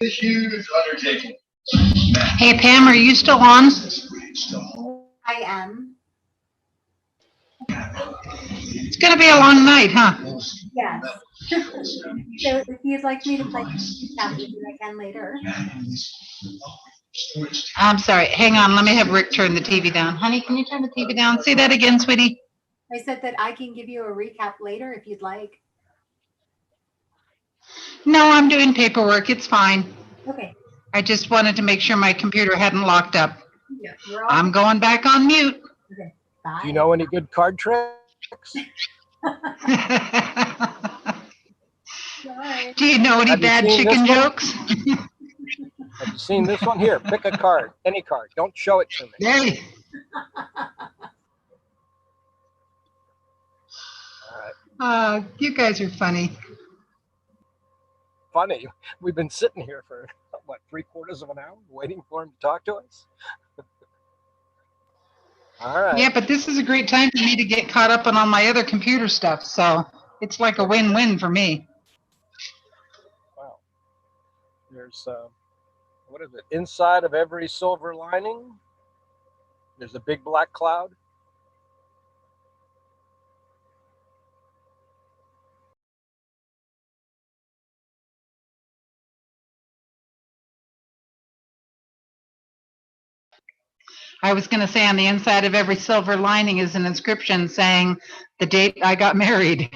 A huge undertaking. Hey Pam, are you still on? I am. It's gonna be a long night, huh? Yes. So if you'd like me to play that with you, I can later. I'm sorry, hang on, let me have Rick turn the TV down. Honey, can you turn the TV down? Say that again, sweetie. I said that I can give you a recap later if you'd like. No, I'm doing paperwork, it's fine. Okay. I just wanted to make sure my computer hadn't locked up. Yeah, we're all I'm going back on mute. okay. Bye. Do you know any good card tricks? Bye. Do you know any Have you bad seen chicken this one? jokes? Have you seen this one? Here, pick a card, any card. Don't show it to me. Hey. All right. You guys are funny. Funny. We've been sitting here for, what, 3/4 of an hour waiting for him to talk to us? All right. Yeah, but this is a great time for me to get caught up on all my other computer stuff, so it's like a win-win for me. Wow. There's, what is it? Inside of every silver lining, there's a big black cloud. I was going to say on the inside of every silver lining is an inscription saying the date I got married.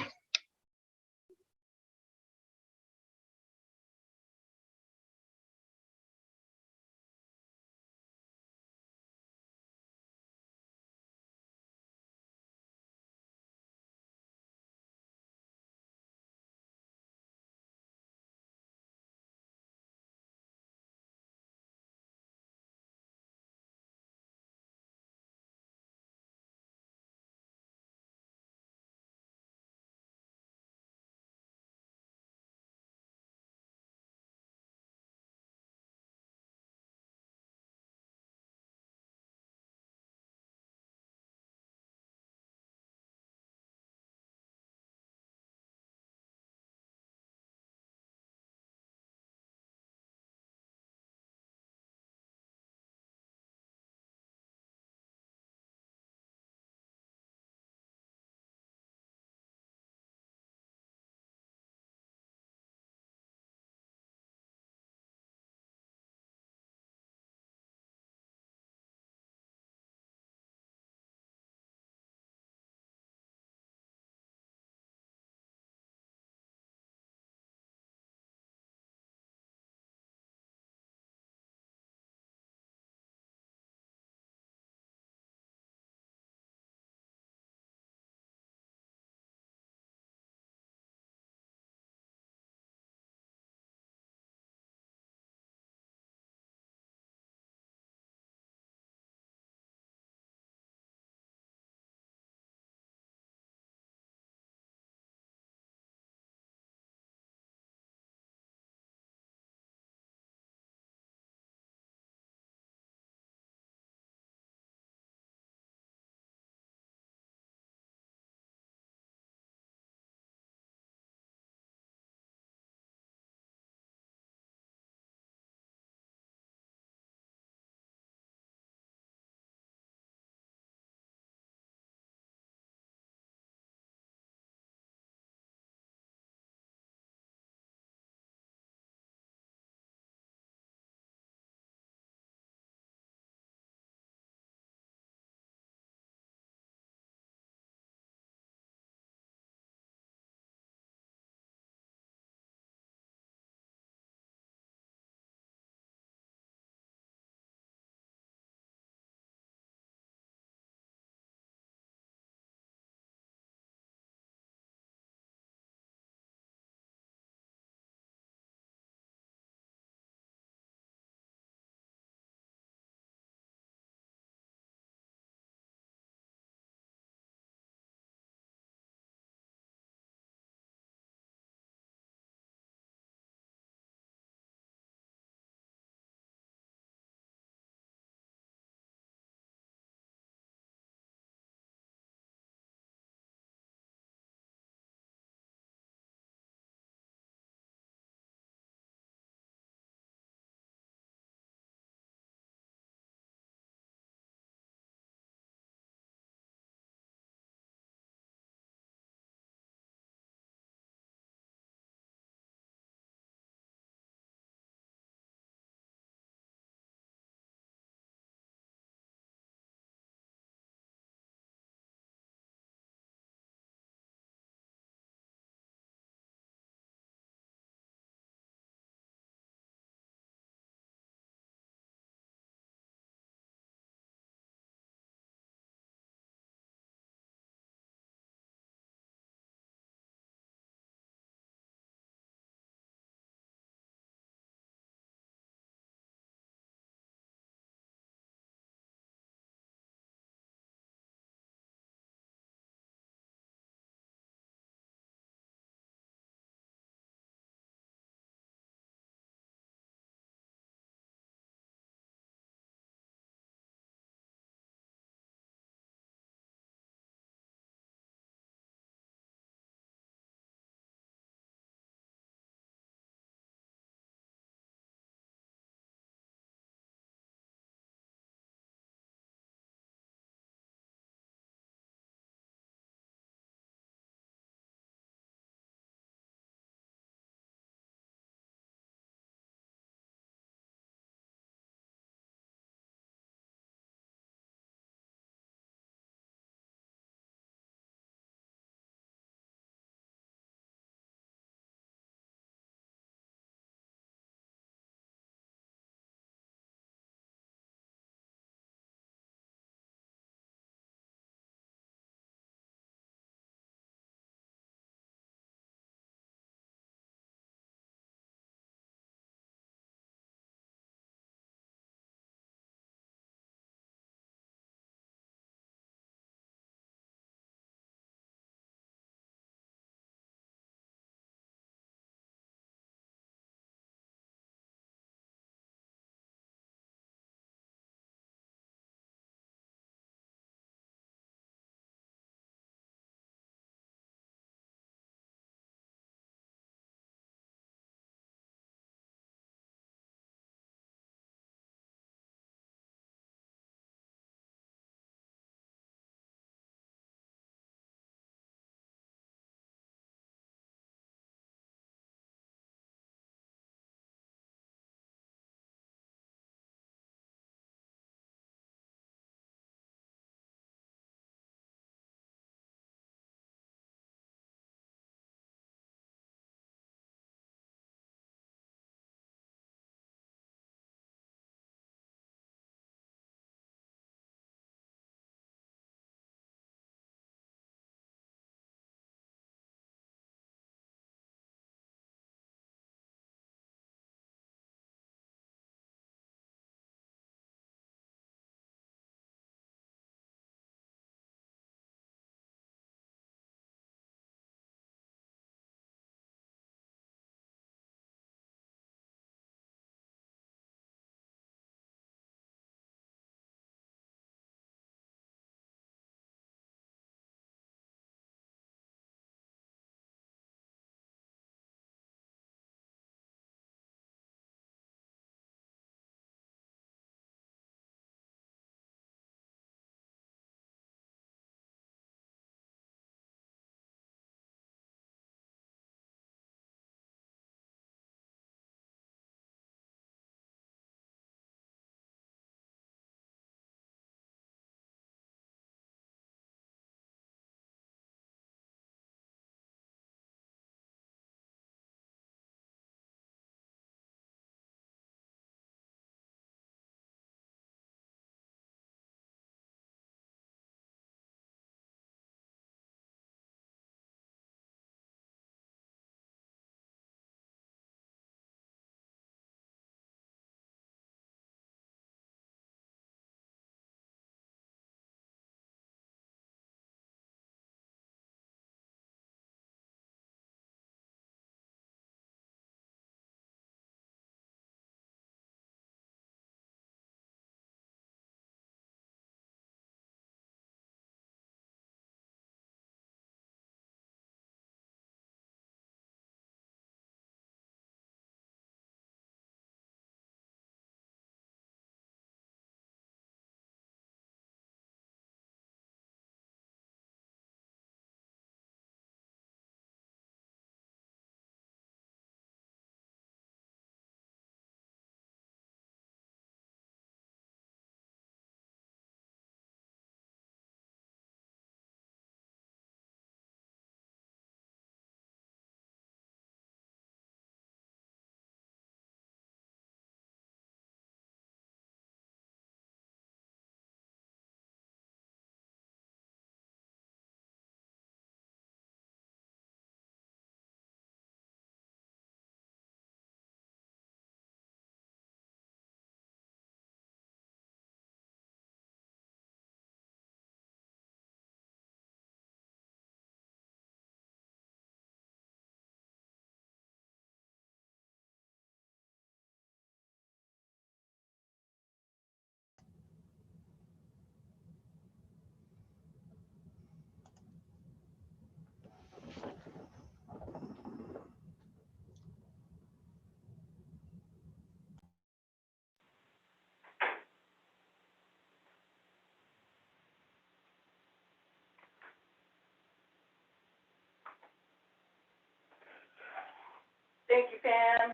Thank you, Pam.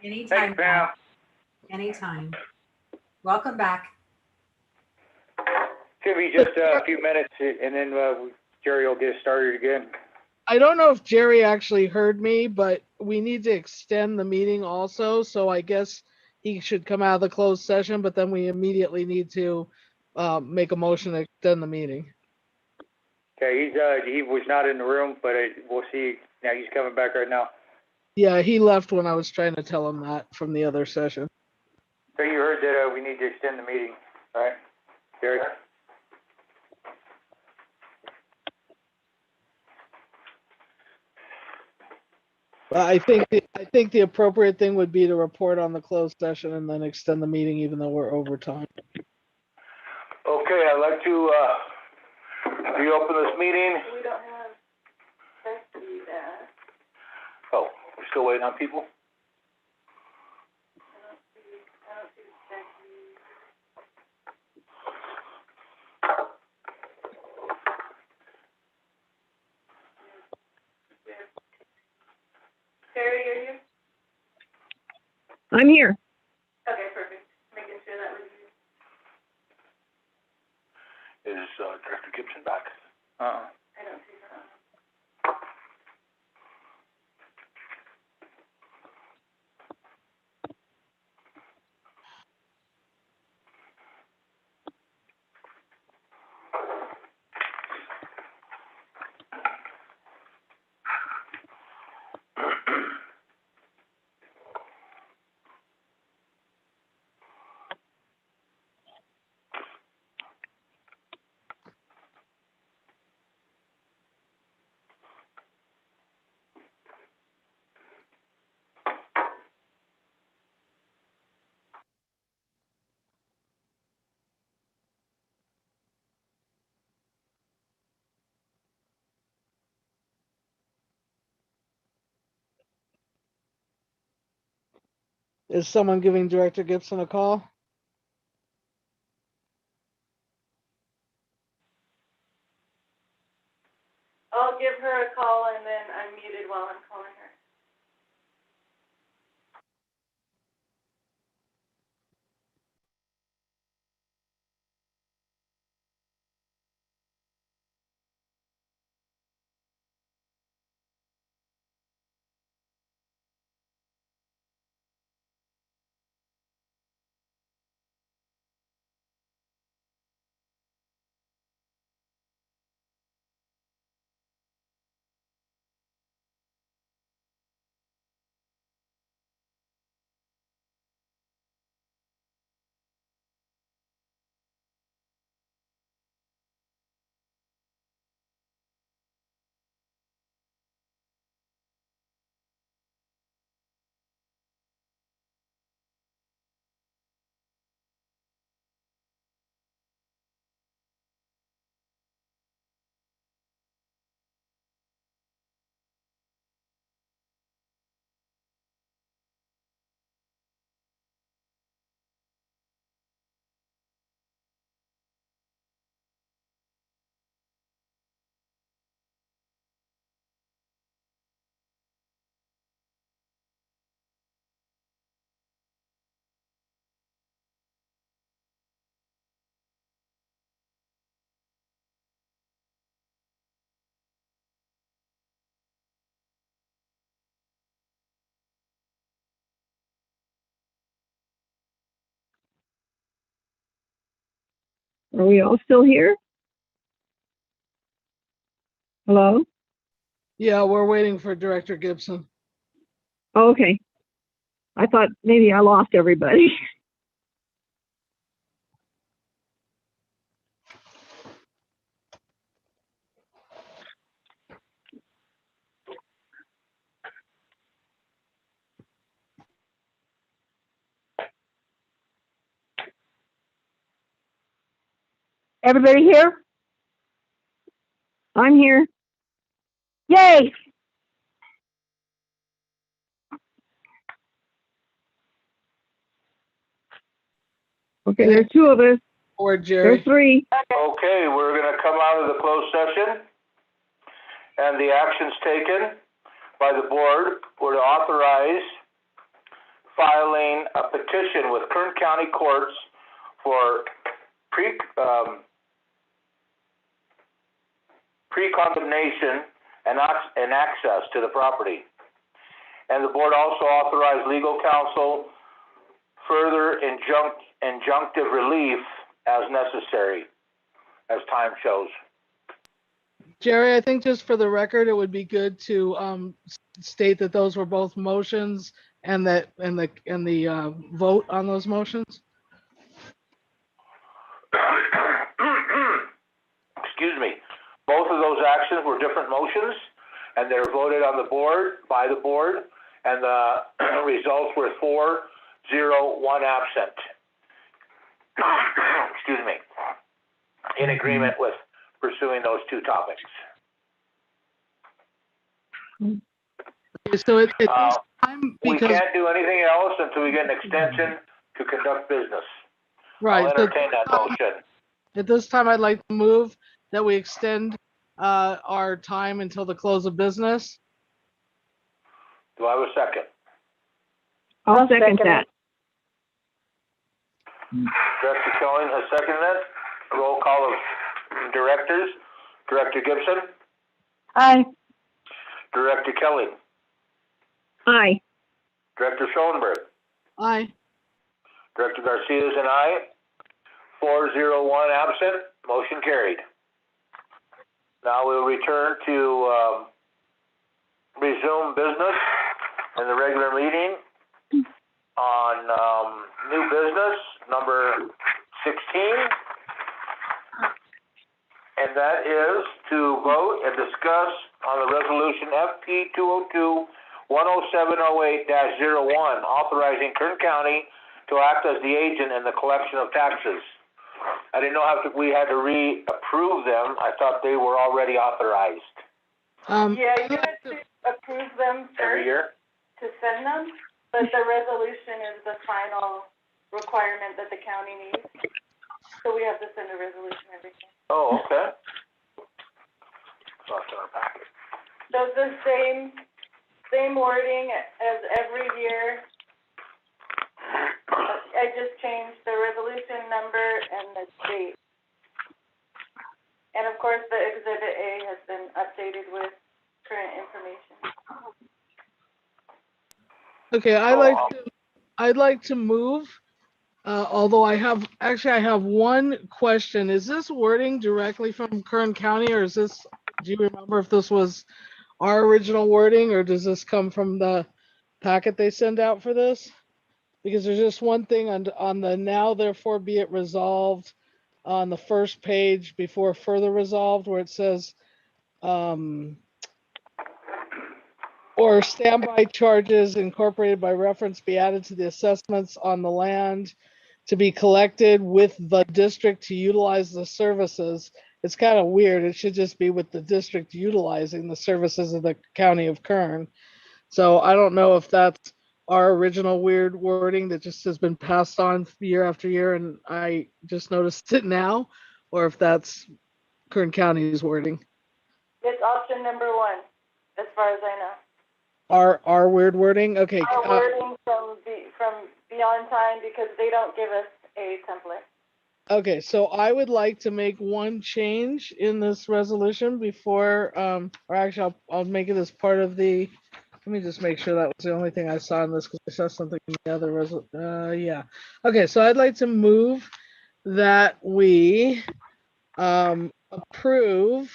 Anytime. Thanks, Pam. Anytime. Welcome back. Should be just a few minutes, and then Jerry will get us started again. I don't know if Jerry actually heard me, but we need to extend the meeting also. So I guess he should come out of the closed session, but then we immediately need to make a motion to extend the meeting. Okay, he was not in the room, but we'll see. Now he's coming back right now. Yeah, he left when I was trying to tell him that from the other session. So you heard that we need to extend the meeting, right, Jerry? I think the appropriate thing would be to report on the closed session and then extend the meeting even though we're over time. Okay, I'd like to reopen this meeting. We don't have Becky back. Oh, we're still waiting on people? I don't see Becky. Terry, are you? I'm here. Okay, perfect. Making sure that was you. Is Director Gibson back? I don't see her on. Is someone giving Director Gibson a call? I'll give her a call and then I'm muted while I'm calling her. Are we all still here? Hello? Yeah, we're waiting for Director Gibson. Oh, okay. I thought maybe I lost everybody. Everybody here? I'm here. Yay! Okay, there's two of us. Or Jerry. There's three. Okay, we're gonna come out of the closed session. And the actions taken by the board were to authorize filing a petition with Kern County courts for pre-condemnation and access to the property. And the board also authorized legal counsel further injunctive relief as necessary, as time shows. Jerry, I think just for the record, it would be good to state that those were both motions and that the vote on those motions. Excuse me. Both of those actions were different motions, and they're voted on the board by the board, and the results were 4-0, 1 absent. Excuse me. In agreement with pursuing those two topics. Okay, so at this time, We because can't do anything else until we get an extension to conduct business. right, I'll so entertain that motion. at this time, I'd like to move that we extend our time until the close of business. Do I have a second? I'll second that. Director Kelly has seconded it. Roll call of directors. Director Gibson? Aye. Director Kelly? Aye. Director Schoenberg? Aye. Director Garcia is an aye. 4-0-1 absent. Motion carried. Now we'll return to resume business in the regular meeting on new business number 16. And that is to vote and discuss on the resolution FP 202-10708-01, authorizing Kern County to act as the agent in the collection of taxes. I didn't know we had to reapprove them. I thought they were already authorized. Yeah, you have to approve them Every first year? to send them, but the resolution is the final requirement that the county needs. So we have to send a resolution every year. Oh, okay. So it's in our packet. So it's the same wording as every year. I just changed the resolution number and the date. And of course, the Exhibit A has been updated with current information. Okay, I'd like to move. Although I have one question. Is this wording directly from Kern County, or do you remember if this was our original wording, or does this come from the packet they send out for this? Because there's just one thing on the now therefore be it resolved on the first page before further resolved, where it says or standby charges incorporated by reference be added to the assessments on the land to be collected with the district to utilize the services. It's kind of weird. It should just be with the district utilizing the services of the county of Kern. So I don't know if that's our original weird wording that just has been passed on year after year and I just noticed it now, or if that's Kern County's wording. It's option number 1, as far as I know. Our weird wording? Okay. Our wording from Beyond Time, because they don't give us a template. Okay, so I would like to make one change in this resolution before, or actually I'll make it as part of the, let me just make sure that was the only thing I saw in this, because I saw something in the other yeah. Okay, so I'd like to move that we approve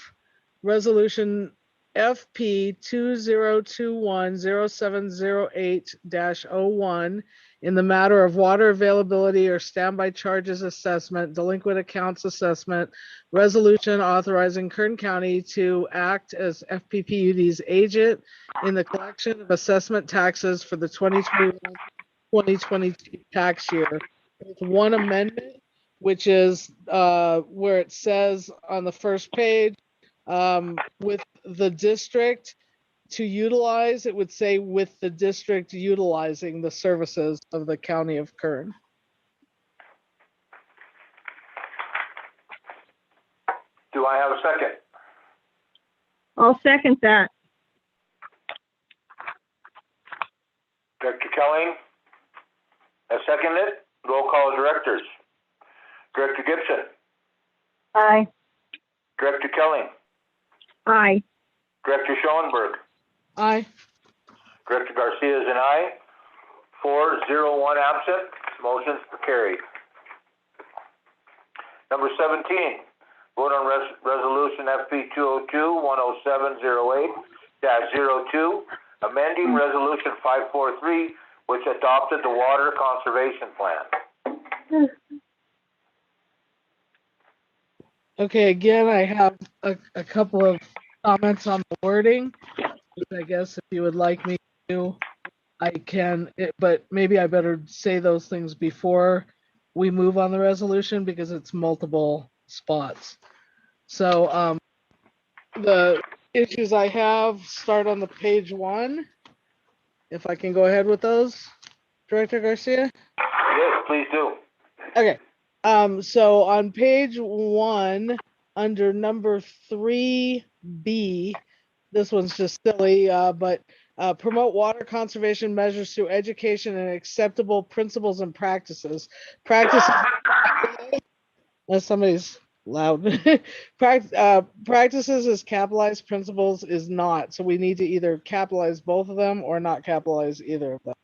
resolution FP 2021-0708-01 in the matter of water availability or standby charges assessment, delinquent accounts assessment, resolution authorizing Kern County to act as FPPUD's agent in the collection of assessment taxes for the 2021-2022 tax year. With one amendment, which is where it says on the first page, with the district to utilize, it would say with the district utilizing the services of the county of Kern. Do I have a second? I'll second that. Director Kelly has seconded. Roll call, directors. Director Gibson. Aye. Director Kelly. Aye. Director Schoenberg. Aye. Director Garcia is an aye. 4-0-1 absent. Motion's carried. Number 17, vote on resolution FP 202-10708-02, amending resolution 543, which adopted the water conservation plan. Okay, again, I have a couple of comments on the wording. I guess if you would like me to, I can, but maybe I better say those things before we move on the resolution because it's multiple spots. So the issues I have start on the page 1. If I can go ahead with those, Director Garcia? Yes, please do. Okay. So on page 1, under number 3B, this one's just silly, but promote water conservation measures through education and acceptable principles and practices. Practices, somebody's loud. Practices is capitalized, principles is not. So we need to either capitalize both of them or not capitalize either of them.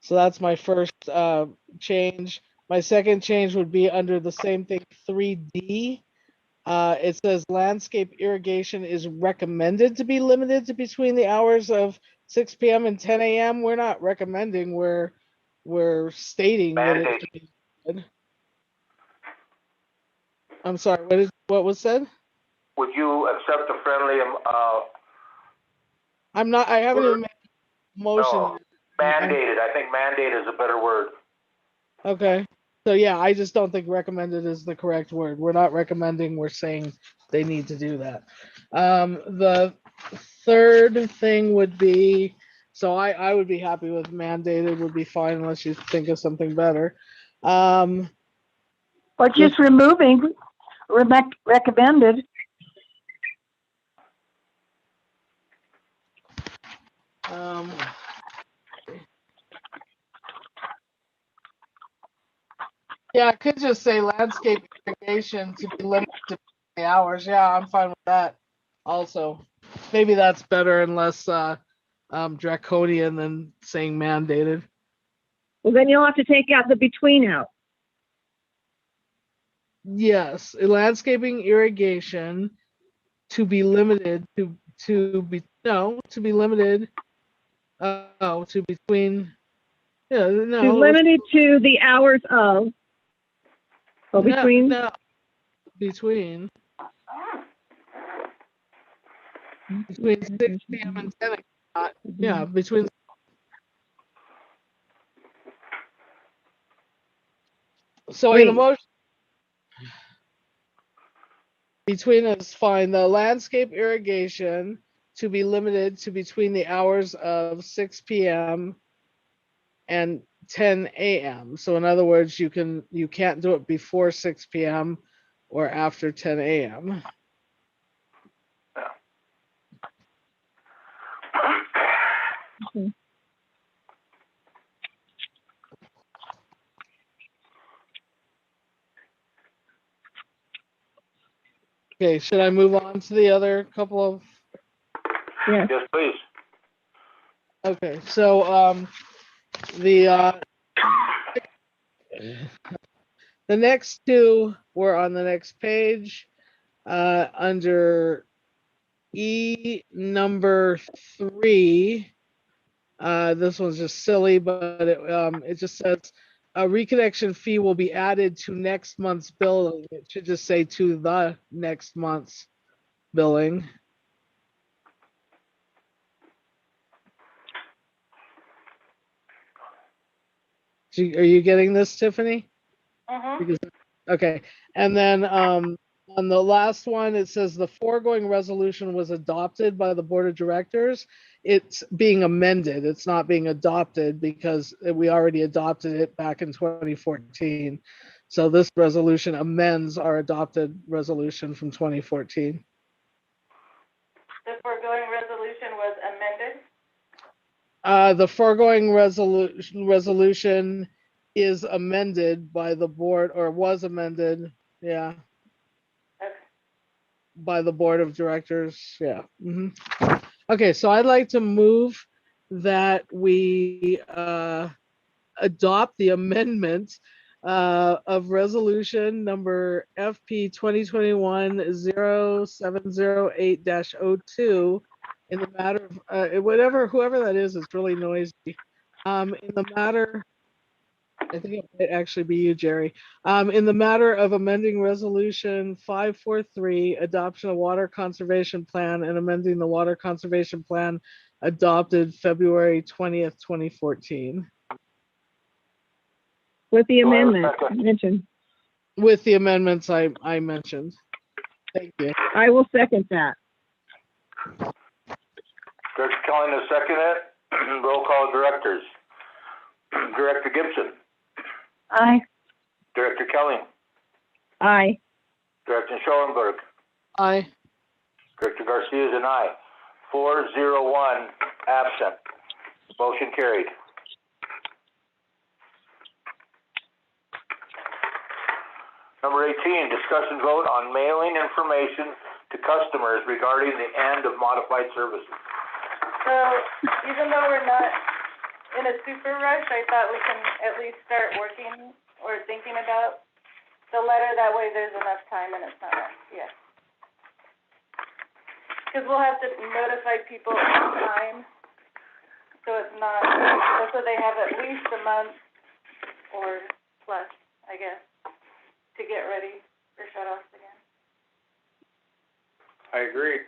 So that's my first change. My second change would be under the same thing, 3D. It says landscape irrigation is recommended to be limited to between the hours of 6 p.m. and 10 a.m. We're not recommending, we're stating that it should be limited. I'm sorry, what was said? Would you accept a friendly, I haven't even made a motion. no, mandated. I think mandate is a better word. Okay. So yeah, I just don't think recommended is the correct word. We're not recommending, we're saying they need to do that. The third thing would be, so I would be happy with mandated, would be fine unless you think of something better. Or just removing recommended. Yeah, I could just say landscape irrigation to be limited to the hours. Yeah, I'm fine with that also. Maybe that's better and less draconian than saying mandated. Well, then you'll have to take out the between out. Yes, landscaping irrigation to be limited to be limited to between To limited to the hours of. Well, between. No, between 6 p.m. and 10 a.m. Yeah, between. So in the motion, between is fine. The landscape irrigation to be limited to between the hours of 6 p.m. and 10 a.m. So in other words, you can't do it before 6 p.m. or after 10 a.m. Okay, should I move on to the other couple of? Yes, please. Okay, so the next two were on the next page under E number 3. This one's just silly, but it just says a reconnection fee will be added to next month's billing. It should just say to the next month's billing. Are you getting this, Tiffany? Okay, and then on the last one, it says the foregoing resolution was adopted by the board of directors. It's being amended. It's not being adopted because we already adopted it back in 2014. So this resolution amends our adopted resolution from 2014. The foregoing resolution was amended? The foregoing resolution is amended by the board, or was amended, yeah. By the board of directors, yeah. Okay, so I'd like to move that we adopt the amendment of resolution number FP 2021-0708-02 in the matter of whoever that is, it's really noisy. In the matter, I think it might actually be you, Jerry. In the matter of amending resolution 543, adoption of water conservation plan, and amending the water conservation plan adopted February 20th, 2014. With the amendment mentioned. With the amendments I mentioned. Thank you. I will second that. Director Kelly to second it. Roll call directors. Director Gibson. Aye. Director Kelly. Aye. Director Schellenberg. Aye. Director Garcia is an aye. 401 absent. Motion carried. Number 18, discuss and vote on mailing information to customers regarding the end of modified services. So even though we're not in a super rush, I thought we can at least start working or thinking about the letter. That way there's enough time and it's not rushed. Yeah. Because we'll have to notify people on time. So it's not, so they have at least a month or plus, I guess, to get ready for shut-offs again. I agree.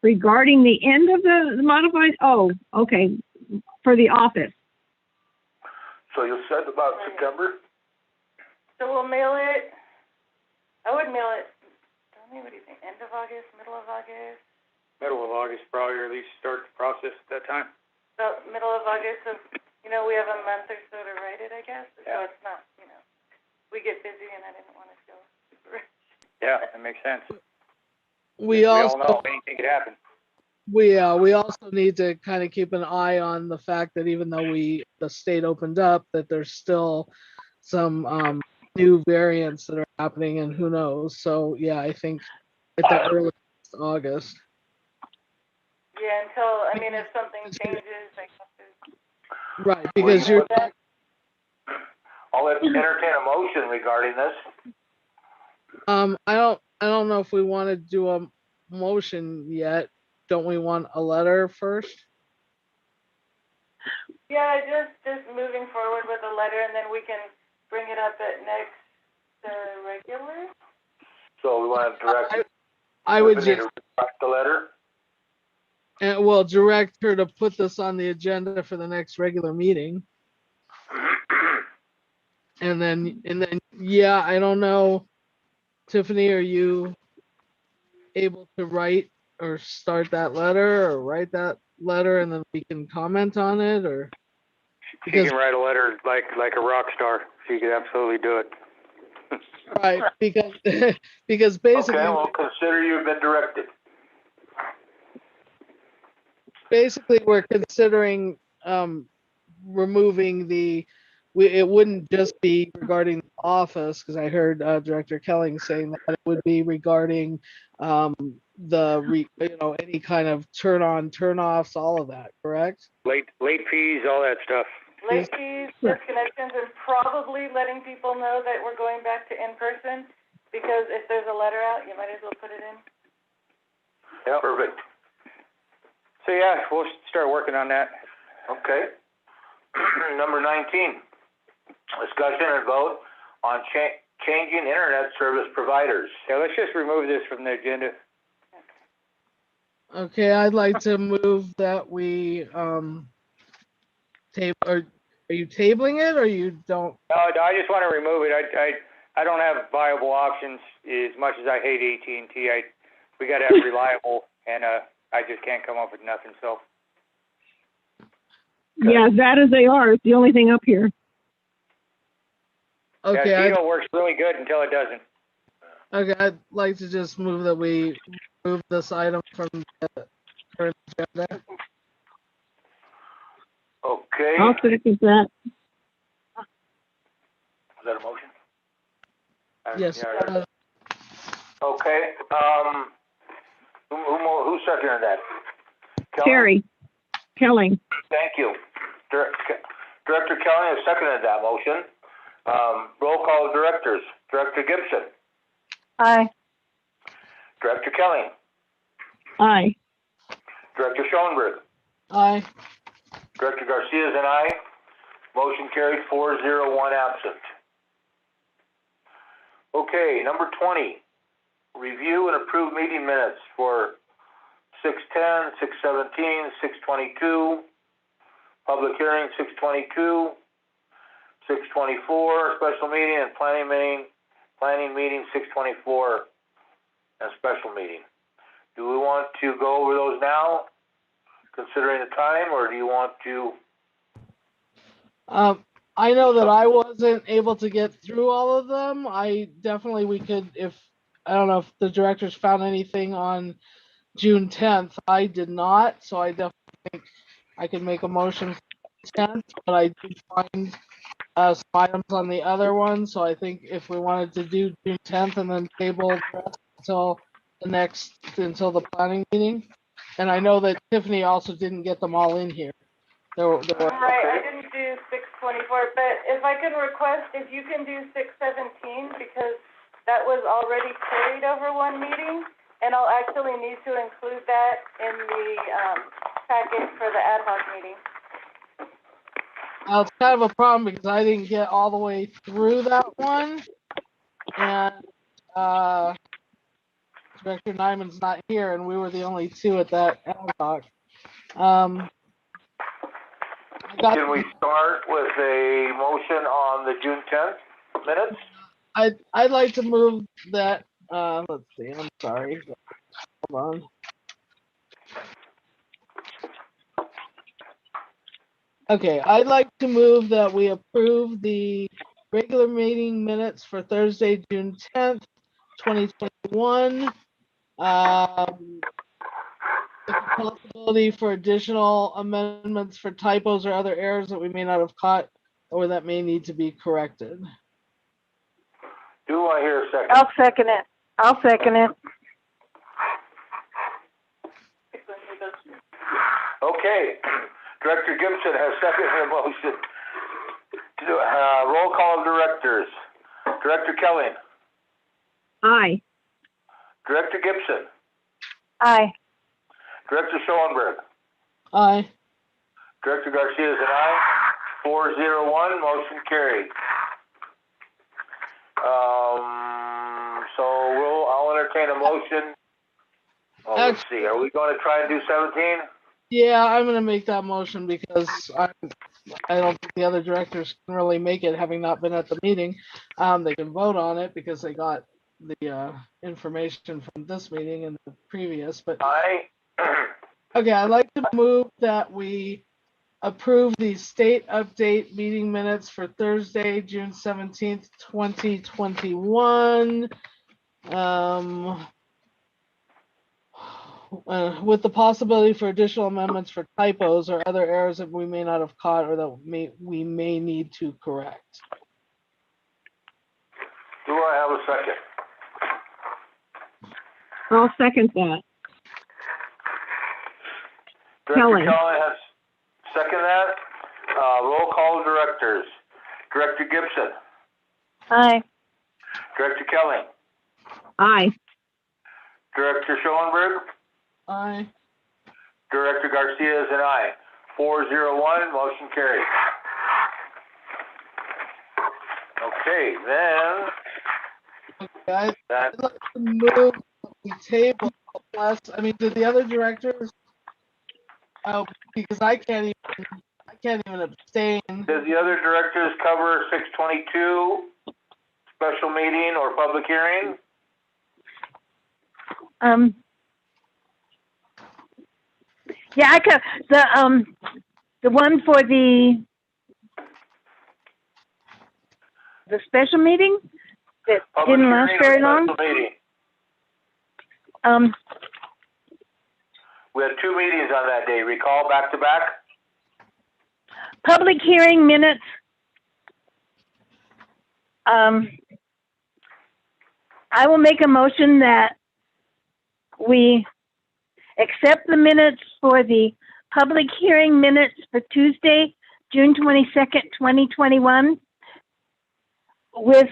Regarding the end of the modified, oh, okay, for the office. So you said about September? So we'll mail it, I would mail it, tell me, what do you think, end of August, middle of August? Middle of August, probably, or at least start the process at that time. So middle of August, so, you know, we have a month or so to write it, I guess, so it's not, you know, we get busy and I didn't want to feel super. Yeah, that makes sense. We all also know anything could happen. we also need to kind of keep an eye on the fact that even though the state opened up, that there's still some new variants that are happening, and who knows. So yeah, I think at the earliest August. Yeah, until, I mean, if something changes, I have to. Right, because you're. I'll entertain a motion regarding this. I don't know if we want to do a motion yet. Don't we want a letter first? Yeah, just moving forward with a letter, and then we can bring it up at next regular. So we want to direct. I would Tiffany just. to direct the letter. And we'll direct her to put this on the agenda for the next regular meeting. And then, yeah, I don't know, Tiffany, are you able to write or start that letter or write that letter and then we can comment on it, or? She can write a letter like a rock star. She could absolutely do it. Right, because basically. Okay, we'll consider you've been directed. Basically, we're considering removing it wouldn't just be regarding the office, because I heard Director Kelling saying that it would be regarding any kind of turn on, turn offs, all of that, correct? Late fees, all that stuff. Late fees, disconnections, and probably letting people know that we're going back to in-person, because if there's a letter out, you might as well put it in. Yeah, perfect. So yeah, we'll start working on that. Okay. Number 19, discussion and vote on changing internet service providers. Yeah, let's just remove this from the agenda. Okay, I'd like to move that we table. Are you tabling it, or you don't? No, I just want to remove it. I don't have viable options. As much as I hate AT&T, we got to have reliable, and I just can't come up with nothing. So. Yeah, as bad as they are, it's the only thing up here. Okay. Yeah, Tito works really good until it doesn't. Okay, I'd like to just move that we remove this item from the current agenda. Okay. I'll second that. Is that a motion? Yes. Yeah. Okay, who seconded that? Terry. Kelly. Thank you. Director Kelly has seconded that motion. Roll call directors. Director Gibson. Aye. Director Kelly. Aye. Director Schoenberg. Aye. Director Garcia is an aye. Motion carried 4-0, 1 absent. Okay, number 20. Review and approve meeting minutes for 6:10, 6:17, 6:22, public hearing 6:22, 6:24, special meeting and planning meeting 6:24, and special meeting. Do we want to go over those now, considering the time, or do you want to? I know that I wasn't able to get through all of them. We could, I don't know if the directors found anything on June 10th. I did not, so I definitely think I could make a motion for 10th, but I did find some items on the other one, so I think if we wanted to do June 10th and then table the rest until the planning meeting. And I know that Tiffany also didn't get them all in here. Right, I didn't do 6:24, but if I can request, if you can do 6:17, because that was already carried over one meeting, and I'll actually need to include that in the packet for the ad hoc meeting. It's kind of a problem because I didn't get all the way through that one, and Director Nyman's not here, and we were the only two at that ad hoc. Can we start with a motion on the June 10th minutes? I'd like to move that. Let's see. I'm sorry. Hold on. Okay, I'd like to move that we approve the regular meeting minutes for Thursday, June 10th, 2021. With the possibility for additional amendments for typos or other errors that we may not have caught or that may need to be corrected. Do I hear a second? I'll second it. Okay, Director Gibson has seconded the motion. Roll call of directors. Director Kelly. Aye. Director Gibson. Aye. Director Schoenberg. Aye. Director Garcia is an aye. 4-0-1, motion carried. So I'll entertain a motion. Let's see. Are we going to try and do 17? Yeah, I'm going to make that motion because I don't think the other directors can really make it, having not been at the meeting. They can vote on it because they got the information from this meeting and the previous. But okay, I'd like to move that we approve the state update meeting minutes for Thursday, June 17th, 2021. With the possibility for additional amendments for typos or other errors that we may not have caught or that we may need to correct. Do I have a second? I'll second that. Director Kelly. Kelly has seconded that. Roll call directors. Director Gibson. Aye. Director Kelly. Aye. Director Schoenberg. Aye. Director Garcia is an aye. 4-0-1, motion carried. Okay, then. Okay, I'd like to move the table unless, did the other directors? Because I can't even abstain. Does the other directors cover 622 special meeting or public hearing? Yeah, I could, the one for the special meeting that Public didn't last hearing or very long. special meeting? We had two meetings on that day, recall, back to back? public hearing minutes. I will make a motion that we accept the minutes for the public hearing minutes for Tuesday, June 22nd, 2021, with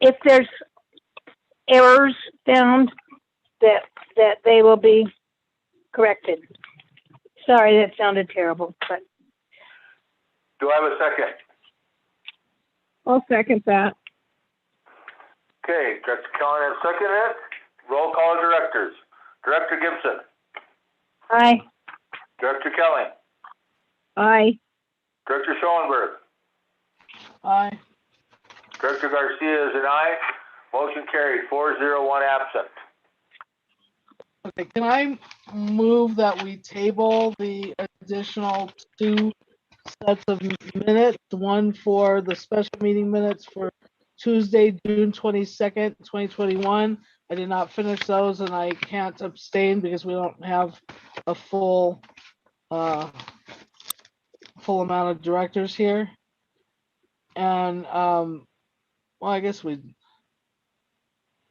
if there's errors found, that they will be corrected. Sorry, that sounded terrible, but. Do I have a second? I'll second that. Okay, Director Kelly has seconded it. Roll call directors. Director Gibson. Aye. Director Kelly. Aye. Director Schoenberg. Aye. Director Garcia is an aye. Motion carried, 4-0, absent. Okay, can I move that we table the additional 2 sets of minutes, one for the special meeting minutes for Tuesday, June 22nd, 2021. I did not finish those and I can't abstain because we don't have a full amount of directors here. And well, I guess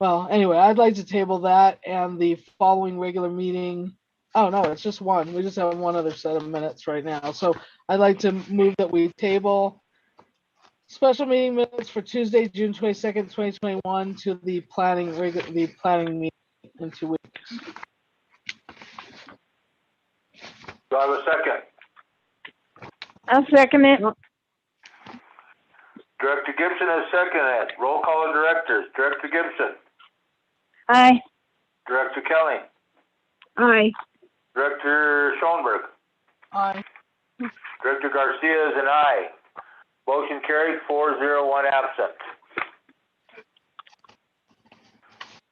anyway, I'd like to table that and the following regular meeting. Oh, no, it's just one. We just have one other set of minutes right now. So I'd like to move that we table special meeting minutes for Tuesday, June 22nd, 2021 to the planning meeting in 2 weeks. Do I have a second? I'll second it. Director Gibson has seconded it. Roll call of directors. Director Gibson. Aye. Director Kelly. Aye. Director Schoenberg. Aye. Director Garcia is an aye. Motion carried, 4-0, absent.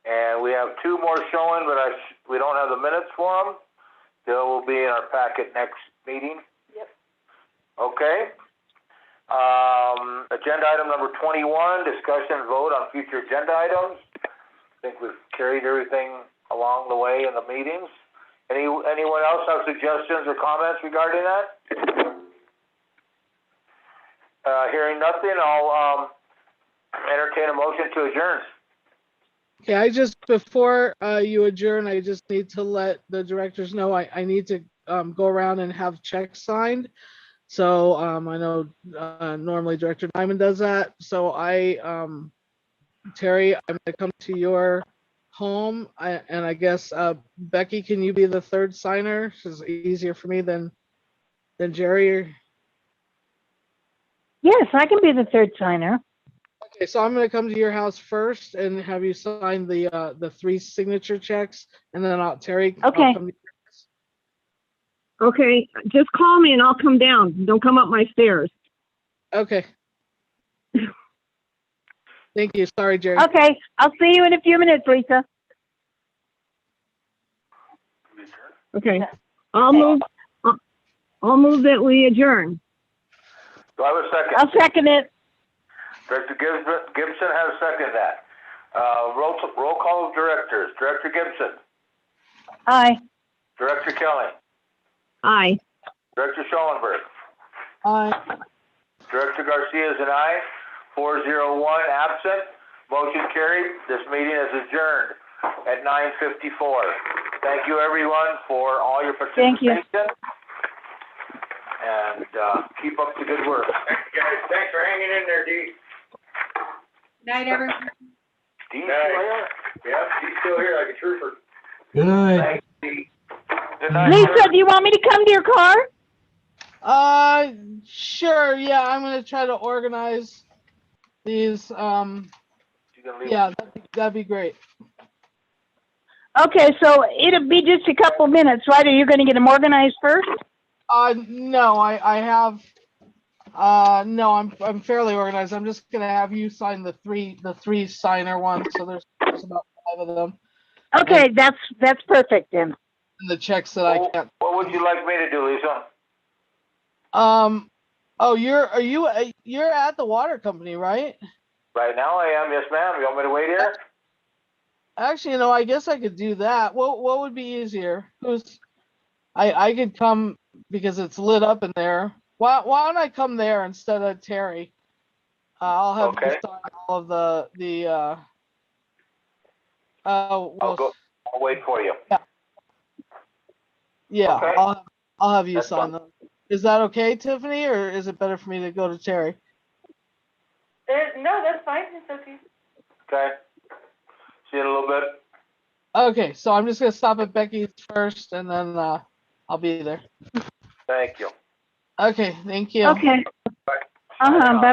And we have 2 more showing, but we don't have the minutes for them. They will be in our packet next meeting. Yep. Okay. Agenda item number 21, discussion and vote on future agenda items. I think we've carried everything along the way in the meetings. Anyone else have suggestions or comments regarding that? Hearing nothing, I'll entertain a motion to adjourn. Okay, before you adjourn, I just need to let the directors know I need to go around and have checks signed. So I know normally Director Diamond does that. So Terry, I'm going to come to your home, and I guess Becky, can you be the third signer? It's easier for me than Jerry. Yes, I can be the third signer. Okay, so I'm going to come to your house first and have you sign the 3 signature checks, and then Terry. Okay. I'll come to Okay, just call me and I'll come down. Don't come up my stairs. Okay. Thank you. Sorry, Jerry. Okay, I'll see you in a few minutes, Lisa. Okay, I'll move that we adjourn. Do I have a second? I'll second it. Director Gibson has seconded that. Roll call of directors. Director Gibson. Aye. Director Kelly. Aye. Director Schoenberg. Aye. Director Garcia is an aye. 4-0, absent. Motion carried. This meeting is adjourned at 9:54. Thank you, everyone, for all your participation. Thank you. And keep up the good work. Thanks, guys. Thanks for hanging in there, Dee. Night, everyone. Dee's still here? Yeah, Dee's still here like a trooper. Good night. Thanks, Dee. Good night. Lisa, do you want me to come to your car? Sure. Yeah, I'm going to try to organize these. Yeah, that'd be great. Okay, so it'll be just a couple minutes, right? Are you going to get them organized first? No, I have. No, I'm fairly organized. I'm just gonna have you sign the three signer ones. So there's about 5 of them. Okay, and, that's perfect then. And the checks that I can't. What would you like me to do, Lisa? Oh, you're at the water company, right? Right now I am, yes, ma'am. You want me to wait here? Actually, I guess I could do that. What would be easier? I could come because it's lit up in there. Why don't I come there instead of Terry? I'll have you sign all of the I'll wait for you. Yeah, Okay. I'll have you That's sign fine. them. Is that okay, Tiffany, or is it better for me to go to Terry? No, that's fine. It's okay. Okay. See you in a little bit. Okay, so I'm just gonna stop at Becky's first, and then I'll be there. Thank you. Okay, thank you. Okay. Bye.